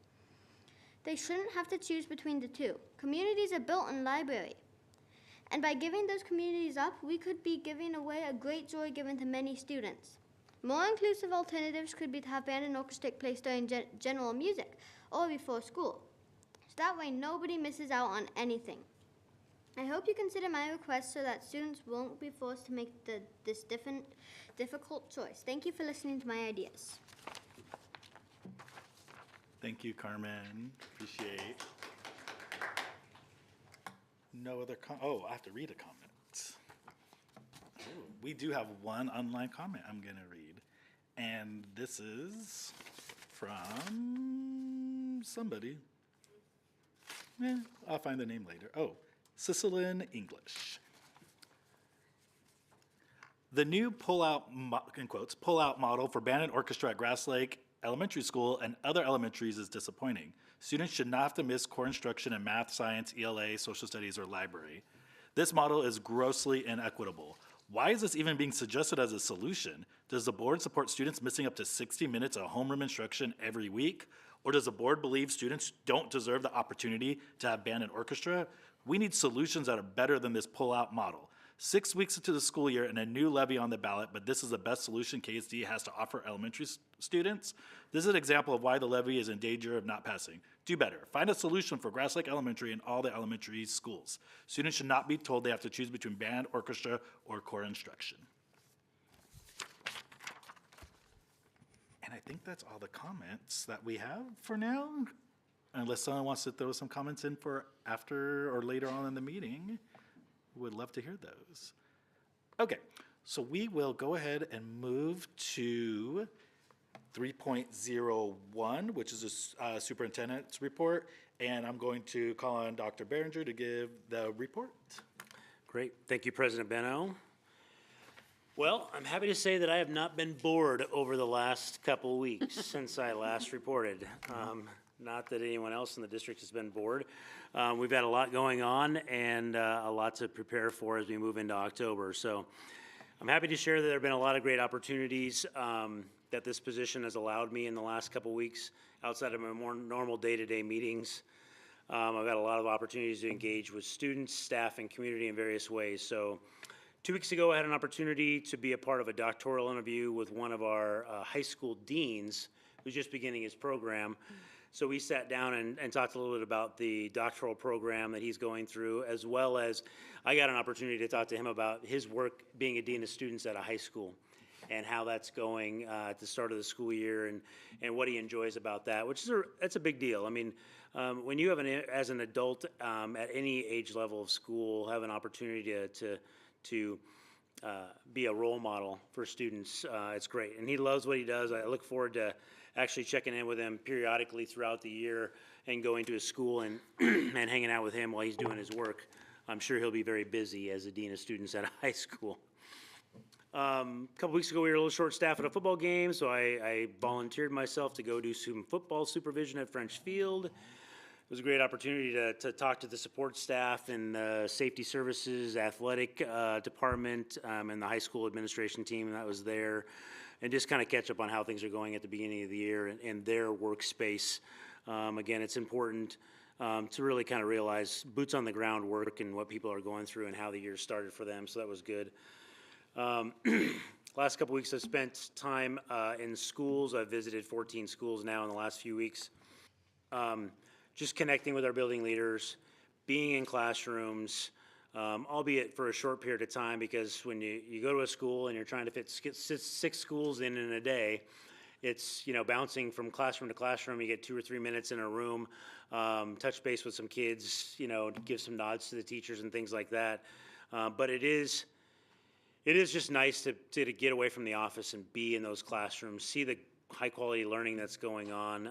They shouldn't have to choose between the two. Communities are built in library. And by giving those communities up, we could be giving away a great joy given to many students. More inclusive alternatives could be to have band and orchestra take place during general music or before school. So that way nobody misses out on anything. I hope you consider my request so that students won't be forced to make this difficult choice. Thank you for listening to my ideas. Thank you, Carmen. Appreciate. No other I have to read a comment. Oh, we do have one online comment I'm going to read. And this is from somebody. I'll find the name later. Oh, Cicilline English. The new pull-out, in quotes, pull-out model for band and orchestra at Grass Lake Elementary School and other elementaries is disappointing. Students should not have to miss core instruction in math, science, ELA, social studies, or library. This model is grossly inequitable. Why is this even being suggested as a solution? Does the board support students missing up to 60 minutes of homeroom instruction every week? Or does the board believe students don't deserve the opportunity to have band and orchestra? We need solutions that are better than this pull-out model. 6 weeks into the school year and a new levy on the ballot, but this is the best solution KSD has to offer elementary students. This is an example of why the levy is in danger of not passing. Do better. Find a solution for Grass Lake Elementary and all the elementary schools. Students should not be told they have to choose between band, orchestra, or core instruction. And I think that's all the comments that we have for now. Unless someone wants to throw some comments in for after or later on in the meeting. Would love to hear those. Okay, so we will go ahead and move to 3.01, which is a superintendent's report, and I'm going to call on Dr. Berenger to give the report. Great. Thank you, President Benno. Well, I'm happy to say that I have not been bored over the last couple weeks since I last reported. Not that anyone else in the district has been bored. We've had a lot going on and a lot to prepare for as we move into October. So I'm happy to share that there have been a lot of great opportunities that this position has allowed me in the last couple weeks outside of my more normal day-to-day meetings. I've had a lot of opportunities to engage with students, staff, and community in various ways. So 2 weeks ago, I had an opportunity to be a part of a doctoral interview with one of our high school deans who's just beginning his program. So we sat down and talked a little bit about the doctoral program that he's going through, as well as I got an opportunity to talk to him about his work being a dean of students at a high school and how that's going at the start of the school year and what he enjoys about that, which is that's a big deal. I mean, when you have as an adult at any age level of school have an opportunity to be a role model for students, it's great. And he loves what he does. I look forward to actually checking in with him periodically throughout the year and going to his school and, and hanging out with him while he's doing his work. I'm sure he'll be very busy as a dean of students at a high school. A couple weeks ago, we were a little short-staffed at a football game, so I volunteered myself to go do some football supervision at French Field. It was a great opportunity to talk to the support staff and safety services, athletic department, and the high school administration team that was there, and just kind of catch up on how things are going at the beginning of the year and their workspace. Again, it's important to really kind of realize boots on the ground work and what people are going through and how the year started for them, so that was good. Last couple weeks I've spent time in schools. I've visited 14 schools now in the last few weeks. Just connecting with our building leaders, being in classrooms, albeit for a short period of time, because when you go to a school and you're trying to fit six schools in a day, it's, you know, bouncing from classroom to classroom. You get 2 or 3 minutes in a room, touch base with some kids, you know, give some nods to the teachers and things like that. But it is just nice to get away from the office and be in those classrooms, see the high quality learning that's going on,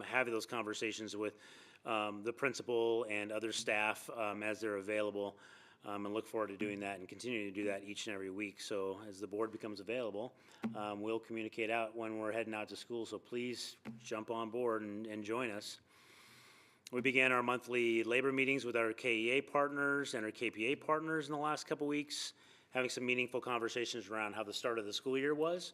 have those conversations with the principal and other staff as they're available, and look forward to doing that and continuing to do that each and every week. So as the board becomes available, we'll communicate out when we're heading out to school, so please jump on board and join us. We began our monthly labor meetings with our KEA partners and our KPA partners in the last couple weeks, having some meaningful conversations around how the start of the school year was.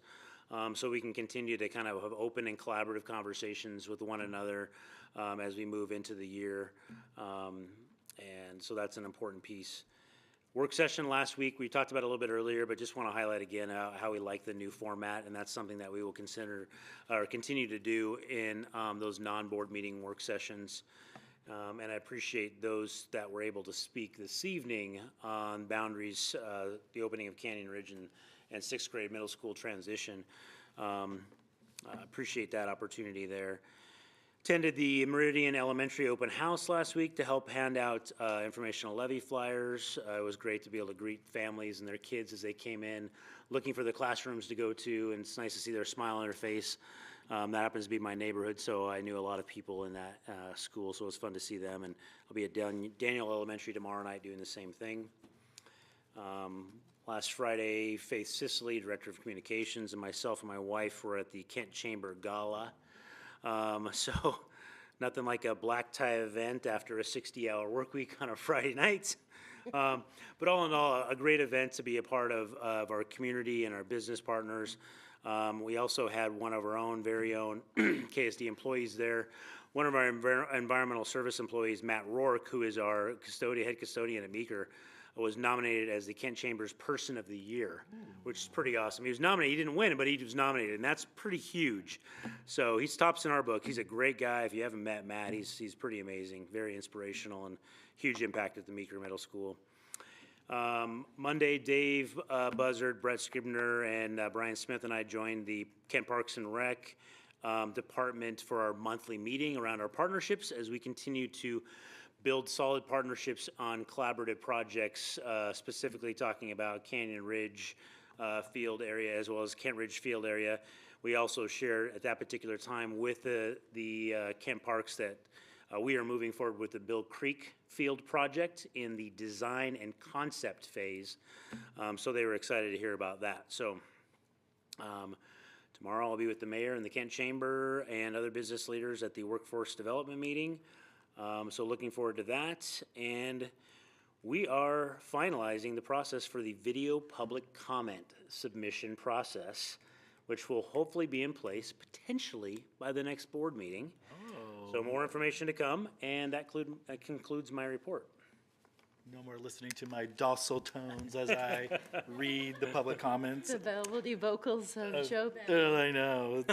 So we can continue to kind of have open and collaborative conversations with one another as we move into the year. And so that's an important piece. Work session last week, we talked about it a little bit earlier, but just want to highlight again how we like the new format, and that's something that we will consider or continue to do in those non-board meeting work sessions. And I appreciate those that were able to speak this evening on boundaries, the opening of Canyon Ridge and sixth grade middle school transition. I appreciate that opportunity there. Attended the Meridian Elementary open house last week to help hand out informational levy flyers. It was great to be able to greet families and their kids as they came in, looking for the classrooms to go to, and it's nice to see their smile on their face. That happens to be my neighborhood, so I knew a lot of people in that school, so it was fun to see them. And I'll be at Daniel Elementary tomorrow night doing the same thing. Last Friday, Faith Sicily, Director of Communications, and myself and my wife were at the Kent Chamber Gala. So nothing like a black tie event after a 60-hour work week on a Friday night. But all in all, a great event to be a part of our community and our business partners. We also had one of our own, very own KSD employees there. One of our environmental service employees, Matt Rourke, who is our head custodian at Meeker, was nominated as the Kent Chambers Person of the Year, which is pretty awesome. He was nominated, he didn't win, but he was nominated, and that's pretty huge. So he stops in our book. He's a great guy. If you haven't met Matt, he's pretty amazing, very inspirational, and huge impact at the Meeker Middle School. Monday, Dave Buzzard, Brett Scribner, and Brian Smith and I joined the Kent Parks and Rec department for our monthly meeting around our partnerships as we continue to build solid partnerships on collaborative projects, specifically talking about Canyon Ridge field area as well as Kent Ridge field area. We also shared at that particular time with the Kent Parks that we are moving forward with the Bill Creek field project in the design and concept phase. So they were excited to hear about that. So tomorrow I'll be with the mayor and the Kent Chamber and other business leaders at the workforce development meeting. So looking forward to that. And we are finalizing the process for the video public comment submission process, which will hopefully be in place potentially by the next board meeting. Oh. So more information to come, and that concludes my report. No more listening to my docile tones as I read the public comments. The velvety vocals of Joe Bell. I know.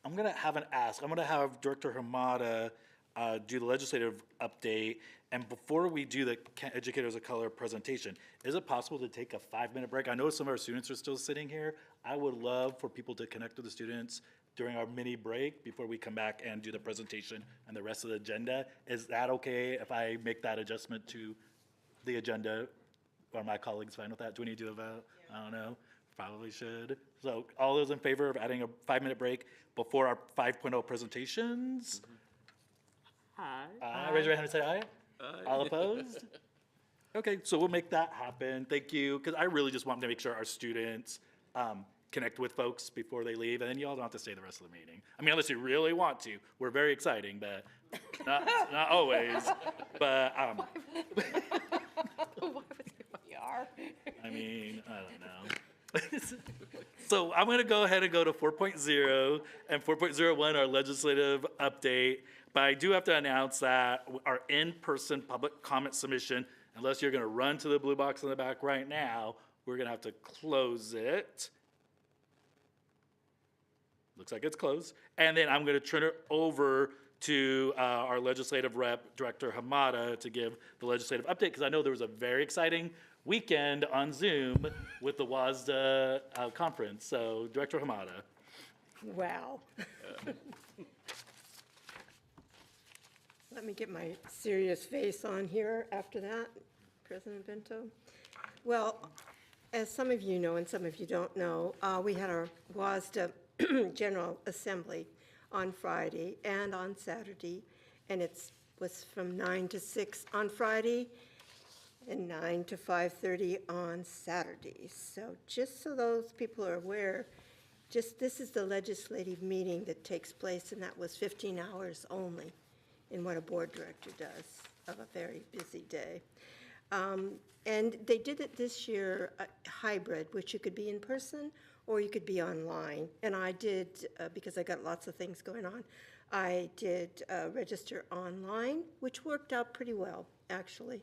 I'm going to have an ask. I'm going to have Director Hamada do the legislative update. And before we do the Educators of Color presentation, is it possible to take a 5-minute break? I know some of our students are still sitting here. I would love for people to connect with the students during our mini break before we come back and do the presentation and the rest of the agenda. Is that okay if I make that adjustment to the agenda? Are my colleagues fine with that? Do we need to do a vote? I don't know. Probably should. So all those in favor of adding a 5-minute break before our 5.0 presentations? Aye. Raise your hand and say aye. Aye. All opposed? Okay, so we'll make that happen. Thank you, because I really just want to make sure our students connect with folks before they leave, and then you all don't have to stay the rest of the meeting. I mean, unless you really want to. We're very exciting, but not always. But We are. I mean, I don't know. So I'm going to go ahead and go to 4.0 and 4.01, our legislative update. But I do have to announce that our in-person public comment submission, unless you're going to run to the blue box in the back right now, we're going to have to close it. Looks like it's closed. And then I'm going to turn it over to our legislative rep, Director Hamada, to give the legislative update, because I know there was a very exciting weekend on Zoom with the WASDA conference. So, Director Hamada. Wow. Let me get my serious face on here after that, President Bento. Well, as some of you know and some of you don't know, we had our WASDA General Assembly on Friday and on Saturday, and it was from 9 to 6 on Friday and 9 to 5:30 on Saturday. So just so those people are aware, this is the legislative meeting that takes place, and that was 15 hours only in what a board director does of a very busy day. And they did it this year hybrid, which you could be in person or you could be online. And I did, because I got lots of things going on, I did register online, which worked out pretty well, actually.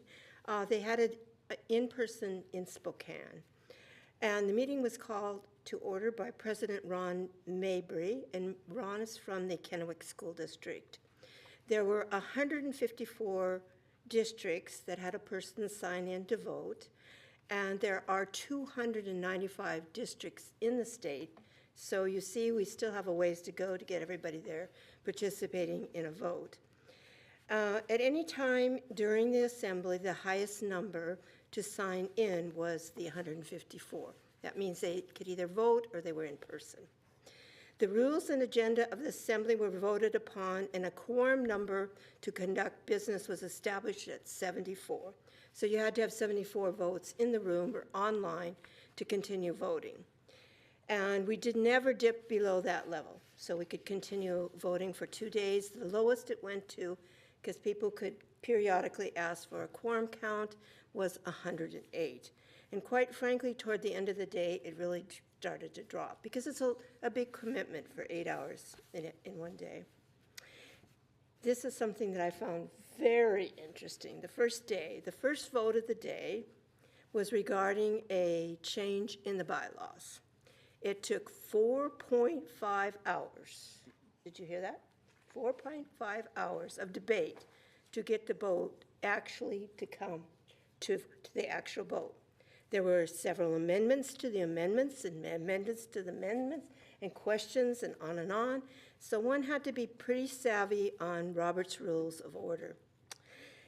They had it in person in Spokane. And the meeting was called to order by President Ron Mabry, and Ron is from the Kennewick School District. There were 154 districts that had a person sign in to vote, and there are 295 districts in the state. So you see, we still have a ways to go to get everybody there participating in a vote. At any time during the assembly, the highest number to sign in was the 154. That means they could either vote or they were in person. The rules and agenda of the assembly were voted upon, and a quorum number to conduct business was established at 74. So you had to have 74 votes in the room or online to continue voting. And we did never dip below that level, so we could continue voting for 2 days. The lowest it went to, because people could periodically ask for a quorum count, was 108. And quite frankly, toward the end of the day, it really started to drop, because it's a big commitment for 8 hours in one day. This is something that I found very interesting. The first day, the first vote of the day was regarding a change in the bylaws. It took 4.5 hours. Did you hear that? 4.5 hours of debate to get the vote actually to come to the actual vote. There were several amendments to the amendments and amendments to the amendments and questions and on. So one had to be pretty savvy on Robert's Rules of Order.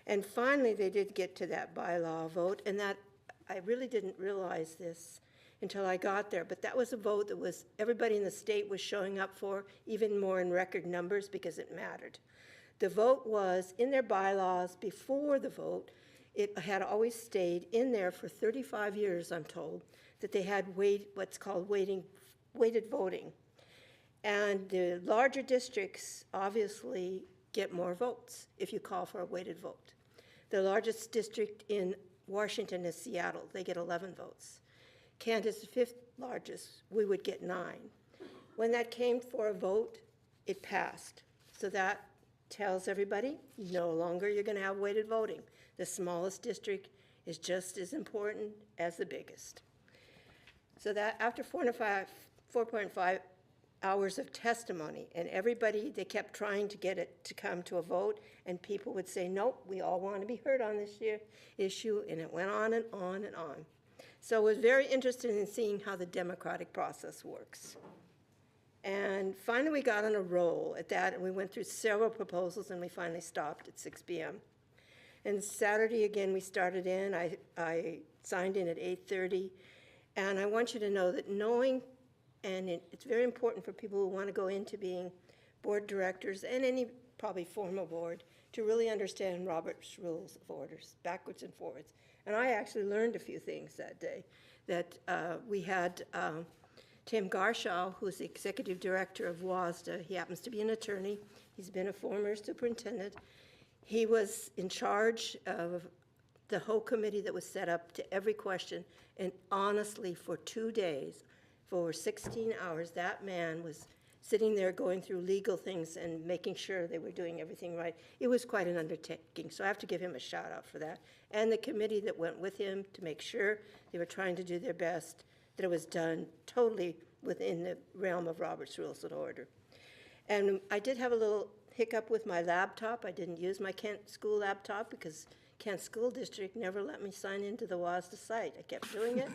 And finally, they did get to that bylaw vote, and that I really didn't realize this until I got there, but that was a vote that was everybody in the state was showing up for, even more in record numbers because it mattered. The vote was in their bylaws before the vote. It had always stayed in there for 35 years, I'm told, that they had what's called weighted voting. And the larger districts obviously get more votes if you call for a weighted vote. The largest district in Washington is Seattle. They get 11 votes. Kent is the fifth largest. We would get 9. When that came for a vote, it passed. So that tells everybody no longer you're going to have weighted voting. The smallest district is just as important as the biggest. So that after 4.5 hours of testimony, and everybody, they kept trying to get it to come to a vote, and people would say, nope, we all want to be heard on this issue, and it went on and on and on. So I was very interested in seeing how the democratic process works. And finally, we got on a roll at that, and we went through several proposals, and we finally stopped at 6 p.m. And Saturday, again, we started in. I signed in at 8:30. And I want you to know that knowing, and it's very important for people who want to go into being board directors and any probably formal board, to really understand Robert's Rules of Orders, backwards and forwards. And I actually learned a few things that day, that we had Tim Garshaw, who's the executive director of WASDA. He happens to be an attorney. He's been a former superintendent. He was in charge of the whole committee that was set up to every question. And honestly, for 2 days, for 16 hours, that man was sitting there going through legal things and making sure they were doing everything right. It was quite an undertaking, so I have to give him a shout out for that. And the committee that went with him to make sure they were trying to do their best, that it was done totally within the realm of Robert's Rules of Order. And I did have a little hiccup with my laptop. I didn't use my Kent School laptop because Kent School District never let me sign into the WASDA site. I kept doing it.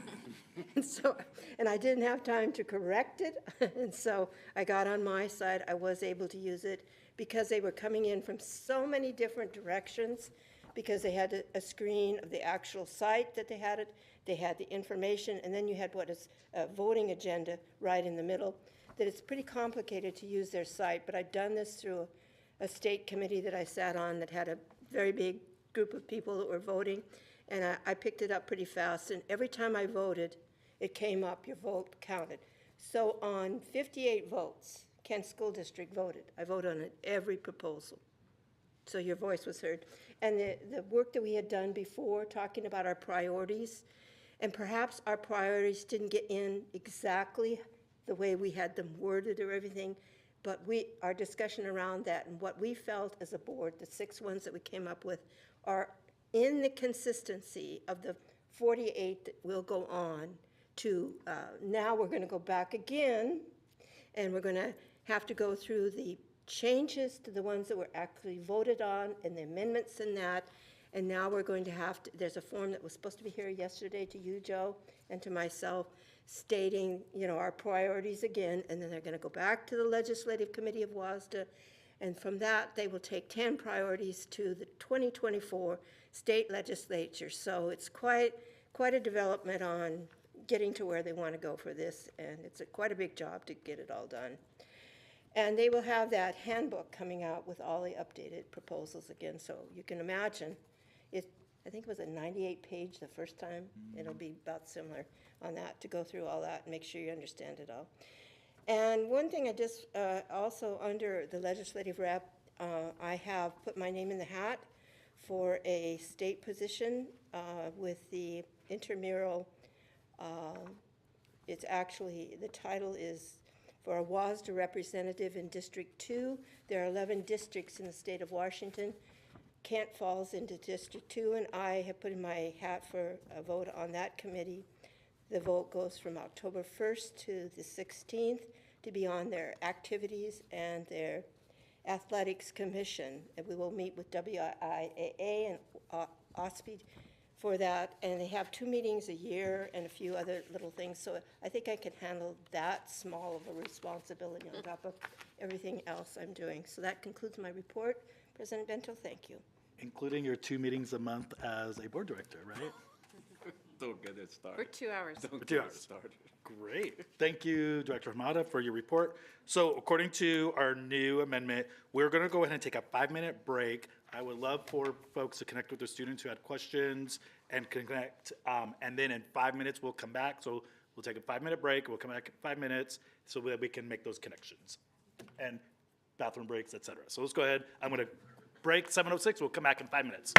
and I didn't have time to correct it. And so I got on my side. I was able to use it because they were coming in from so many different directions, because they had a screen of the actual site that they had it. They had the information, and then you had what is a voting agenda right in the middle, that it's pretty complicated to use their site. But I'd done this through a state committee that I sat on that had a very big group of people that were voting, and I picked it up pretty fast, and every time I voted, it came up, your vote counted. So on 58 votes, Kent School District voted. I voted on every proposal. So your voice was heard. And the work that we had done before, talking about our priorities, and perhaps our priorities didn't get in exactly the way we had them worded or everything, but our discussion around that and what we felt as a board, the 6 ones that we came up with, are in the consistency of the 48 that will go on to, now we're going to go back again, and we're going to have to go through the changes to the ones that were actually voted on and the amendments in that. And now we're going to have to, there's a form that was supposed to be here yesterday to you, Joe, and to myself, stating, our priorities again, and then they're going to go back to the Legislative Committee of WASDA, and from that, they will take 10 priorities to the 2024 state legislature. So it's quite a development on getting to where they want to go for this, and it's quite a big job to get it all done. And they will have that handbook coming out with all the updated proposals again, so you can imagine, I think it was a 98-page the first time. It'll be about similar on that, to go through all that and make sure you understand it all. And one thing I just, also under the legislative rep, I have put my name in the hat for a state position with the intramural, it's actually, the title is for a WASDA representative in District 2. There are 11 districts in the state of Washington. Kent falls into District 2, and I have put in my hat for a vote on that committee. The vote goes from October 1st to the 16th to be on their activities and their athletics commission. And we will meet with WIAA and OSPE for that, and they have 2 meetings a year and a few other little things. So I think I can handle that small of a responsibility on top of everything else I'm doing. So that concludes my report. President Bento, thank you. Including your 2 meetings a month as a board director, right? Don't get it started. For 2 hours. Don't For 2 get it hours. started. Great. Thank you, Director Hamada, for your report. So according to our new amendment, we're going to go ahead and take a 5-minute break. I would love for folks to connect with their students who had questions and connect. And then in 5 minutes, we'll come back. So we'll take a 5-minute break. We'll come back in 5 minutes so that we can make those connections and bathroom breaks, et cetera. So let's go ahead. I'm going to break 7:06. We'll come back in 5 minutes.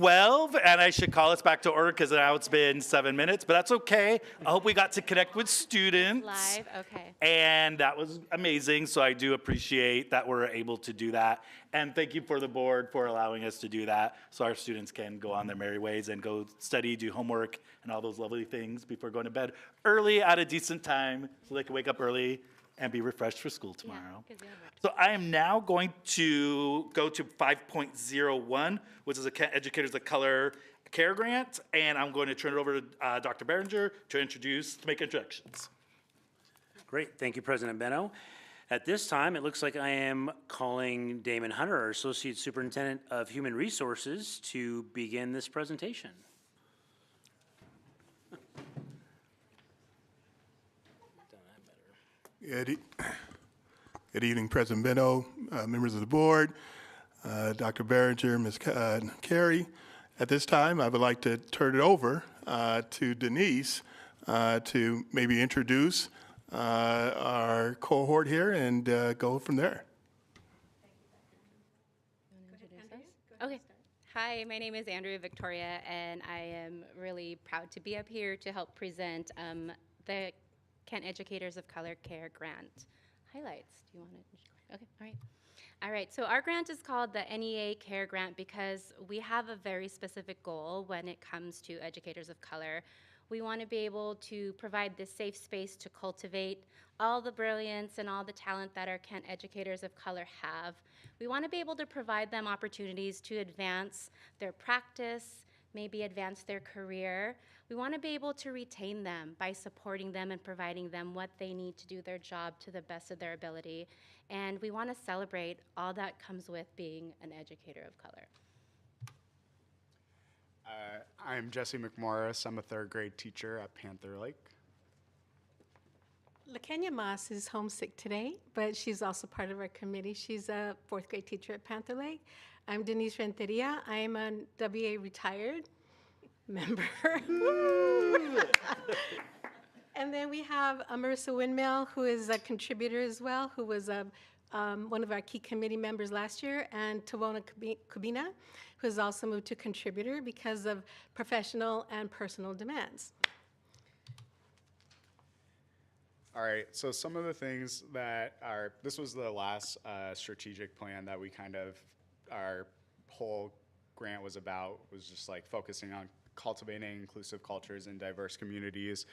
12, and I should call us back to order because now it's been 7 minutes, but that's okay. I hope we got to connect with students. Live, okay. And that was amazing, so I do appreciate that we're able to do that. And thank you for the board for allowing us to do that so our students can go on their merry ways and go study, do homework, and all those lovely things before going to bed early at a decent time so they can wake up early and be refreshed for school tomorrow. So I am now going to go to 5.01, which is a Educators of Color Care Grant, and I'm going to turn it over to Dr. Berenger to make introductions. Great, thank you, President Benno. At this time, it looks like I am calling Damon Hunter, our Associate Superintendent of Human Resources, to begin this presentation. Good evening, President Benno, members of the board, Dr. Berenger, Ms. Carey. At this time, I would like to turn it over to Denise to maybe introduce our cohort here and go from there. Okay. Hi, my name is Andrea Victoria, and I am really proud to be up here to help present the Kent Educators of Color Care Grant highlights. Do you want to? Okay, all right. All right, so our grant is called the NEA Care Grant because we have a very specific goal when it comes to educators of color. We want to be able to provide this safe space to cultivate all the brilliance and all the talent that our Kent educators of color have. We want to be able to provide them opportunities to advance their practice, maybe advance their career. We want to be able to retain them by supporting them and providing them what they need to do their job to the best of their ability. And we want to celebrate all that comes with being an educator of color. I'm Jesse McMorris. I'm a third grade teacher at Panther Lake. LaKenya Moss is homesick today, but she's also part of our committee. She's a fourth grade teacher at Panther Lake. I'm Denise Renteria. I am a WA retired member. And then we have Marissa Windmill, who is a contributor as well, who was one of our key committee members last year, and Tawona Kubina, who has also moved to contributor because of professional and personal demands. All right, so some of the things that this was the last strategic plan that we our whole grant was about, was just like focusing on cultivating inclusive cultures and diverse communities.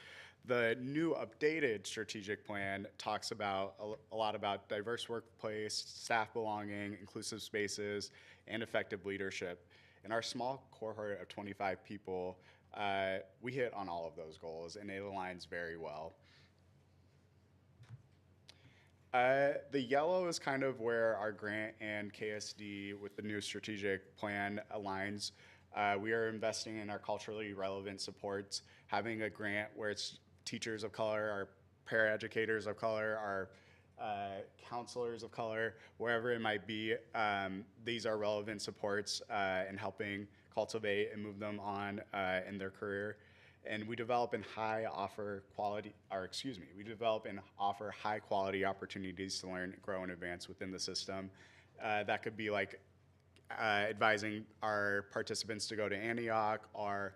The new updated strategic plan talks about a lot about diverse workplace, staff belonging, inclusive spaces, and effective leadership. In our small cohort of 25 people, we hit on all of those goals, and it aligns very well. The yellow is kind of where our grant and KSD with the new strategic plan aligns. We are investing in our culturally relevant supports, having a grant where it's teachers of color, our paraeducators of color, our counselors of color, wherever it might be. These are relevant supports in helping cultivate and move them on in their career. And we develop and offer high quality opportunities to learn, grow, and advance within the system. That could be like advising our participants to go to Antioch, or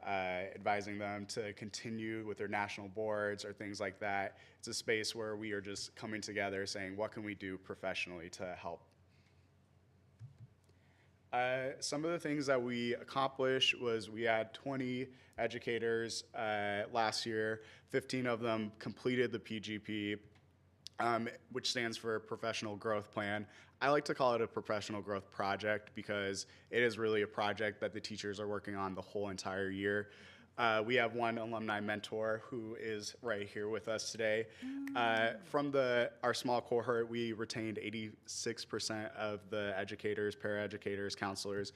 advising them to continue with their national boards or things like that. It's a space where we are just coming together saying, what can we do professionally to help? Some of the things that we accomplished was we had 20 educators last year. 15 of them completed the PGP, which stands for Professional Growth Plan. I like to call it a professional growth project because it is really a project that the teachers are working on the whole entire year. We have one alumni mentor who is right here with us today. From our small cohort, we retained 86% of the educators, paraeducators, counselors,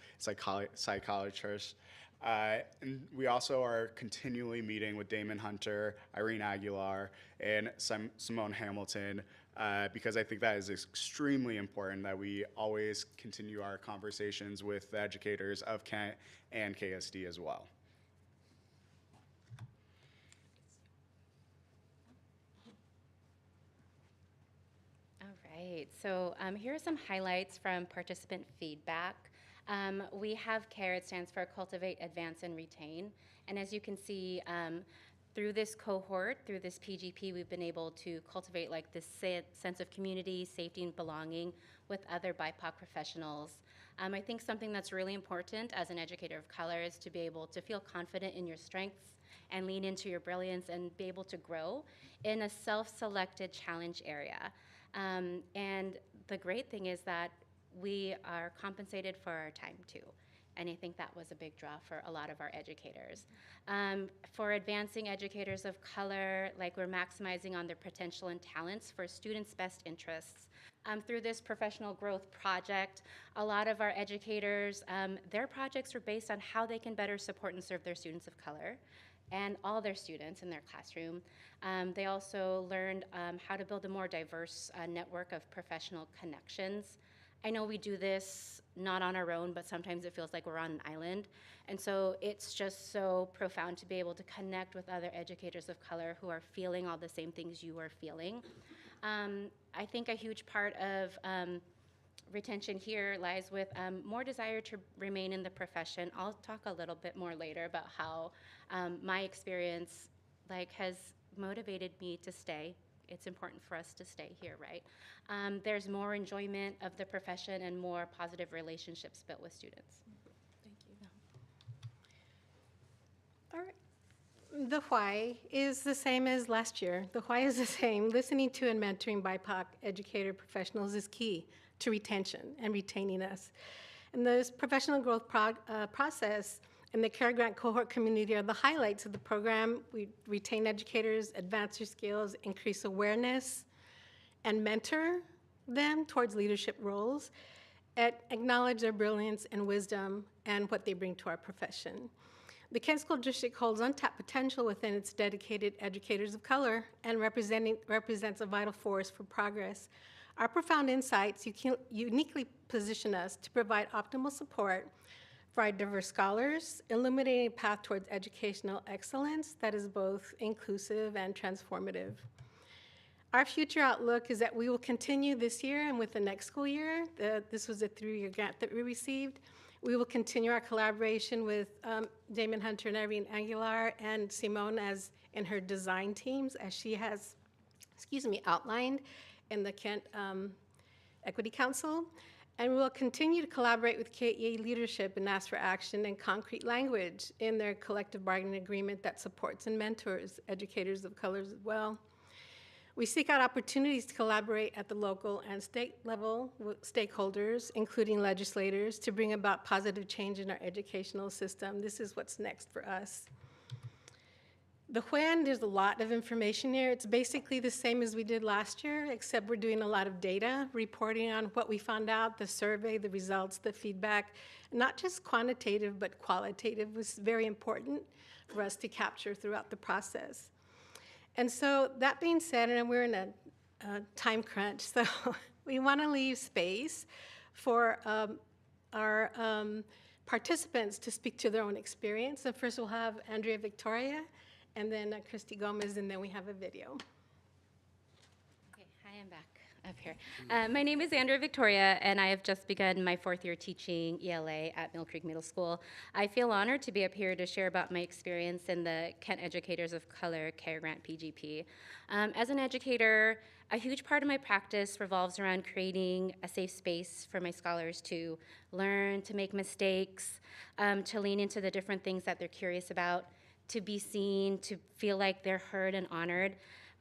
psychologists. And we also are continually meeting with Damon Hunter, Irene Aguilar, and Simone Hamilton, because I think that is extremely important that we always continue our conversations with the educators of Kent and KSD as well. All right, so here are some highlights from participant feedback. We have CARE, it stands for Cultivate, Advance, and Retain. And as you can see, through this cohort, through this PGP, we've been able to cultivate like this sense of community, safety, and belonging with other BIPOC professionals. I think something that's really important as an educator of color is to be able to feel confident in your strengths and lean into your brilliance and be able to grow in a self-selected challenge area. And the great thing is that we are compensated for our time too. And I think that was a big draw for a lot of our educators. For advancing educators of color, like we're maximizing on their potential and talents for students' best interests. Through this professional growth project, a lot of our educators, their projects are based on how they can better support and serve their students of color and all their students in their classroom. They also learned how to build a more diverse network of professional connections. I know we do this not on our own, but sometimes it feels like we're on an island. And so it's just so profound to be able to connect with other educators of color who are feeling all the same things you are feeling. I think a huge part of retention here lies with more desire to remain in the profession. I'll talk a little bit more later about how my experience has motivated me to stay. It's important for us to stay here, right? There's more enjoyment of the profession and more positive relationships built with students. Thank you. All right. The why is the same as last year. The why is the same. Listening to and mentoring BIPOC educator professionals is key to retention and retaining us. And this professional growth process and the CARE Grant cohort community are the highlights of the program. We retain educators, advance their skills, increase awareness, and mentor them towards leadership roles, and acknowledge their brilliance and wisdom and what they bring to our profession. The Kent School District holds untapped potential within its dedicated educators of color and represents a vital force for progress. Our profound insights uniquely position us to provide optimal support for our diverse scholars, illuminating a path towards educational excellence that is both inclusive and transformative. Our future outlook is that we will continue this year and with the next school year. This was a 3-year grant that we received. We will continue our collaboration with Damon Hunter and Irene Aguilar and Simone as in her design teams, as she has, outlined in the Kent Equity Council. And we will continue to collaborate with KEA leadership and ask for action in concrete language in their collective bargaining agreement that supports and mentors educators of color as well. We seek out opportunities to collaborate at the local and state level with stakeholders, including legislators, to bring about positive change in our educational system. This is what's next for us. The when, there's a lot of information here. It's basically the same as we did last year, except we're doing a lot of data, reporting on what we found out, the survey, the results, the feedback. Not just quantitative, but qualitative was very important for us to capture throughout the process. And so that being said, and we're in a time crunch, so we want to leave space for our participants to speak to their own experience. And first we'll have Andrea Victoria, and then Christy Gomez, and then we have a video. Okay, hi, I'm back up here. My name is Andrea Victoria, and I have just begun my 4th year teaching ELA at Mill Creek Middle School. I feel honored to be up here to share about my experience in the Kent Educators of Color CARE Grant PGP. As an educator, a huge part of my practice revolves around creating a safe space for my scholars to learn, to make mistakes, to lean into the different things that they're curious about, to be seen, to feel like they're heard and honored.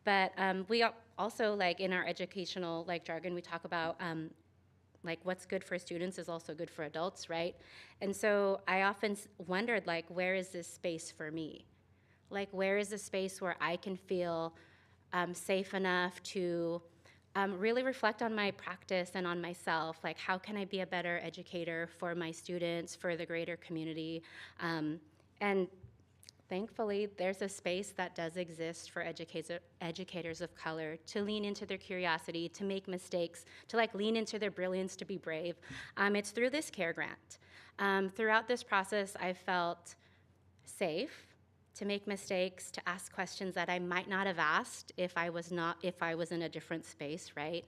But we also, like in our educational jargon, we talk about what's good for students is also good for adults, right? And so I often wondered, where is this space for me? Where is the space where I can feel safe enough to really reflect on my practice and on myself? How can I be a better educator for my students, for the greater community? And thankfully, there's a space that does exist for educators of color to lean into their curiosity, to make mistakes, to lean into their brilliance, to be brave. It's through this CARE grant. Throughout this process, I felt safe to make mistakes, to ask questions that I might not have asked if I was in a different space, right?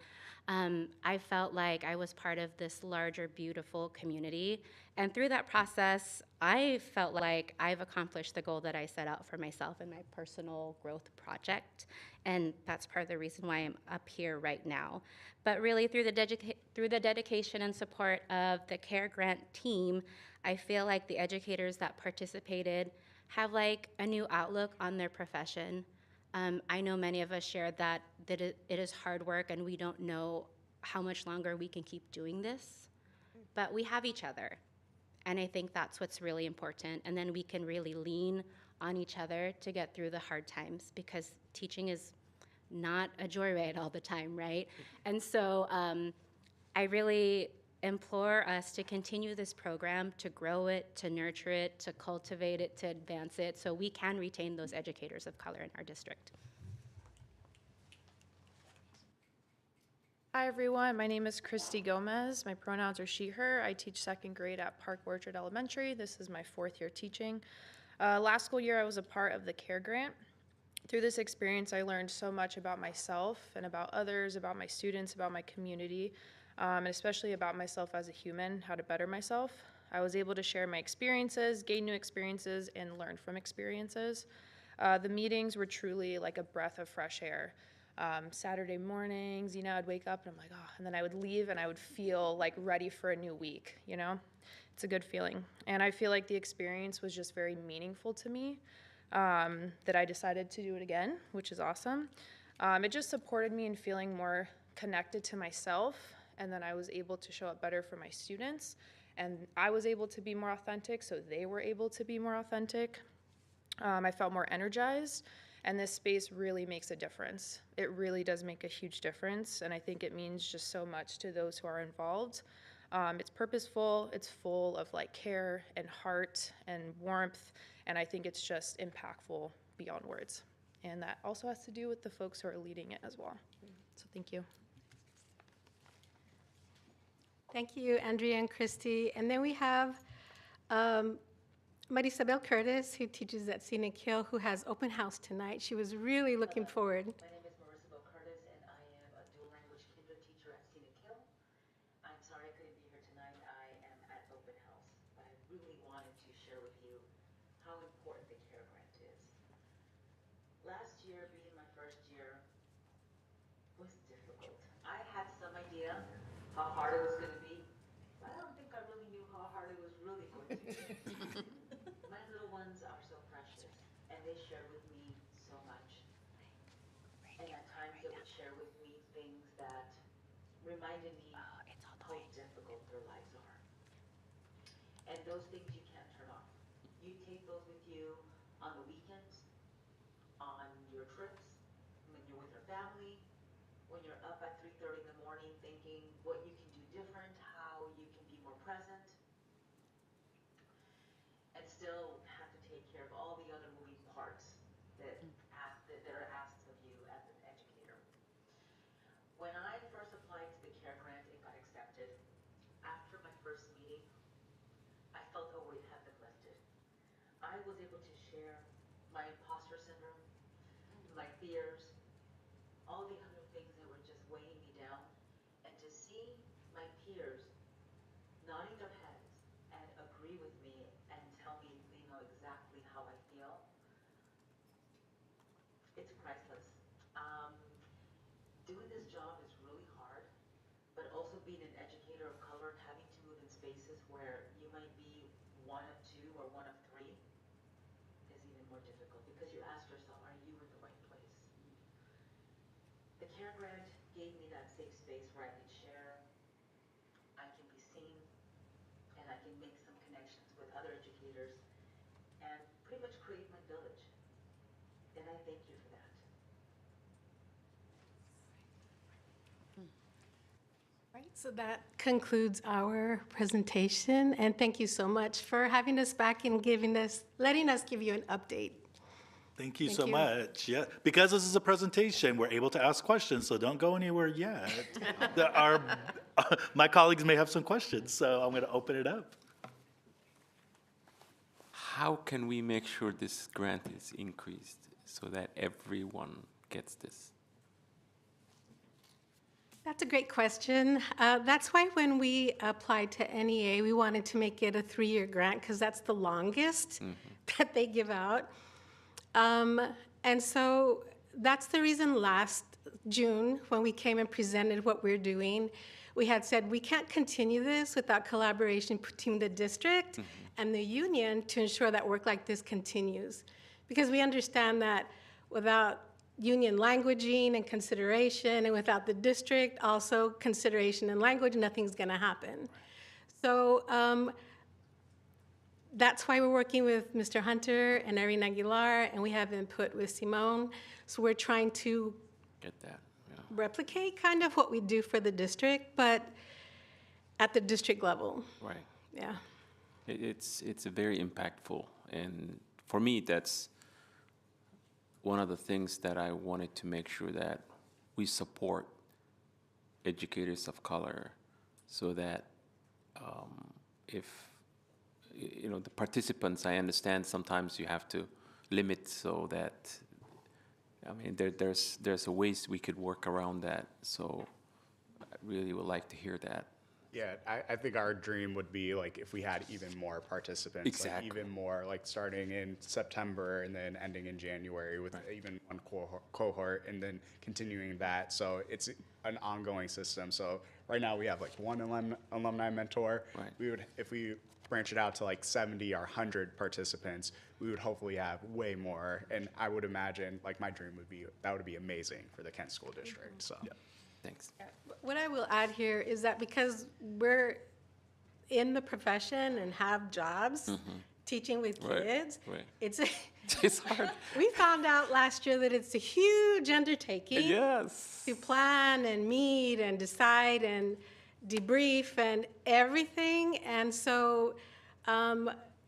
I felt like I was part of this larger, beautiful community. And through that process, I felt like I've accomplished the goal that I set out for myself in my personal growth project. And that's part of the reason why I'm up here right now. But really, through the dedication and support of the CARE Grant team, I feel like the educators that participated have like a new outlook on their profession. I know many of us shared that it is hard work and we don't know how much longer we can keep doing this, but we have each other. And I think that's what's really important. And then we can really lean on each other to get through the hard times, because teaching is not a joyride all the time, right? And so I really implore us to continue this program, to grow it, to nurture it, to cultivate it, to advance it, so we can retain those educators of color in our district. Hi everyone, my name is Christy Gomez. My pronouns are she, her. I teach second grade at Park Orchard Elementary. This is my 4th year teaching. Last school year I was a part of the CARE Grant. Through this experience I learned so much about myself and about others, about my students, about my community. And especially about myself as a human, how to better myself. I was able to share my experiences, gain new experiences, and learn from experiences. The meetings were truly like a breath of fresh air. Saturday mornings, I'd wake up and I'm like, oh, and then I would leave and I would feel like ready for a new week, It's a good feeling. And I feel like the experience was just very meaningful to me, that I decided to do it again, which is awesome. It just supported me in feeling more connected to myself, and then I was able to show up better for my students, and I was able to be more authentic, so they were able to be more authentic. I felt more energized, and this space really makes a difference. It really does make a huge difference, and I think it means just so much to those who are involved. It's purposeful, it's full of like care and heart and warmth, and I think it's just impactful beyond words. And that also has to do with the folks who are leading it as well. So thank you. Thank you, Andrea and Christy. And then we have Marisabel Curtis, who teaches at Scenic Hill, who has open house tonight. She was really looking forward. My name is Marisabel Curtis, and I am a dual language kinder teacher at Scenic Hill. I'm sorry I couldn't be here tonight. I am at open house, but I really wanted to share with you how important the CARE Grant is. Last year, being my first year, was difficult. I had some idea how hard it was going to be, but I don't think I really knew how hard it was really going to be. My little ones are so precious, and they share with me so much. And at times they would share with me things that reminded me how difficult their lives are. And those things you can't turn off. You take those with you on the weekends, on your trips, when you're with your family, when you're up at 3:30 in the morning thinking what you can do different, how you can be more present, and still have to take care of all the other moving parts that are asked of you as an educator. When I first applied to the CARE Grant and got accepted, after my first meeting, I felt a weight had been lifted. I was able to share my imposter syndrome, my fears, all the other things that were just weighing me down, and to see my peers nodding their heads and agree with me and tell me they know exactly how I feel, it's priceless. Doing this job is really hard, but also being an educator of color and having to move in spaces where you might be one of two or one of three is even more difficult, because you ask yourself, are you in the right place? The CARE Grant gave me that safe space where I can share, I can be seen, and I can make some connections with other educators and pretty much create my village. And I thank you for that. Right, so that concludes our presentation, and thank you so much for having us back and letting us give you an update. Thank you Thank so you. much. Yeah, because this is a presentation, we're able to ask questions, so don't go anywhere yet. My colleagues may have some questions, so I'm going to open it up. how can we make sure this grant is increased so that everyone gets this? That's a great question. That's why when we applied to NEA, we wanted to make it a 3-year grant because that's the longest that they give out. And so that's the reason last June, when we came and presented what we're doing, we had said we can't continue this without collaboration between the district and the union to ensure that work like this continues. Because we understand that without union languaging and consideration, and without the district also consideration and language, nothing's gonna happen. So that's why we're working with Mr. Hunter and Irene Aguilar, and we have input with Simone. So we're trying to Get that, yeah. replicate kind of what we do for the district, but at the district level. Right. Yeah. It's very impactful, and for me, that's one of the things that I wanted to make sure that we support educators of color, so that if the participants, I understand sometimes you have to limit so that, I mean, there's a ways we could work around that. So I really would like to hear that. Yeah, I think our dream would be like if we had even more participants. Exactly. Like even more, like starting in September and then ending in January with even one cohort and then continuing that. So it's an ongoing system. So right now we have like one alumni mentor. Right. We would, if we branch it out to like 70 or 100 participants, we would hopefully have way more. And I would imagine, like my dream would be, that would be amazing for the Kent School District, so. Yeah. Thanks. What I will add here is that because we're in the profession and have jobs teaching with Right, kids, right. it's It's hard. we found out last year that it's a huge undertaking Yes. to plan and meet and decide and debrief and everything. And so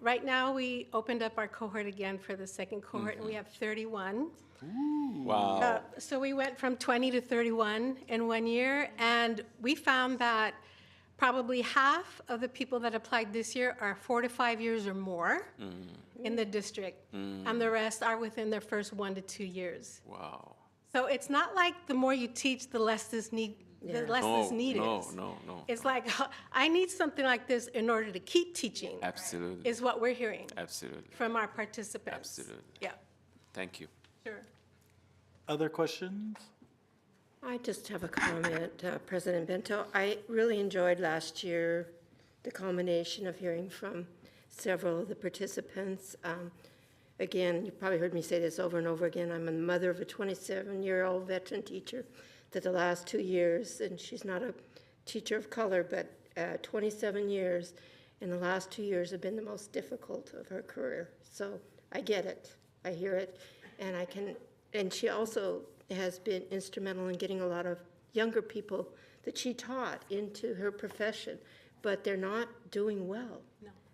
right now we opened up our cohort again for the second cohort, and we have 31. Wow. So we went from 20 to 31 in 1 year, and we found that probably half of the people that applied this year are 4 to 5 years or more in the district, and the rest are within their first 1 to 2 years. Wow. So it's not like the more you teach, the less this need, the less this need is. No. It's like, I need something like this in order to keep teaching, Absolutely. is what we're hearing Absolutely. from our participants. Absolutely. Yeah, Thank you. sure. Other questions? I just have a comment, President Bento. I really enjoyed last year the culmination of hearing from several of the participants. Again, you probably heard me say this over and over again. I'm a mother of a 27-year-old veteran teacher that the last 2 years, and she's not a teacher of color, but 27 years, and the last 2 years have been the most difficult of her career. So I get it, I hear it, and she also has been instrumental in getting a lot of younger people that she taught into her profession, but they're not doing well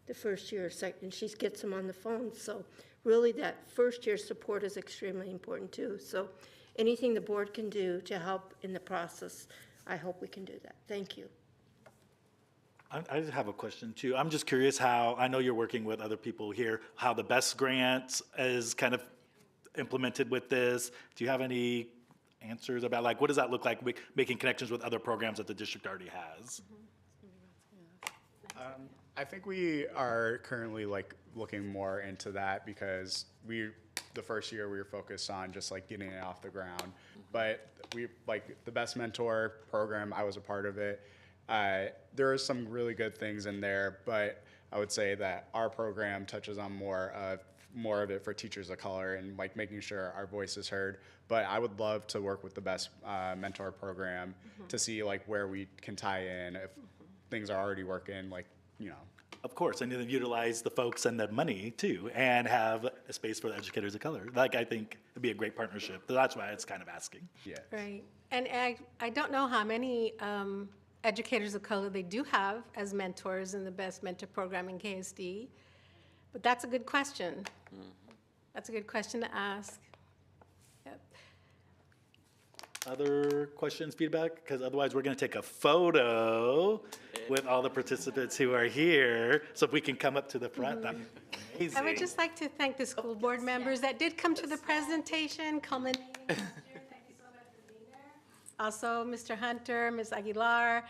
the first year or second, and she gets them on the phone. So really that first year support is extremely important too. So anything the board can do to help in the process, I hope we can do that. Thank you. I just have a question too. I'm just curious how, I know you're working with other people here, how the BEST grant is kind of implemented with this. Do you have any answers about, like, what does that look like, making connections with other programs that the district already has? I think we are currently like looking more into that because the first year we were focused on just like getting it off the ground. But we, like the Best Mentor program, I was a part of it. There are some really good things in there, but I would say that our program touches on more of it for teachers of color and like making sure our voice is heard. But I would love to work with the Best Mentor program to see like where we can tie in if things are already working, like, you know. Of course, and then utilize the folks and the money too, and have a space for the educators of color. Like, I think it'd be a great partnership. So that's why it's kind of asking. Yeah. Right. And I don't know how many educators of color they do have as mentors in the Best Mentor program in KSD, but that's a good question. That's a good question to ask. Yep. Other questions, feedback? Because otherwise we're going to take a photo with all the participants who are here. So if we can come up to the front, that'd be I would just like to thank the school board members that did come to the presentation, culminating last year. Thank you so much for being there. Also, Mr. Hunter, Ms. Aguilar,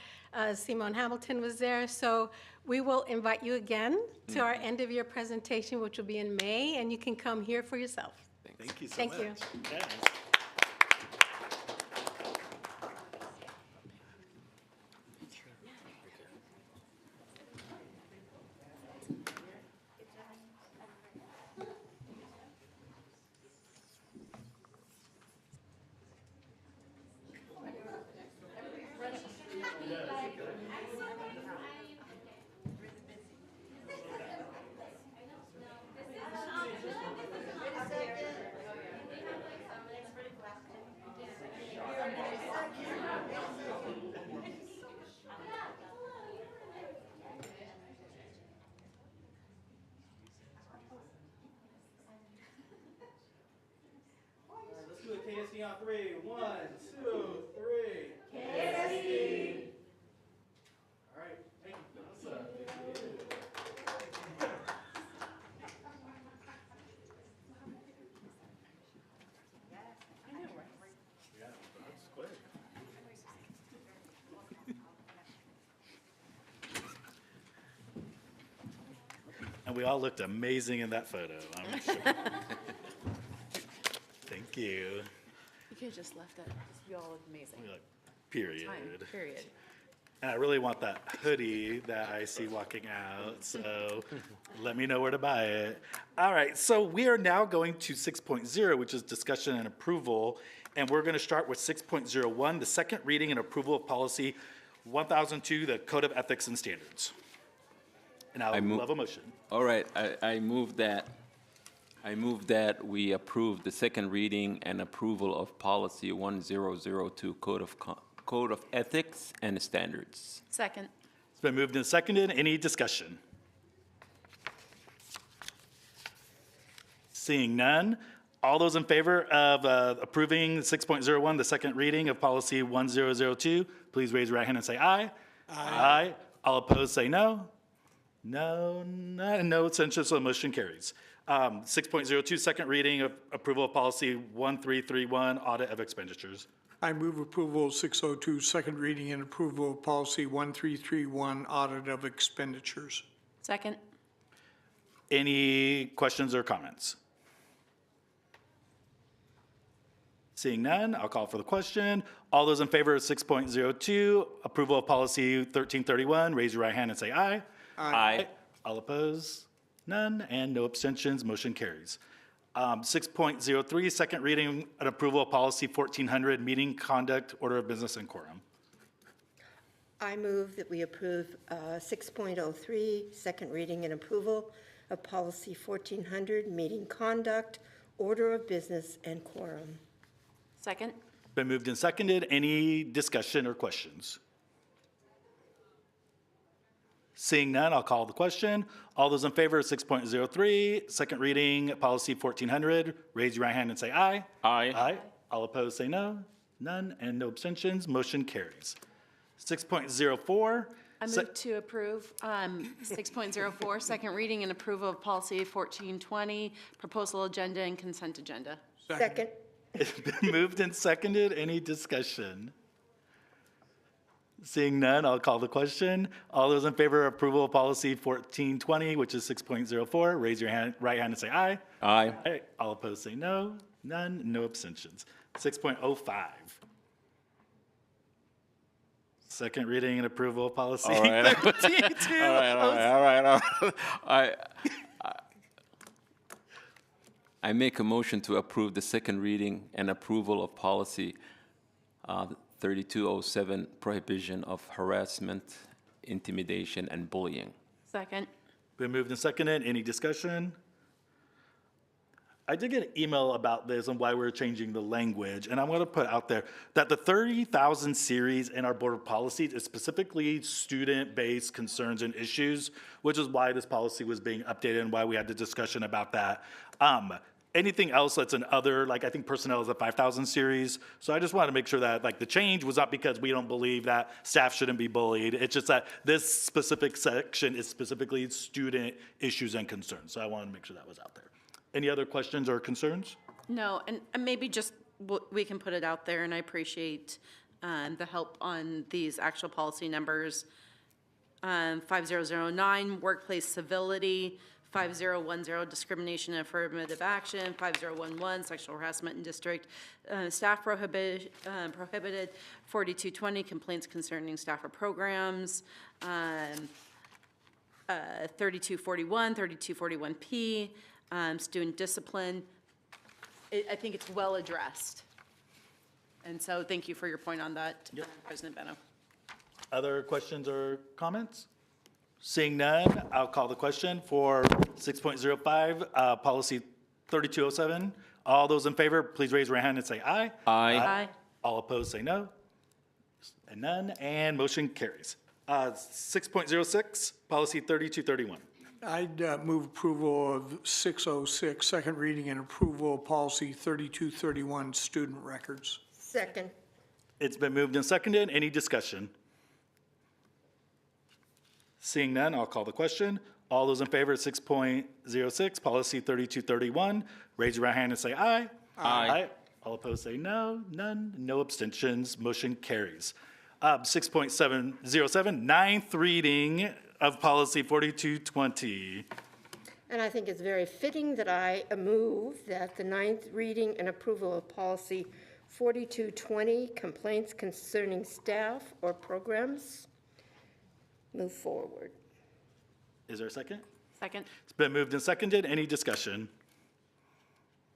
Simone Hamilton was there. So we will invite you again to our end of year presentation, which will be in May, and you can come here for yourself. Thank you so Thank much. you. Yes. Let's do a KSD on three. 1, 2, 3. KSD. All right. Thank you. Awesome. And we all looked amazing in that photo, I'm sure. Thank you. You could have just left that. You all look amazing. We're like, period. Time, period. And I really want that hoodie that I see walking out, so let me know where to buy it. All right, so we are now going to 6.0, which is discussion and approval. And we're going to start with 6.01, the second reading and approval of policy 1002, the Code of Ethics and Standards. And I would love a motion. All right, I move that we approve the second reading and approval of policy 1002, Code of Ethics and Standards. Second. It's been moved and seconded. Any discussion? Seeing none. All those in favor of approving 6.01, the second reading of policy 1002, please raise your right hand and say aye. Aye. All opposed say no. No, no abstentions, so the motion carries. 6.02, second reading of approval of policy 1331, audit of expenditures. I move approval of 602, second reading and approval of policy 1331, audit of expenditures. Second. Any questions or comments? Seeing none, I'll call for the question. All those in favor of 6.02, approval of policy 1331, raise your right hand and say aye. Aye. All opposed? None, and no abstentions, motion carries. 6.03, second reading and approval of policy 1400, meeting conduct, order of business, and quorum. I move that we approve 6.03, second reading and approval of policy 1400, meeting conduct, order of business, and quorum. Second. Been moved and seconded. Any discussion or questions? Seeing none, I'll call the question. All those in favor of 6.03, second reading, policy 1400, raise your right hand and say aye. Aye. Aye. All opposed say no. None, and no abstentions. Motion carries. 6.04. I move to approve 6.04, second reading and approval of policy 1420, proposal agenda and consent agenda. Second. It's been moved and seconded. Any discussion? Seeing none, I'll call the question. All those in favor of approval of policy 1420, which is 6.04, raise your right hand and say aye. Aye. Aye. All opposed say no. None, no abstentions. 6.05. Second reading and approval of policy All right. 1320. All right. I make a motion to approve the second reading and approval of policy 3207, prohibition of harassment, intimidation, and bullying. Second. Been moved and seconded. Any discussion? I did get an email about this and why we're changing the language, and I'm going to put out there that the 30,000 series in our board of policies is specifically student-based concerns and issues, which is why this policy was being updated and why we had the discussion about that. anything else that's an other, like I think personnel is a 5,000 series. So I just wanted to make sure that like the change was not because we don't believe that staff shouldn't be bullied. It's just that this specific section is specifically student issues and concerns. So I wanted to make sure that was out there. Any other questions or concerns? No, and maybe just we can put it out there, and I appreciate the help on these actual policy numbers. 5009, workplace civility. 5010, discrimination and affirmative action. 5011, sexual harassment in district. Staff prohibited. 4220, complaints concerning staff or programs. 3241, 3241P, student discipline. I think it's well addressed. And so thank you for your point on that, President Beno. Other questions or comments? Seeing none, I'll call the question for 6.05, policy 3207. All those in favor, please raise your hand and say aye. Aye. All opposed, say no. And none, and motion carries. 6.06, policy 3231. I'd move approval of 606, second reading and approval of policy 3231, student records. Second. It's been moved and seconded. Any discussion? Seeing none, I'll call the question. All those in favor of 6.06, policy 3231, raise your right hand and say aye. Aye. All opposed say no. None. No abstentions. Motion carries. 6.707, ninth reading of policy 4220. And I think it's very fitting that I move that the ninth reading and approval of policy 4220, complaints concerning staff or programs, move forward. Is there a second? Second. It's been moved and seconded. Any discussion?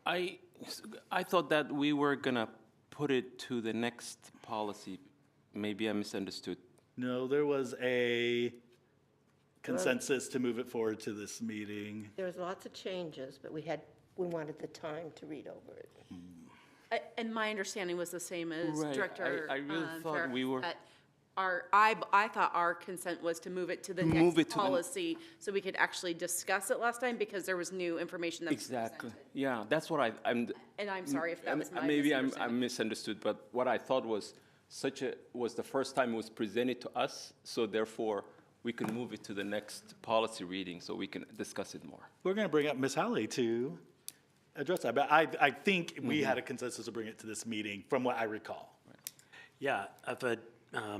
I thought that we were gonna put it to the next policy. Maybe I misunderstood. No, there was a consensus to move it forward to this meeting. There was lots of changes, but we wanted the time to read over it. And my understanding was the same as Right. Director I really thought Farah, we were- that I thought our consent was to move it to the Move it next to the- policy, so we could actually discuss it last time, because there was new information that was Exactly. presented. Yeah, that's what I'm. And I'm sorry if that was my Maybe I misunderstanding. misunderstood, but what I thought was was the first time it was presented to us, so therefore we can move it to the next policy reading so we can discuss it more. We're going to bring up Ms. Halley to address that, but I think we had a consensus to bring it to this meeting, from what I recall. Yeah, if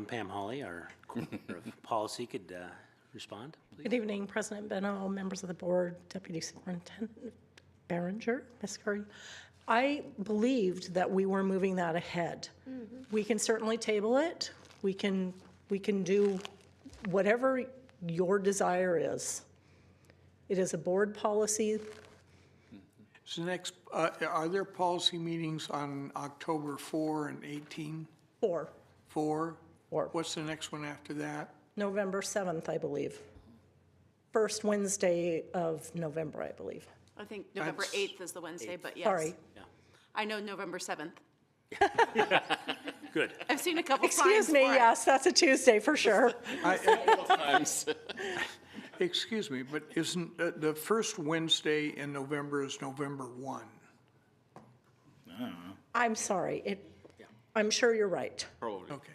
Pam Hawley, our coordinator of policy, could respond, please. Good evening, President Beno, members of the board, Deputy Superintendent Berenger, Ms. Curry. I believed that we were moving that ahead. We can certainly table it. We can do whatever your desire is. It is a board policy. So next, are there policy meetings on October 4 and 18? 4. 4? What's the next one after that? November 7th, I believe. First Wednesday of November, I believe. I think November 8th is the Wednesday, but yes. Sorry. I know November 7th. Good. I've seen a couple signs Excuse me, for it. yes, that's a Tuesday for sure. Excuse me, but isn't, the first Wednesday in November is November 1? I'm sorry. I'm sure you're right. Probably. Okay.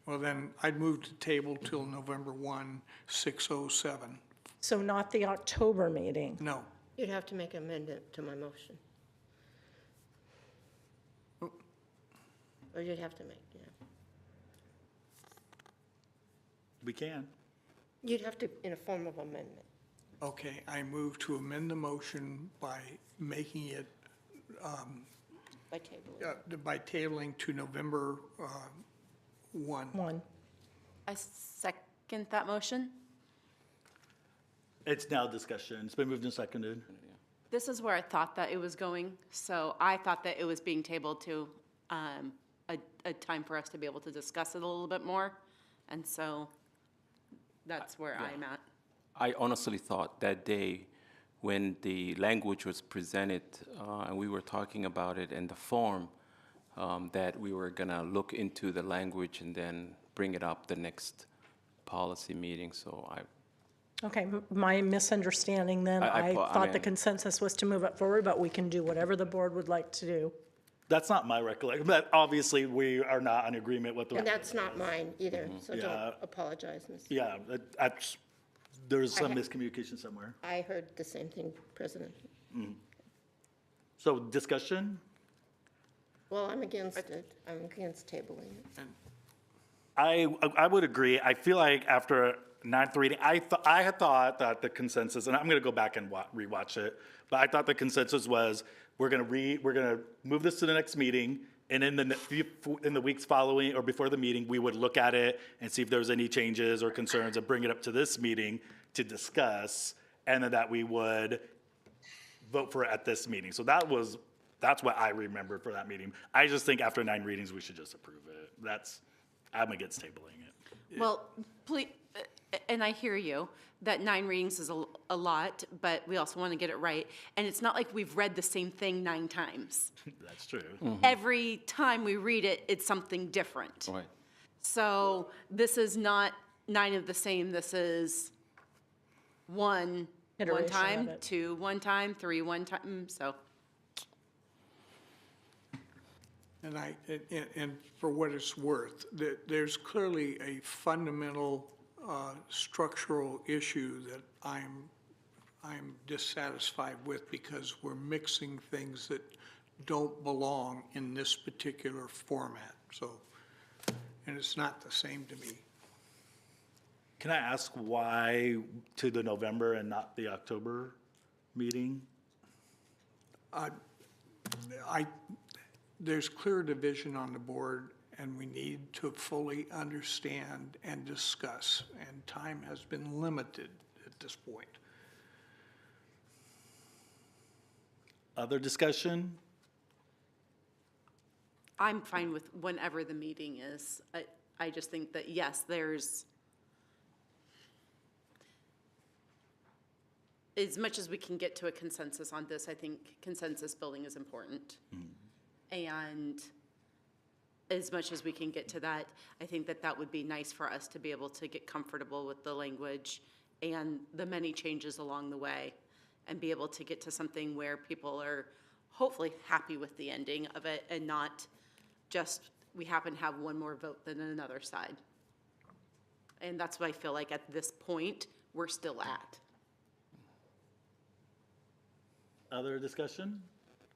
Well, then I'd move to table till November 1, 607. So not the October meeting. No. You'd have to make an amendment to my motion. Or you'd have to make, We can. You'd have to, in a form of amendment. Okay, I move to amend the motion by making it, By tabling. by tabling to November 1. I second that motion. It's now discussion. It's been moved and seconded. This is where I thought that it was going, so I thought that it was being tabled to a time for us to be able to discuss it a little bit more, and so that's where I'm at. I honestly thought that day when the language was presented and we were talking about it in the form, that we were gonna look into the language and then bring it up the next policy meeting. So Okay, my misunderstanding then, I thought the mean- consensus was to move it forward, but we can do whatever the board would like to do. That's not my recollection, but obviously we are not in agreement with the. And that's not mine either, so Yeah. don't apologize, Ms. Yeah, there's some I ha- miscommunication somewhere. I heard the same thing, President. So discussion? Well, I'm against it. I'm against tabling it. I would agree. I feel like after ninth reading, I had thought that the consensus, and I'm going to go back and rewatch it, but I thought the consensus was we're going to move this to the next meeting, and in the weeks following or before the meeting, we would look at it and see if there was any changes or concerns and bring it up to this meeting to discuss, and then that we would vote for it at this meeting. So that's what I remember for that meeting. I just think after 9 readings, we should just approve it. I'm against tabling it. Well, please, and I hear you, that 9 readings is a lot, but we also want to get it right. And it's not like we've read the same thing 9 times. That's true. Every time we read it, it's something different. Right. So this is not 9 of the same, this is 1 Iteration of time, it. 2 one time, 3 one time, so. And for what it's worth, there's clearly a fundamental structural issue that I'm dissatisfied with because we're mixing things that don't belong in this particular format. So, and it's not the same to me. Can I ask why to the November and not the October meeting? There's clear division on the board, and we need to fully understand and discuss, and time has been limited at this point. Other discussion? I'm fine with whenever the meeting is. I just think that, yes, as much as we can get to a consensus on this, I think consensus building is important. And as much as we can get to that, I think that would be nice for us to be able to get comfortable with the language and the many changes along the way and be able to get to something where people are hopefully happy with the ending of it and not just we happen to have one more vote than another side. And that's what I feel like at this point we're still at. Other discussion?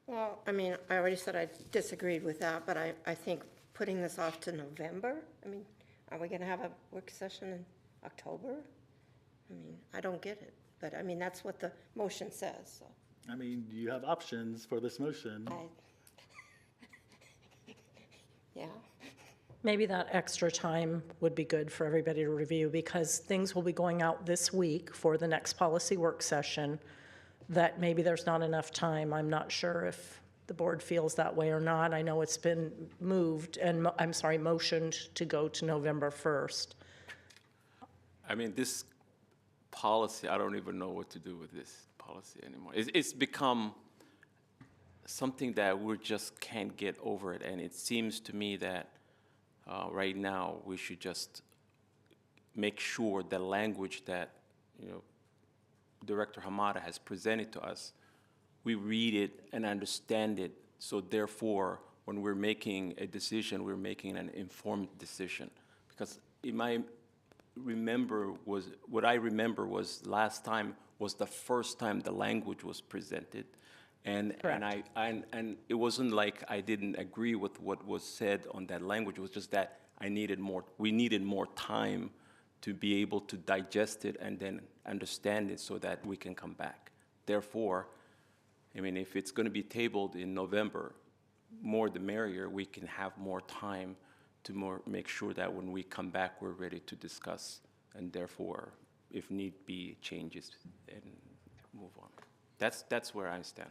Well, I mean, I already said I disagreed with that, but I think putting this off to November, I mean, are we gonna have a work session in October? I mean, I don't get it, but I mean, that's what the motion says, so. I mean, you have options for this motion. Yeah. Maybe that extra time would be good for everybody to review because things will be going out this week for the next policy work session that maybe there's not enough time. I'm not sure if the board feels that way or not. I know it's been moved and, motioned to go to November 1st. I mean, this policy, I don't even know what to do with this policy anymore. It's become something that we just can't get over it. And it seems to me that right now we should just make sure the language that, Director Hamada has presented to us, we read it and understand it. So therefore, when we're making a decision, we're making an informed decision. Because what I remember was last time was the first time the language was presented. And it wasn't like I didn't agree with what was said on that language. It was just that we needed more time to be able to digest it and then understand it so that we can come back. Therefore, I mean, if it's going to be tabled in November, more the merrier, we can have more time to make sure that when we come back, we're ready to discuss, and therefore, if need be, changes and move on. That's where I stand.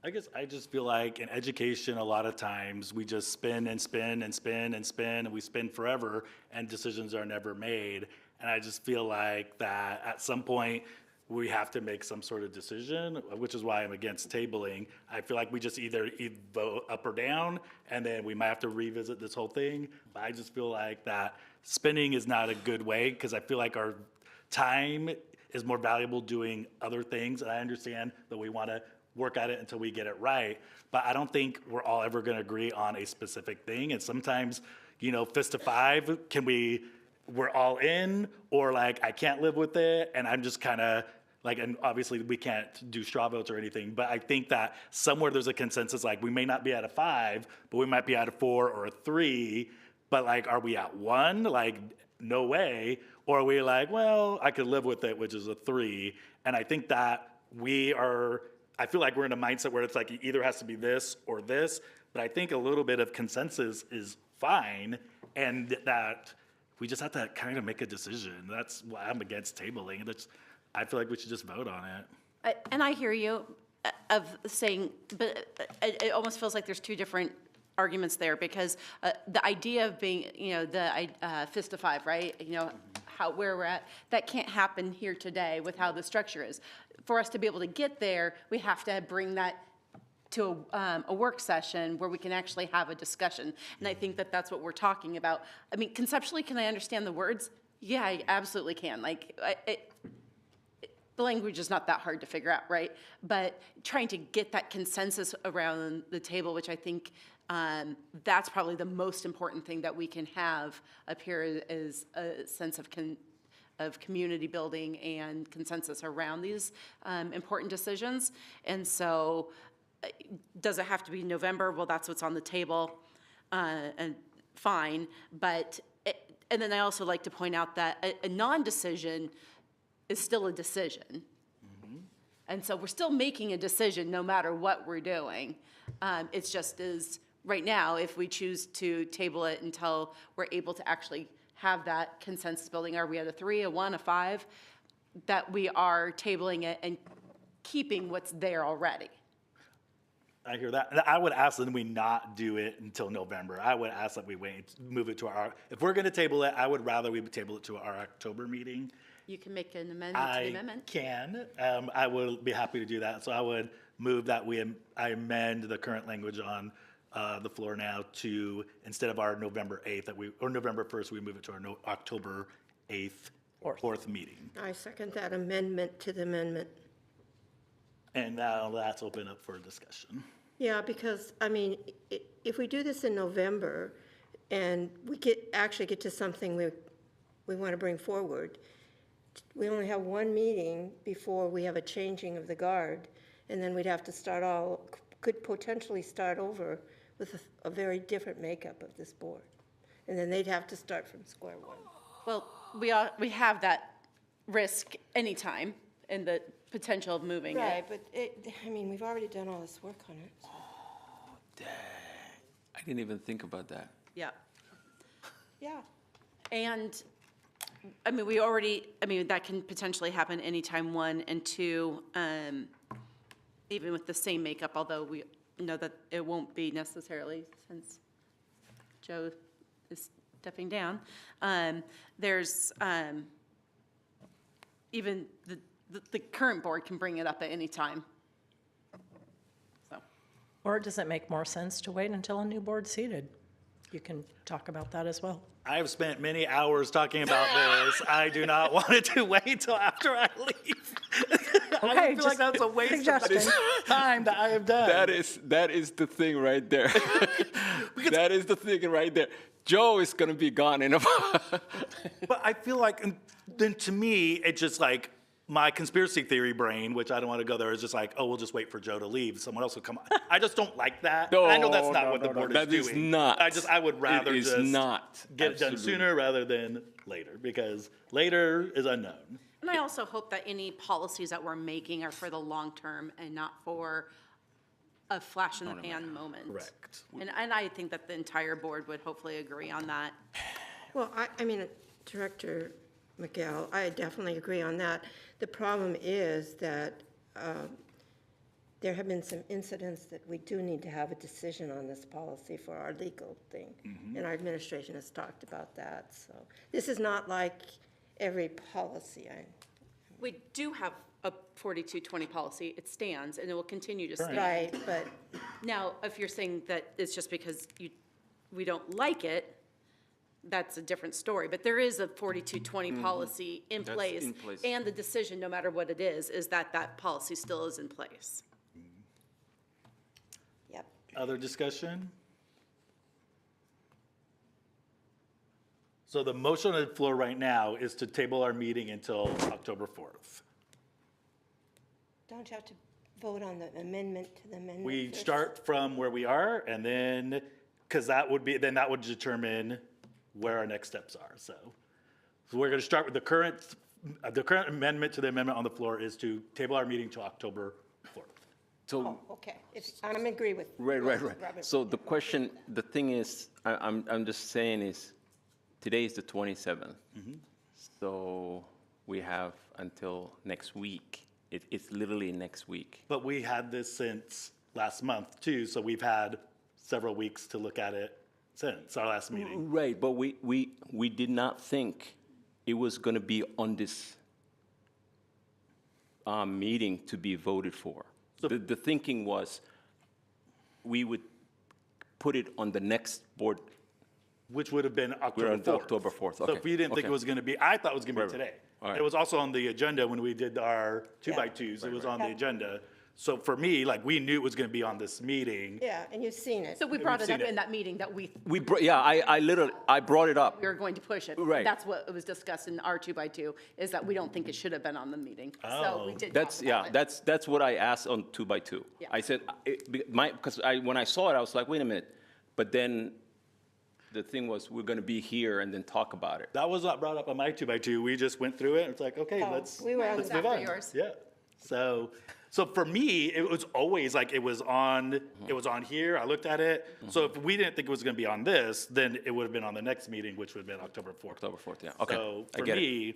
I guess I just feel like in education, a lot of times we just spin and spin and spin and spin, and we spin forever, and decisions are never made. And I just feel like that at some point, we have to make some sort of decision, which is why I'm against tabling. I feel like we just either vote up or down, and then we might have to revisit this whole thing. But I just feel like that spinning is not a good way, because I feel like our time is more valuable doing other things. And I understand that we want to work at it until we get it right, but I don't think we're all ever going to agree on a specific thing. And sometimes, you know, fist of five, we're all in, or like, I can't live with it, and I'm just kind of like, and obviously we can't do straw votes or anything, but I think that somewhere there's a consensus, like we may not be at a 5, but we might be at a 4 or a 3, but like, are we at 1? Like, no way. Or are we like, well, I could live with it, which is a 3. And I think that I feel like we're in a mindset where it's like, it either has to be this or this, but I think a little bit of consensus is fine, and that we just have to kind of make a decision. That's why I'm against tabling. I feel like we should just vote on it. And I hear you of saying, but it almost feels like there's two different arguments there, because the idea of being, you know, the fist of 5, right? You know, where we're at, that can't happen here today with how the structure is. For us to be able to get there, we have to bring that to a work session where we can actually have a discussion. And I think that that's what we're talking about. I mean, conceptually, can I understand the words? Yeah, I absolutely can. Like, the language is not that hard to figure out, right? But trying to get that consensus around the table, which I think that's probably the most important thing that we can have up here, is a sense of community building and consensus around these important decisions. And so, does it have to be November? Well, that's what's on the table, and fine. But, and then I also like to point out that a non-decision is still a decision. And so we're still making a decision no matter what we're doing. It's just right now, if we choose to table it until we're able to actually have that consensus building, are we at a 3, a 1, a 5, that we are tabling it and keeping what's there already. I hear that. I would ask that we not do it until November. I would ask that we move it to if we're going to table it, I would rather we table it to our October meeting. You can make an amendment to the amendment. I will be happy to do that. So I would move that I amend the current language on the floor now to, instead of our November 8th, or November 1st, we move it to our October 8th, 4th meeting. I second that amendment to the amendment. And now that's open up for discussion. Yeah, because, I mean, if we do this in November and we actually get to something we want to bring forward, we only have one meeting before we have a changing of the guard, and then we'd have to could potentially start over with a very different makeup of this board. And then they'd have to start from square one. Well, we have that risk anytime in the potential of moving it. Right, but I mean, we've already done all this work on it. So. Oh, dang. I didn't even think about that. Yeah. Yeah. And, I mean, that can potentially happen anytime, 1 and 2, even with the same makeup, although we know that it won't be necessarily since Joe is stepping down. There's even the current board can bring it up at any time. So. Or does it make more sense to wait until a new board's seated? You can talk about that as well. I have spent many hours talking about this. I do not want it to wait till after I leave. I feel like that's a waste of time that I have done. That is the thing right there. That is the thing right there. Joe is going to be gone in about. But I feel like, then to me, it's just like, my conspiracy theory brain, which I don't want to go there, is just like, oh, we'll just wait for Joe to leave. Someone else will come on. I just don't like that. No, and I know that's not what the board is doing. That is not. I would rather just get it done Absolutely. sooner rather than later, because later is unknown. And I also hope that any policies that we're making are for the long term and not for a flash in the pan moment. Correct. And I think that the entire board would hopefully agree on that. Well, I mean, Director Miguel, I definitely agree on that. The problem is that there have been some incidents that we do need to have a decision on this policy for our legal thing. And our administration has talked about that. So this is not like every policy. We do have a 4220 policy. It stands, and it will continue to stand. Right, but Now, if you're saying that it's just because we don't like it, that's a different story. But there is a 4220 policy in That's place. in place. And the decision, no matter what it is that that policy still is in place. Yep. Other discussion? So the motion on the floor right now is to table our meeting until October 4th. Don't you have to vote on the amendment to the amendment? We first? start from where we are, and then, because that would determine where our next steps are, so. So we're gonna start with the current amendment to the amendment on the floor is to table our meeting to October 4th. So, Okay, I'm agree with. right. Robert. So the question, the thing is, I'm just saying is, today is the 27th. So we have until next week. It's literally next week. But we had this since last month too, so we've had several weeks to look at it since our last meeting. Right, but we did not think it was going to be on this meeting to be voted for. The thinking was we would put it on the next board. Which would have been We're October on 4th. October 4th, So okay. if we didn't think it Okay. was gonna be, I thought it was gonna be Right, today. all right. It was also on the agenda when we did our two Yeah. by twos, it was on the Yeah. agenda. So for me, like, we knew it was gonna be on this meeting. Yeah, and you've seen it. So we brought it seen up it. in that meeting that we I literally, I brought it up. we were going to push it. Right. That's what was discussed in our 2x2, is that we don't think it should have been on the meeting. So we Oh. did That's, talk about yeah, it. that's what I asked on 2x2. Yeah. I said, because when I saw it, I was like, wait a minute. But then the thing was, we're going to be here and then talk about it. That was not brought up on my two by two, we just went through it, and it's like, okay, let's we were on let's the- move After on. yours. Yeah, so for me, it was always like, it was on here, I looked at it. So if we didn't think it was gonna be on this, then it would have been on the next meeting, which would have been October 4th. October 4th, yeah, okay. So I for get it. me,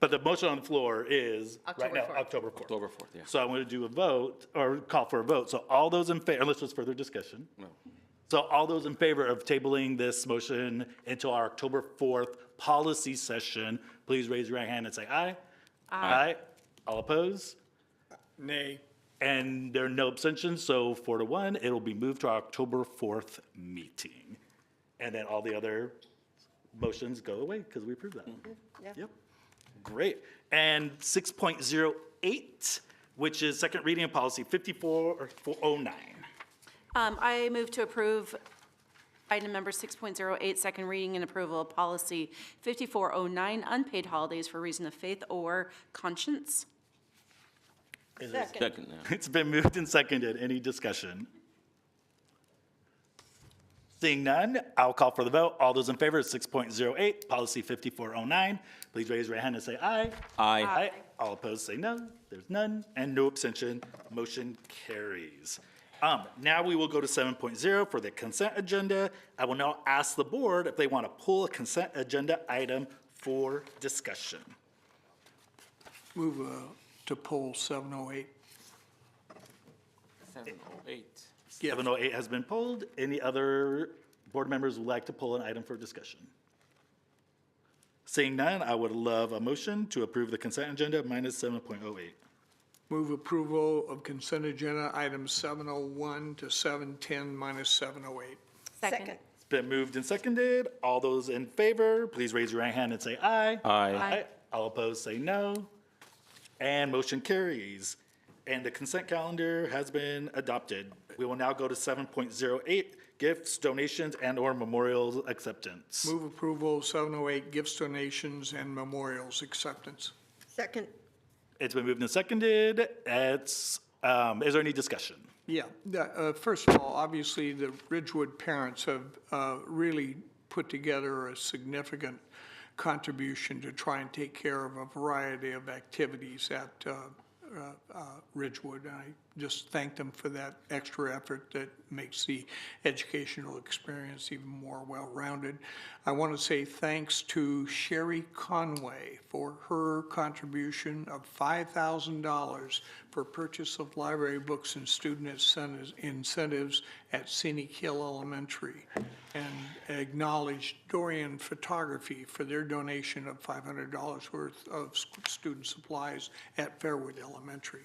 but the motion on the floor is right October now, 4th. October 4th. October 4th, yeah. So I'm going to do a vote, or call for a vote. So all those in favor, unless there's further discussion. So all those in favor of tabling this motion until our October 4th policy session, please raise your right hand and say aye. Aye. All opposed? Nay. And there are no abstentions, so 4-1, it'll be moved to our October 4th meeting. And then all the other motions go away because we approved that. Yeah. Yep. Great. And 6.08, which is second reading of policy 5409. I move to approve item number 6.08, second reading and approval of policy 5409, unpaid holidays for reason of faith or conscience. Second, yeah. It's been moved and seconded. Any discussion? Seeing none, I'll call for the vote. All those in favor of 6.08, policy 5409, please raise your hand and say aye. Aye. All opposed, say no. There's none, and no abstention. Motion carries. Now we will go to 7.0 for the consent agenda. I will now ask the board if they want to pull a consent agenda item for discussion. Move to poll 708. 708. 708 has been pulled. Any other board members would like to pull an item for discussion? Seeing none, I would love a motion to approve the consent agenda minus 7.08. Move approval of consent agenda items 701 to 710 minus 708. Second. It's been moved and seconded. All those in favor, please raise your right hand and say aye. Aye. All opposed, say no. And motion carries. And the consent calendar has been adopted. We will now go to 7.08, gifts, donations, and/or memorials acceptance. Move approval of 708 gifts, donations, and memorials acceptance. Second. It's been moved and seconded. Is there any discussion? Yeah, first of all, obviously, the Ridgewood parents have really put together a significant contribution to try and take care of a variety of activities at Ridgewood. And I just thank them for that extra effort that makes the educational experience even more well-rounded. I want to say thanks to Sherry Conway for her contribution of $5,000 for purchase of library books and student incentives at Scenic Hill Elementary, and acknowledge Dorian Photography for their donation of $500 worth of student supplies at Fairwood Elementary.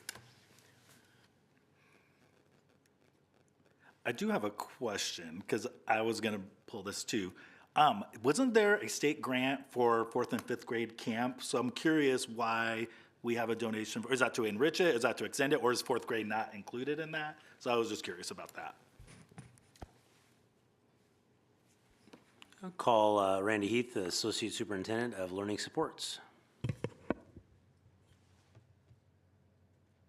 I do have a question, because I was going to pull this too. Wasn't there a state grant for 4th and 5th grade camp? So I'm curious why we have a donation. Is that to enrich it? Is that to extend it? Or is 4th grade not included in that? So I was just curious about that. I'll call Randy Heath, the Associate Superintendent of Learning Supports.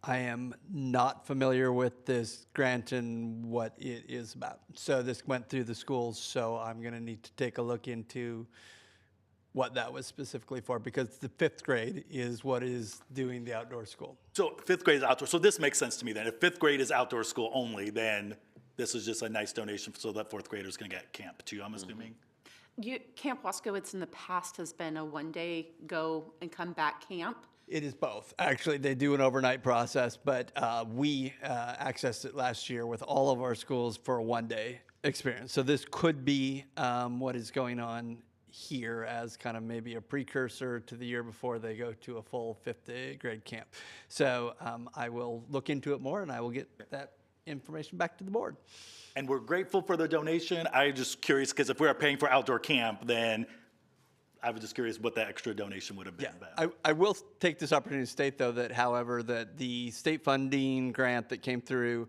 I am not familiar with this grant and what it is about. So this went through the schools, so I'm going to need to take a look into what that was specifically for, because the 5th grade is what is doing the outdoor school. So 5th grade is outdoor. So this makes sense to me then. If 5th grade is outdoor school only, then this is just a nice donation so that 4th graders can get camp too, I'm assuming. Camp Waskowitz in the past has been a one-day go and come back camp. It is both. Actually, they do an overnight process, but we accessed it last year with all of our schools for a one-day experience. So this could be what is going on here as kind of maybe a precursor to the year before they go to a full 5th grade camp. So I will look into it more, and I will get that information back to the board. And we're grateful for the donation. I'm just curious, because if we're paying for outdoor camp, then I was just curious what the extra donation would have been. Yeah, I will take this opportunity to state, though, that however, that the state funding grant that came through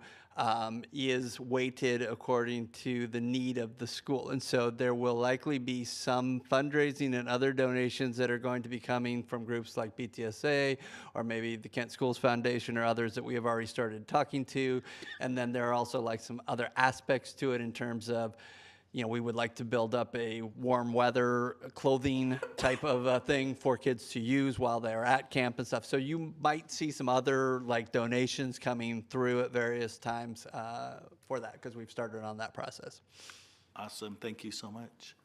is weighted according to the need of the school. And so there will likely be some fundraising and other donations that are going to be coming from groups like BTSA or maybe the Kent Schools Foundation or others that we have already started talking to. And then there are also like some other aspects to it in terms of, you know, we would like to build up a warm weather clothing type of thing for kids to use while they're at camp and stuff. So you might see some other like donations coming through at various times for that, because we've started on that process. Awesome. Thank you so much.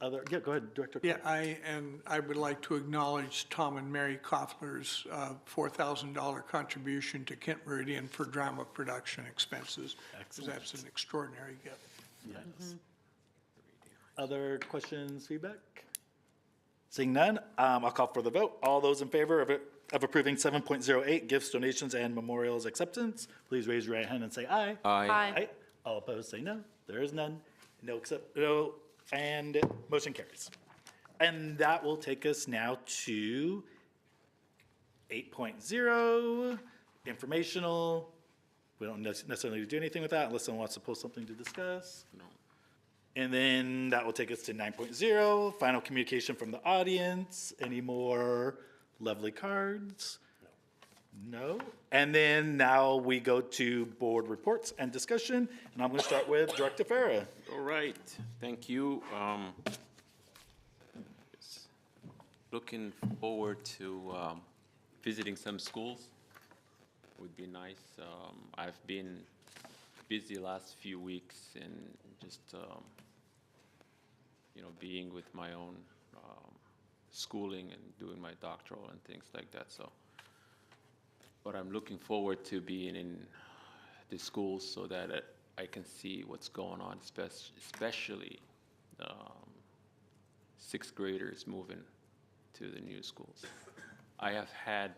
Yeah, go ahead, Director. Yeah, I would like to acknowledge Tom and Mary Koffler's $4,000 contribution to Kent Meridian for drama production expenses. Excellent. That's an extraordinary gift. Yes. Other questions, feedback? Seeing none, I'll call for the vote. All those in favor of approving 7.08, gifts, donations, and memorials acceptance, please raise your right hand and say aye. Aye. Aye. All opposed, say no. There is none. No, and motion carries. And that will take us now to 8.0, informational. We don't necessarily need to do anything with that unless someone wants to post something to discuss. No. And then that will take us to 9.0, final communication from the audience. Any more lovely cards? No. And then now we go to board reports and discussion. And I'm going to start with Director Farah. All right, thank you. Looking forward to visiting some schools. Would be nice. I've been busy last few weeks and just being with my own schooling and doing my doctoral and things like that. So, but I'm looking forward to being in the schools so that I can see what's going on, especially 6th graders moving to the new schools. I have had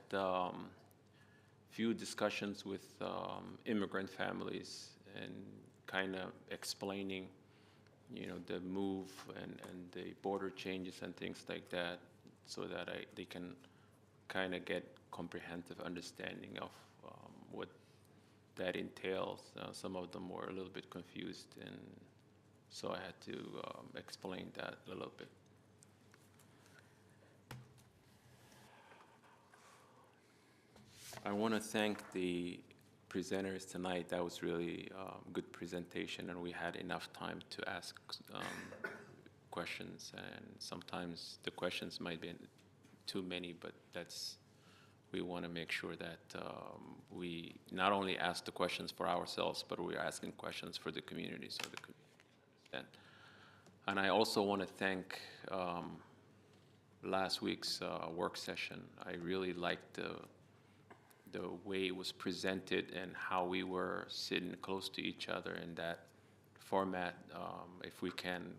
few discussions with immigrant families and kind of explaining, the move and the border changes and things like that, so that they can kind of get comprehensive understanding of what that entails. Some of them were a little bit confused, and so I had to explain that a little bit. I want to thank the presenters tonight. That was really good presentation, and we had enough time to ask questions, and sometimes the questions might be too many, but we want to make sure that we not only ask the questions for ourselves, but we're asking questions for the community so the community can understand. And I also want to thank last week's work session. I really liked the way it was presented and how we were sitting close to each other in that format. If we can,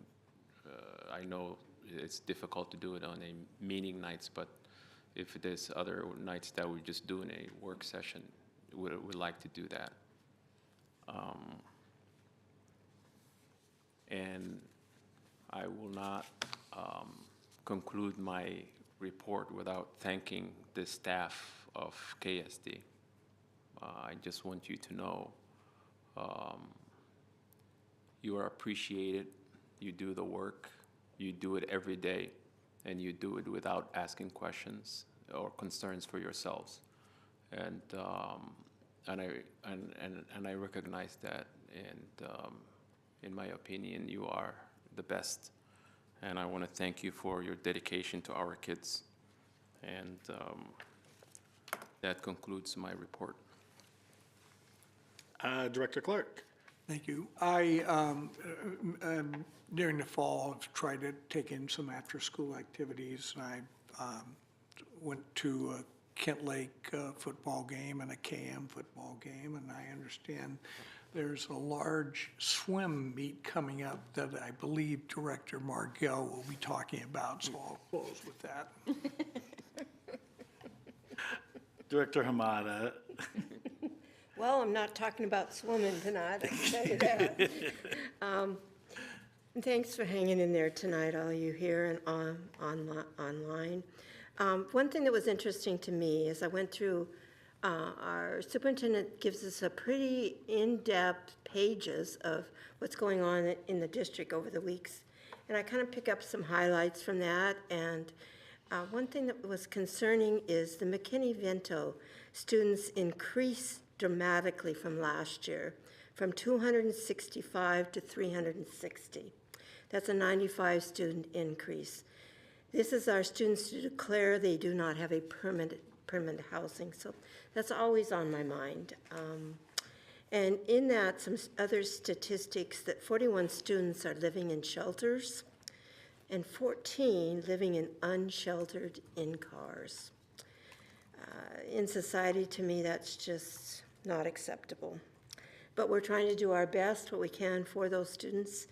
I know it's difficult to do it on a meeting nights, but if there's other nights that we're just doing a work session, we'd like to do that. And I will not conclude my report without thanking the staff of KSD. I just want you to know you are appreciated, you do the work, you do it every day, and you do it without asking questions or concerns for yourselves. And I recognize that, and in my opinion, you are the best. And I want to thank you for your dedication to our kids. And that concludes my report. Director Clark. Thank you. During the fall, I've tried to take in some after-school activities. I went to a Kent Lake football game and a KM football game, and I understand there's a large swim meet coming up that I believe Director Margell will be talking about, so I'll close with that. Director Hamada. Well, I'm not talking about swimming tonight, I can tell you that. Thanks for hanging in there tonight, all you here and online. One thing that was interesting to me is I went through, our superintendent gives us a pretty in-depth pages of what's going on in the district over the weeks. And I kind of pick up some highlights from that. And one thing that was concerning is the McKinney-Vento students increased dramatically from last year, from 265 to 360. That's a 95 student increase. This is our students to declare they do not have a permanent housing, so that's always on my mind. And in that, some other statistics that 41 students are living in shelters and 14 living in unsheltered in-cars. In society, to me, that's just not acceptable. But we're trying to do our best, what we can for those students.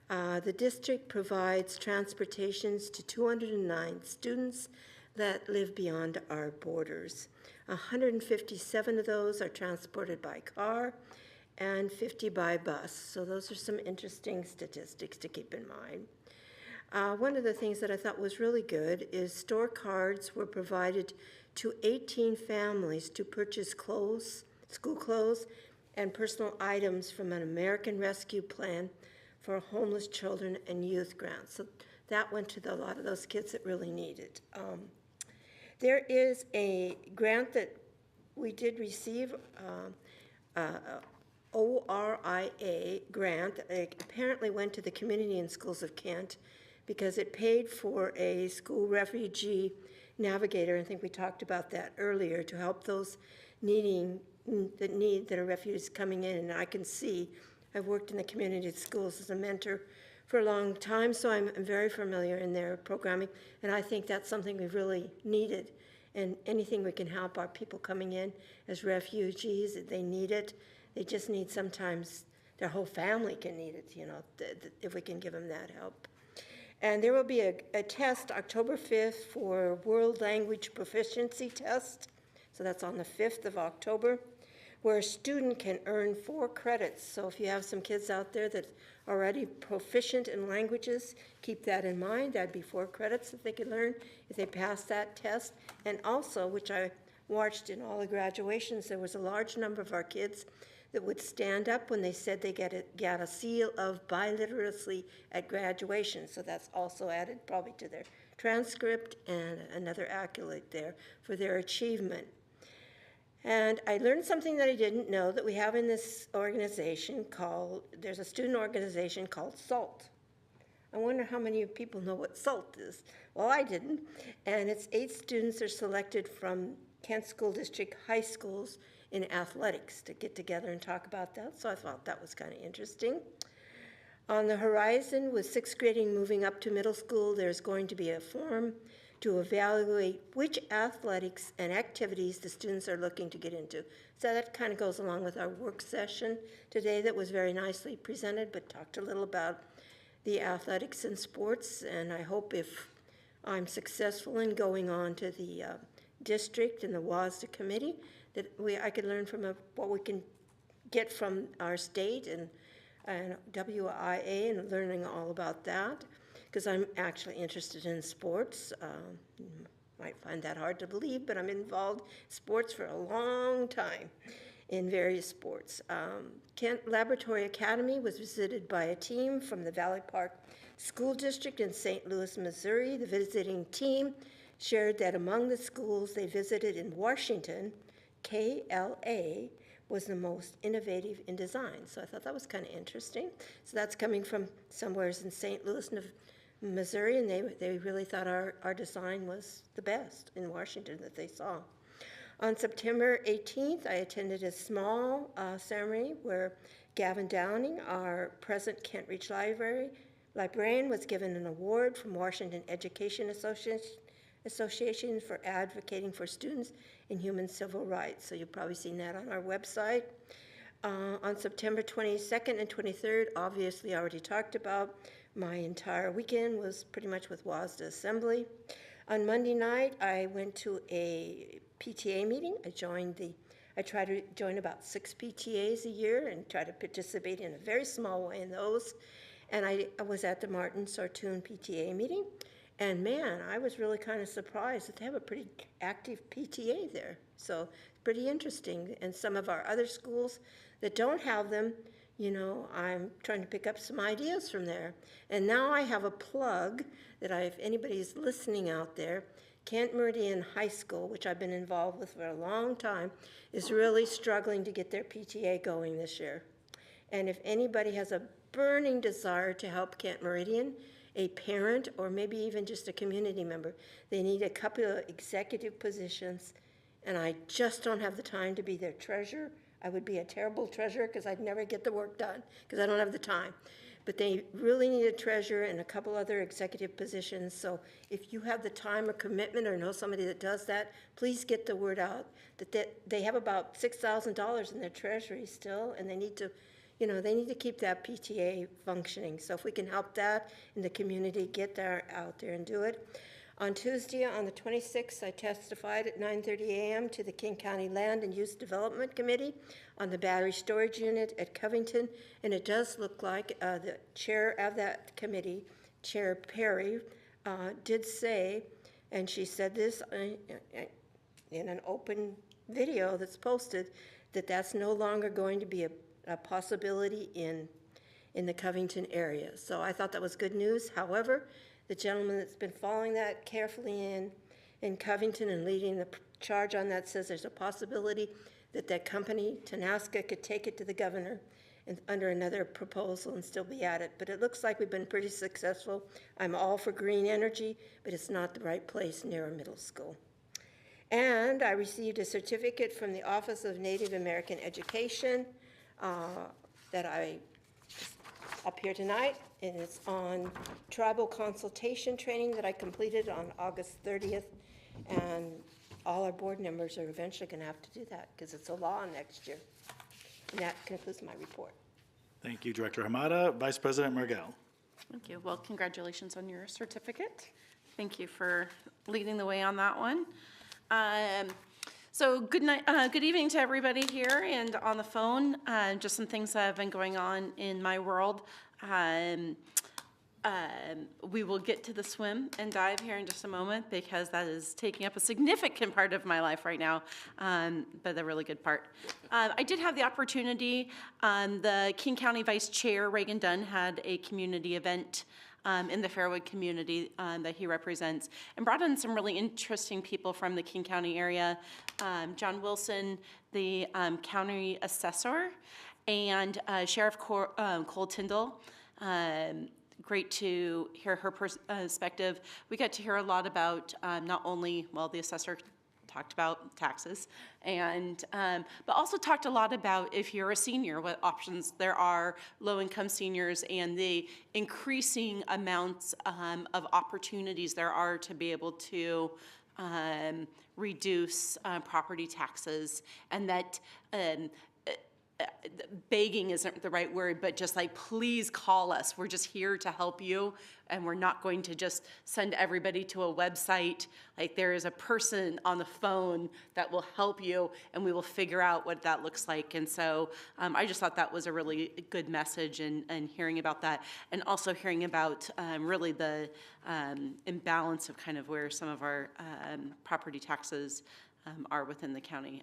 The district provides transportations to 209 students that live beyond our borders. 157 of those are transported by car and 50 by bus. So those are some interesting statistics to keep in mind. One of the things that I thought was really good is store cards were provided to 18 families to purchase clothes, school clothes, and personal items from an American Rescue Plan for homeless children and youth grants. So that went to a lot of those kids that really need it. There is a grant that we did receive, ORIA grant. It apparently went to the Community and Schools of Kent because it paid for a school refugee navigator. I think we talked about that earlier, to help those that are refugees coming in. And I can see, I've worked in the community schools as a mentor for a long time, so I'm very familiar in their programming, and I think that's something we've really needed. And anything we can help our people coming in as refugees, they need it. They just need, sometimes their whole family can need it, you know, if we can give them that help. And there will be a test October 5th for World Language Proficiency Test. So that's on the 5th of October, where a student can earn 4 credits. So if you have some kids out there that are already proficient in languages, keep that in mind. That'd be 4 credits that they could learn if they pass that test. And also, which I watched in all the graduations, there was a large number of our kids that would stand up when they said they got a seal of biliteracy at graduation. So that's also added probably to their transcript and another accolade there for their achievement. And I learned something that I didn't know, that we have in this organization called, there's a student organization called SALT. I wonder how many people know what SALT is. Well, I didn't. And it's 8 students are selected from Kent School District high schools in athletics to get together and talk about that. So I thought that was kind of interesting. On the horizon, with 6th grading moving up to middle school, there's going to be a forum to evaluate which athletics and activities the students are looking to get into. So that kind of goes along with our work session today that was very nicely presented, but talked a little about the athletics and sports. And I hope if I'm successful in going on to the district and the WASDA committee, that I could learn from what we can get from our state and WIA and learning all about that. because I'm actually interested in sports. You might find that hard to believe, but I'm involved in sports for a long time in various sports. Kent Laboratory Academy was visited by a team from the Valley Park School District in St. Louis, Missouri. The visiting team shared that among the schools they visited in Washington, KLA was the most innovative in design. So I thought that was kind of interesting. So that's coming from somewhere in St. Louis, Missouri, and they really thought our design was the best in Washington that they saw. On September 18th, I attended a small ceremony where Gavin Downing, our present Kent Ridge librarian, was given an award from Washington Education Association for advocating for students in human civil rights. So you've probably seen that on our website. On September 22nd and 23rd, obviously I already talked about, my entire weekend was pretty much with WASDA Assembly. On Monday night, I went to a PTA meeting. I try to join about 6 PTAs a year and try to participate in a very small way in those. And I was at the Martin Sartoon PTA meeting. And man, I was really kind of surprised that they have a pretty active PTA there. So pretty interesting. And some of our other schools that don't have them, you know, I'm trying to pick up some ideas from there. And now I have a plug that if anybody's listening out there, Kent Meridian High School, which I've been involved with for a long time, is really struggling to get their PTA going this year. And if anybody has a burning desire to help Kent Meridian, a parent or maybe even just a community member, they need a couple of executive positions, and I just don't have the time to be their treasurer. I would be a terrible treasurer because I'd never get the work done because I don't have the time. But they really need a treasurer and a couple other executive positions. So if you have the time or commitment or know somebody that does that, please get the word out that they have about $6,000 in their treasury still, and they need to, you know, they need to keep that PTA functioning. So if we can help that in the community, get there out there and do it. On Tuesday, on the 26th, I testified at 9:30 a.m. to the King County Land and Use Development Committee on the battery storage unit at Covington, and it does look like the chair of that committee, Chair Perry, did say, and she said this in an open video that's posted, that that's no longer going to be a possibility in the Covington area. So I thought that was good news. However, the gentleman that's been following that carefully in Covington and leading the charge on that says there's a possibility that company, Tenaska, could take it to the governor and under another proposal and still be at it. But it looks like we've been pretty successful. I'm all for green energy, but it's not the right place near a middle school. And I received a certificate from the Office of Native American Education that I up here tonight, and it's on tribal consultation training that I completed on August 30th, and all our board members are eventually going to have to do that because it's a law next year. And that concludes my report. Thank you, Director Hamada. Vice President Margell. Thank you. Well, congratulations on your certificate. Thank you for leading the way on that one. So good night, good evening to everybody here and on the phone. Just some things that have been going on in my world. We will get to the swim and dive here in just a moment because that is taking up a significant part of my life right now, but a really good part. I did have the opportunity, the King County Vice Chair, Reagan Dunn, had a community event in the Fairwood community that he represents, and brought in some really interesting people from the King County area. John Wilson, the county assessor, and Sheriff Cole Tyndall. Great to hear her perspective. We got to hear a lot about not only, well, the assessor talked about taxes, and but also talked a lot about if you're a senior, what options there are, low-income seniors, and the increasing amounts of opportunities there are to be able to reduce property taxes, and that begging isn't the right word, but just like, please call us. We're just here to help you, and we're not going to just send everybody to a website. Like, there is a person on the phone that will help you, and we will figure out what that looks like. And so I just thought that was a really good message, and hearing about that, and also hearing about really the imbalance of kind of where some of our property taxes are within the county.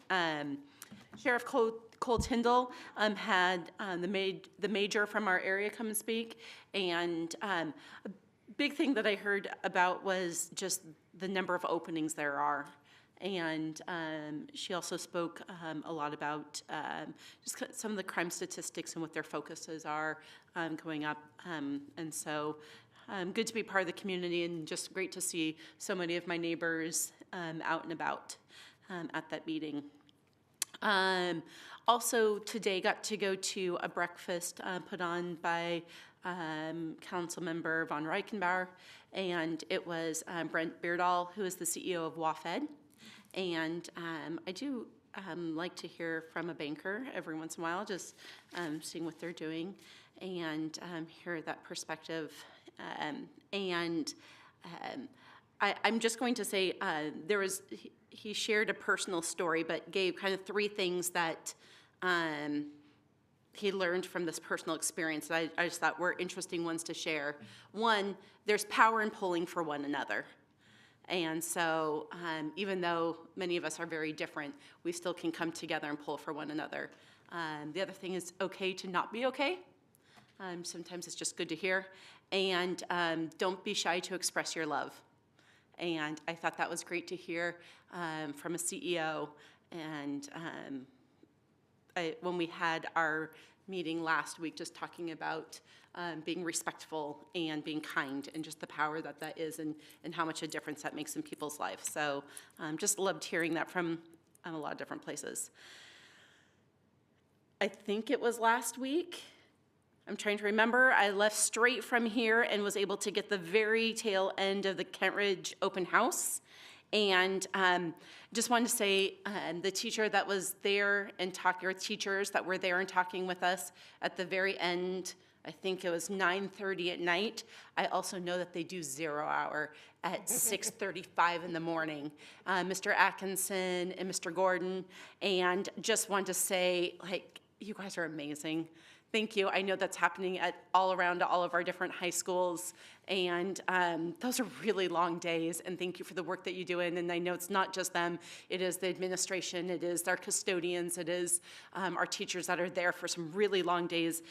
Sheriff Cole Tyndall had the major from our area come and speak, and a big thing that I heard about was just the number of openings there are. And she also spoke a lot about just some of the crime statistics and what their focuses are going up. And so good to be part of the community, and just great to see so many of my neighbors out and about at that meeting. Also today got to go to a breakfast put on by Council Member Von Reichenbauer, and it was Brent Beardall, who is the CEO of WAFED. And I do like to hear from a banker every once in a while, just seeing what they're doing and hear that perspective. I'm just going to say he shared a personal story, but gave kind of 3 things that he learned from this personal experience that I just thought were interesting ones to share. One, there's power in pulling for one another. And so even though many of us are very different, we still can come together and pull for one another. The other thing is okay to not be okay. Sometimes it's just good to hear. And don't be shy to express your love. And I thought that was great to hear from a CEO. And when we had our meeting last week, just talking about being respectful and being kind, and just the power that is, and how much a difference that makes in people's lives. So just loved hearing that from a lot of different places. I think it was last week. I'm trying to remember. I left straight from here and was able to get the very tail end of the Kentridge open house. And just wanted to say the teacher that was there and talking, or teachers that were there and talking with us at the very end, I think it was 9:30 at night. I also know that they do 0 hour at 6:35 in the morning. Mr. Atkinson and Mr. Gordon, and just wanted to say, like, you guys are amazing. Thank you. I know that's happening all around all of our different high schools, and those are really long days, and thank you for the work that you do. And I know it's not just them. It is the administration. It is our custodians. It is our teachers that are there for some really long days.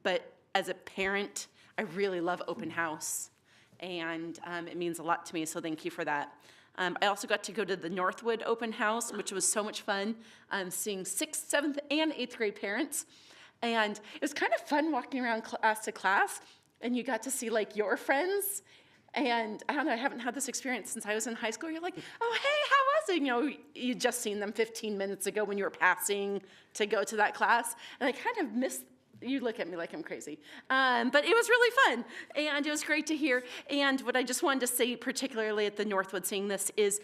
But as a parent, I really love open house, and it means a lot to me, so thank you for that. I also got to go to the Northwood open house, which was so much fun, seeing 6th, 7th, and 8th grade parents. And it was kind of fun walking around class to class, and you got to see like your friends. And I don't know, I haven't had this experience since I was in high school. You're like, oh, hey, how was it? You know, you just seen them 15 minutes ago when you were passing to go to that class. And I kind of missed, you look at me like I'm crazy. But it was really fun, and it was great to hear. And what I just wanted to say, particularly at the Northwood, seeing this, is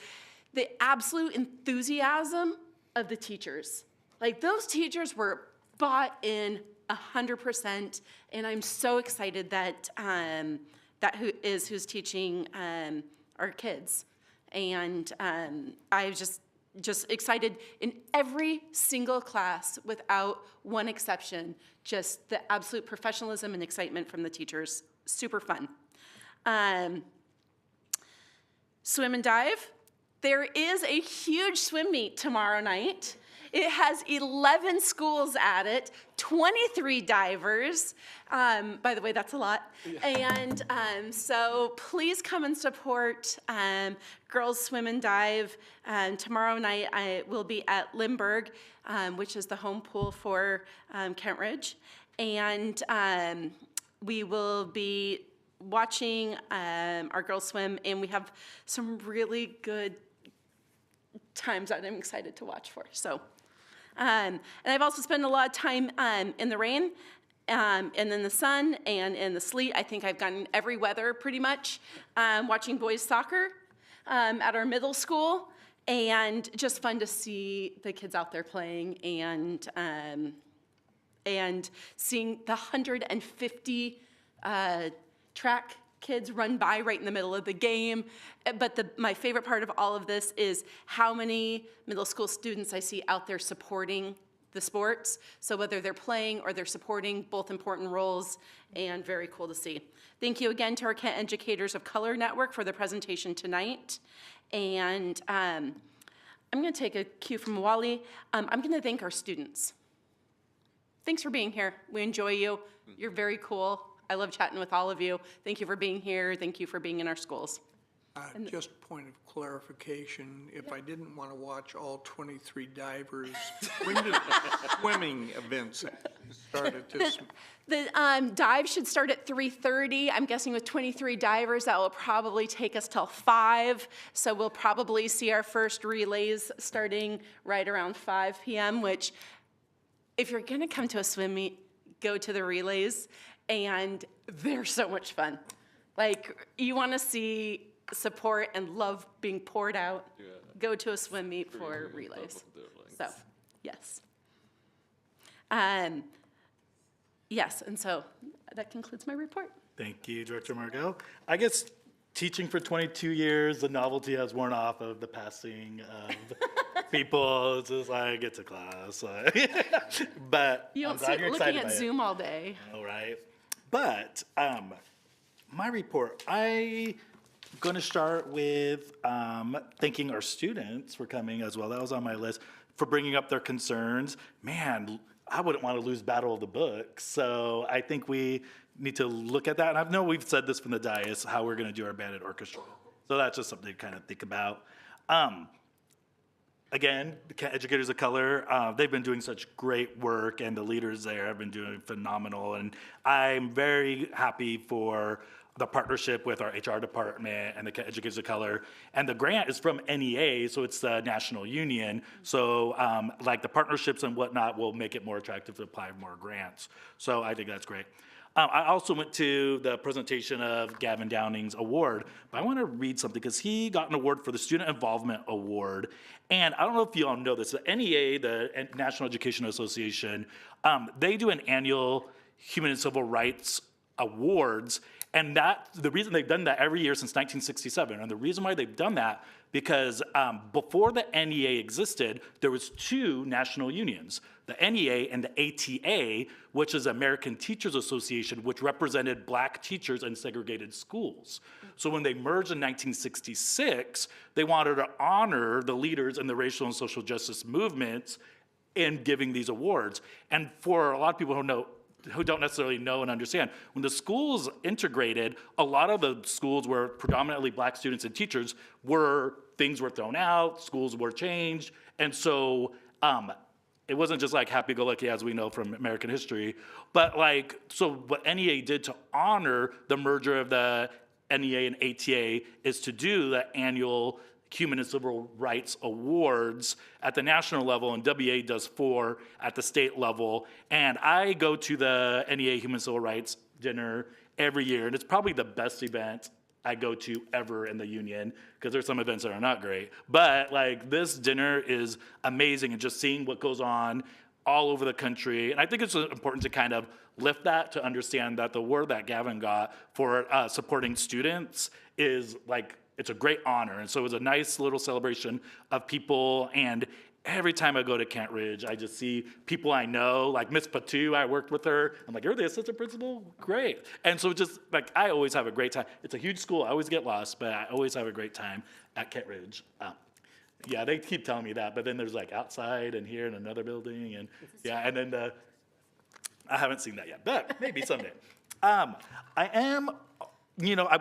the absolute enthusiasm of the teachers. Like, those teachers were bought in 100%, and I'm so excited that who's teaching our kids, and I was just excited in every single class without one exception. Just the absolute professionalism and excitement from the teachers. Super fun. Swim and dive. There is a huge swim meet tomorrow night. It has 11 schools at it, 23 divers. By the way, that's a lot. Yeah. And so please come and support Girls Swim and Dive. Tomorrow night I will be at Lindbergh, which is the home pool for Kentridge. And we will be watching our girls swim, and we have some really good times that I'm excited to watch for. So. And I've also spent a lot of time in the rain and in the sun and in the sleet. I think I've gotten every weather pretty much, watching boys soccer at our middle school. And just fun to see the kids out there playing and seeing the 150 track kids run by right in the middle of the game. But my favorite part of all of this is how many middle school students I see out there supporting the sports. So whether they're playing or they're supporting, both important roles, and very cool to see. Thank you again to our Kent Educators of Color Network for the presentation tonight. And I'm going to take a cue from Wally. I'm going to thank our students. Thanks for being here. We enjoy you. You're very cool. I love chatting with all of you. Thank you for being here. Thank you for being in our schools. Just point of clarification, if I didn't want to watch all 23 divers, when did swimming events start at this? The dive should start at 3:30. I'm guessing with 23 divers, that will probably take us till 5. So we'll probably see our first relays starting right around 5 p.m., which if you're going to come to a swim meet, go to the relays, and they're so much fun. Like, you want to see support and love being poured out, go to a swim meet for relays. So, yes. Yes, and so that concludes my report. Thank you, Director Margot. I guess teaching for 22 years, the novelty has worn off of the passing of people. It's just like, it's a class. But You I'm don't glad sit you're looking excited at by it. Zoom all day. All right. But my report, I'm going to start with thanking our students for coming as well. That was on my list, for bringing up their concerns. Man, I wouldn't want to lose Battle of the Books. So I think we need to look at that. And I know we've said this from the dais, how we're going to do our band and orchestra. So that's just something to kind of think about. Again, the Kent Educators of Color, they've been doing such great work, and the leaders there have been doing phenomenal. And I'm very happy for the partnership with our HR department and the Kent Educators of Color. And the grant is from NEA, so it's the national union. So like the partnerships and whatnot will make it more attractive to apply for more grants. So I think that's great. I also went to the presentation of Gavin Downing's award, but I want to read something because he got an award for the Student Involvement Award. And I don't know if you all know this, the NEA, the National Education Association, they do an annual Human and Civil Rights Awards. And the reason they've done that every year since 1967, and the reason why they've done that, because before the NEA existed, there was 2 national unions, the NEA and the ATA, which is American Teachers Association, which represented black teachers in segregated schools. So when they merged in 1966, they wanted to honor the leaders in the racial and social justice movements in giving these awards. And for a lot of people who don't necessarily know and understand, when the schools integrated, a lot of the schools where predominantly black students and teachers things were thrown out, schools were changed, and so it wasn't just like happy-go-lucky as we know from American history, but so what NEA did to honor the merger of the NEA and ATA is to do the annual Human and Civil Rights Awards at the national level, and WA does 4 at the state level. And I go to the NEA Human and Civil Rights dinner every year, and it's probably the best event I go to ever in the union, because there's some events that are not great. But this dinner is amazing, and just seeing what goes on all over the country. And I think it's important to kind of lift that, to understand that the award that Gavin got for supporting students is it's a great honor. And so it was a nice little celebration of people. And every time I go to Kent Ridge, I just see people I know, like Miss Patu, I worked with her. I'm like, you're the assistant principal? Great. And so just I always have a great time. It's a huge school. I always get lost, but I always have a great time at Kent Ridge. Yeah, they keep telling me that, but then there's outside and here in another building. And yeah, and then I haven't seen that yet, but maybe someday. I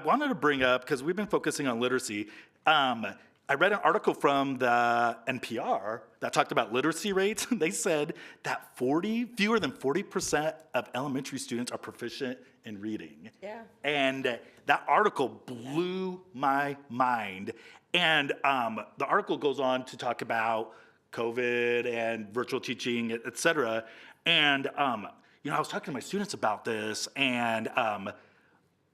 wanted to bring up, because we've been focusing on literacy, I read an article from the NPR that talked about literacy rates. They said that fewer than 40% of elementary students are proficient in reading. Yeah. And that article blew my mind. And the article goes on to talk about COVID and virtual teaching, et cetera. And, I was talking to my students about this, and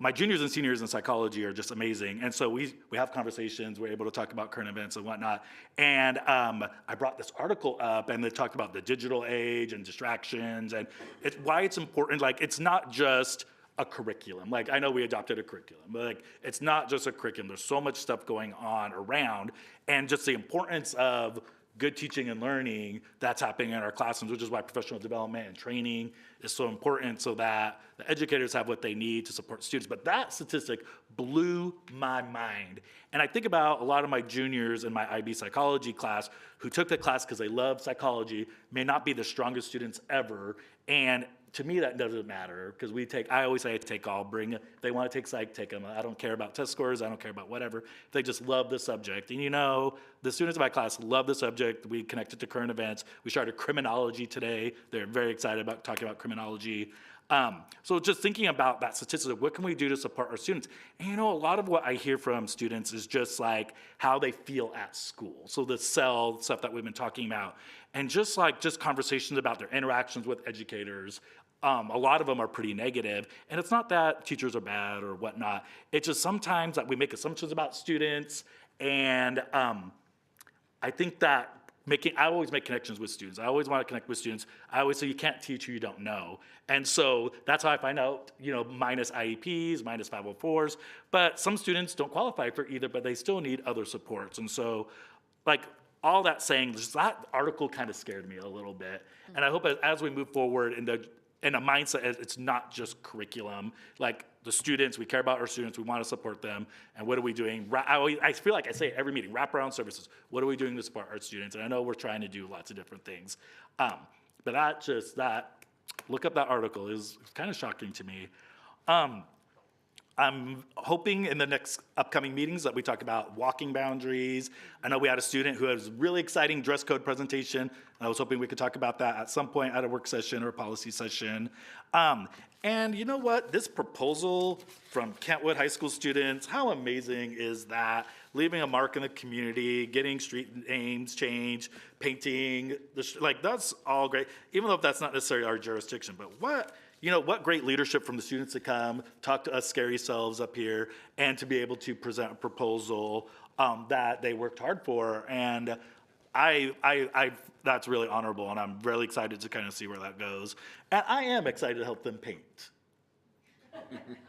my juniors and seniors in psychology are just amazing. And so we have conversations, we're able to talk about current events and whatnot. And I brought this article up and they talked about the digital age and distractions and it's why it's important. Like, it's not just a curriculum. Like, I know we adopted a curriculum, but like, it's not just a curriculum. There's so much stuff going on around and just the importance of good teaching and learning that's happening in our classrooms, which is why professional development and training is so important so that the educators have what they need to support students. But that statistic blew my mind. And I think about a lot of my juniors in my IB psychology class who took the class because they love psychology, may not be the strongest students ever. And to me, that doesn't matter because I always say take all, bring it. If they want to take psych, take them. I don't care about test scores. I don't care about whatever. If they just love the subject. And the students in my class love the subject. We connected to current events. We started criminology today. They're very excited about talking about criminology. So just thinking about that statistic, what can we do to support our students? And a lot of what I hear from students is just like how they feel at school. So the cell stuff that we've been talking about. And just conversations about their interactions with educators. A lot of them are pretty negative, and it's not that teachers are bad or whatnot. It's just sometimes that we make assumptions about students, and I think that I always make connections with students. I always want to connect with students. I always say you can't teach who you don't know, and so that's how I find out, minus IEPs, minus 504s, but some students don't qualify for either, but they still need other supports, and so, all that saying, that article kind of scared me a little bit, and I hope as we move forward in a mindset, it's not just curriculum. Like the students, we care about our students, we want to support them, and what are we doing? I feel like I say it every meeting, wraparound services. What are we doing to support our students? And I know we're trying to do lots of different things. But look up that article is kind of shocking to me. I'm hoping in the next upcoming meetings that we talk about walking boundaries. I know we had a student who has really exciting dress code presentation. I was hoping we could talk about that at some point at a work session or a policy session. And you know what? This proposal from Kentwood High School students, how amazing is that? Leaving a mark in the community, getting street names changed, painting, that's all great. Even though that's not necessarily our jurisdiction, but what great leadership from the students to come, talk to us scary selves up here, and to be able to present a proposal that they worked hard for. And that's really honorable, and I'm really excited to kind of see where that goes. And I am excited to help them paint.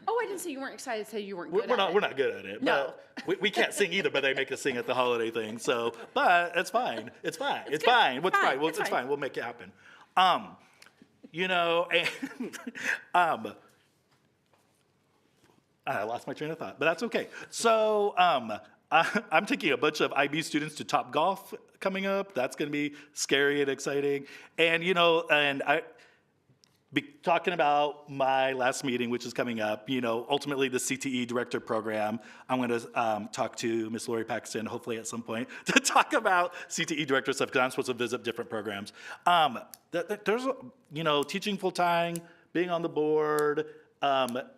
Oh, I didn't say you weren't excited, say you weren't good We're at it. We're not good at it. No. But we can't sing either, but they make us sing at the holiday thing. So, but it's fine. It's fine. It's fine. It's fine. It's fine. We'll make it happen. I lost my train of thought, but that's okay. So I'm taking a bunch of IB students to Top Golf coming up. That's going to be scary and exciting. And, be talking about my last meeting, which is coming up, ultimately the CTE director program. I'm going to talk to Ms. Lori Paxton, hopefully at some point, to talk about CTE director stuff, because I'm supposed to visit different programs. There's, teaching full-time, being on the board,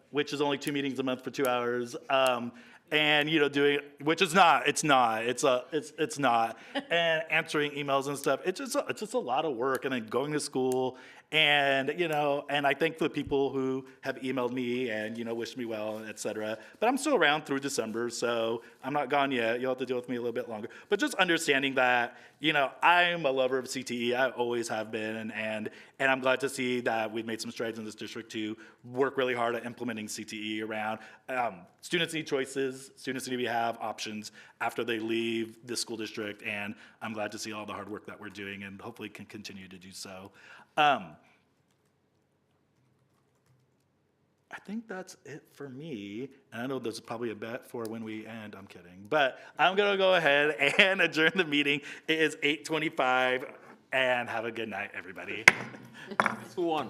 which is only 2 meetings a month for 2 hours, and doing, which is not, it's not, and answering emails and stuff. It's just a lot of work, and then going to school. And, and I thank the people who have emailed me and, wished me well, et cetera. But I'm still around through December, so I'm not gone yet. You'll have to deal with me a little bit longer. But just understanding that, I'm a lover of CTE. I always have been. And I'm glad to see that we've made some strides in this district to work really hard at implementing CTE around. Students need choices. Students need to have options after they leave the school district. And I'm glad to see all the hard work that we're doing and hopefully can continue to do so. I think that's it for me. And I know there's probably a bet for when we end. I'm kidding. But I'm going to go ahead and adjourn the meeting. It is 8:25. And have a good night, everybody. Who won?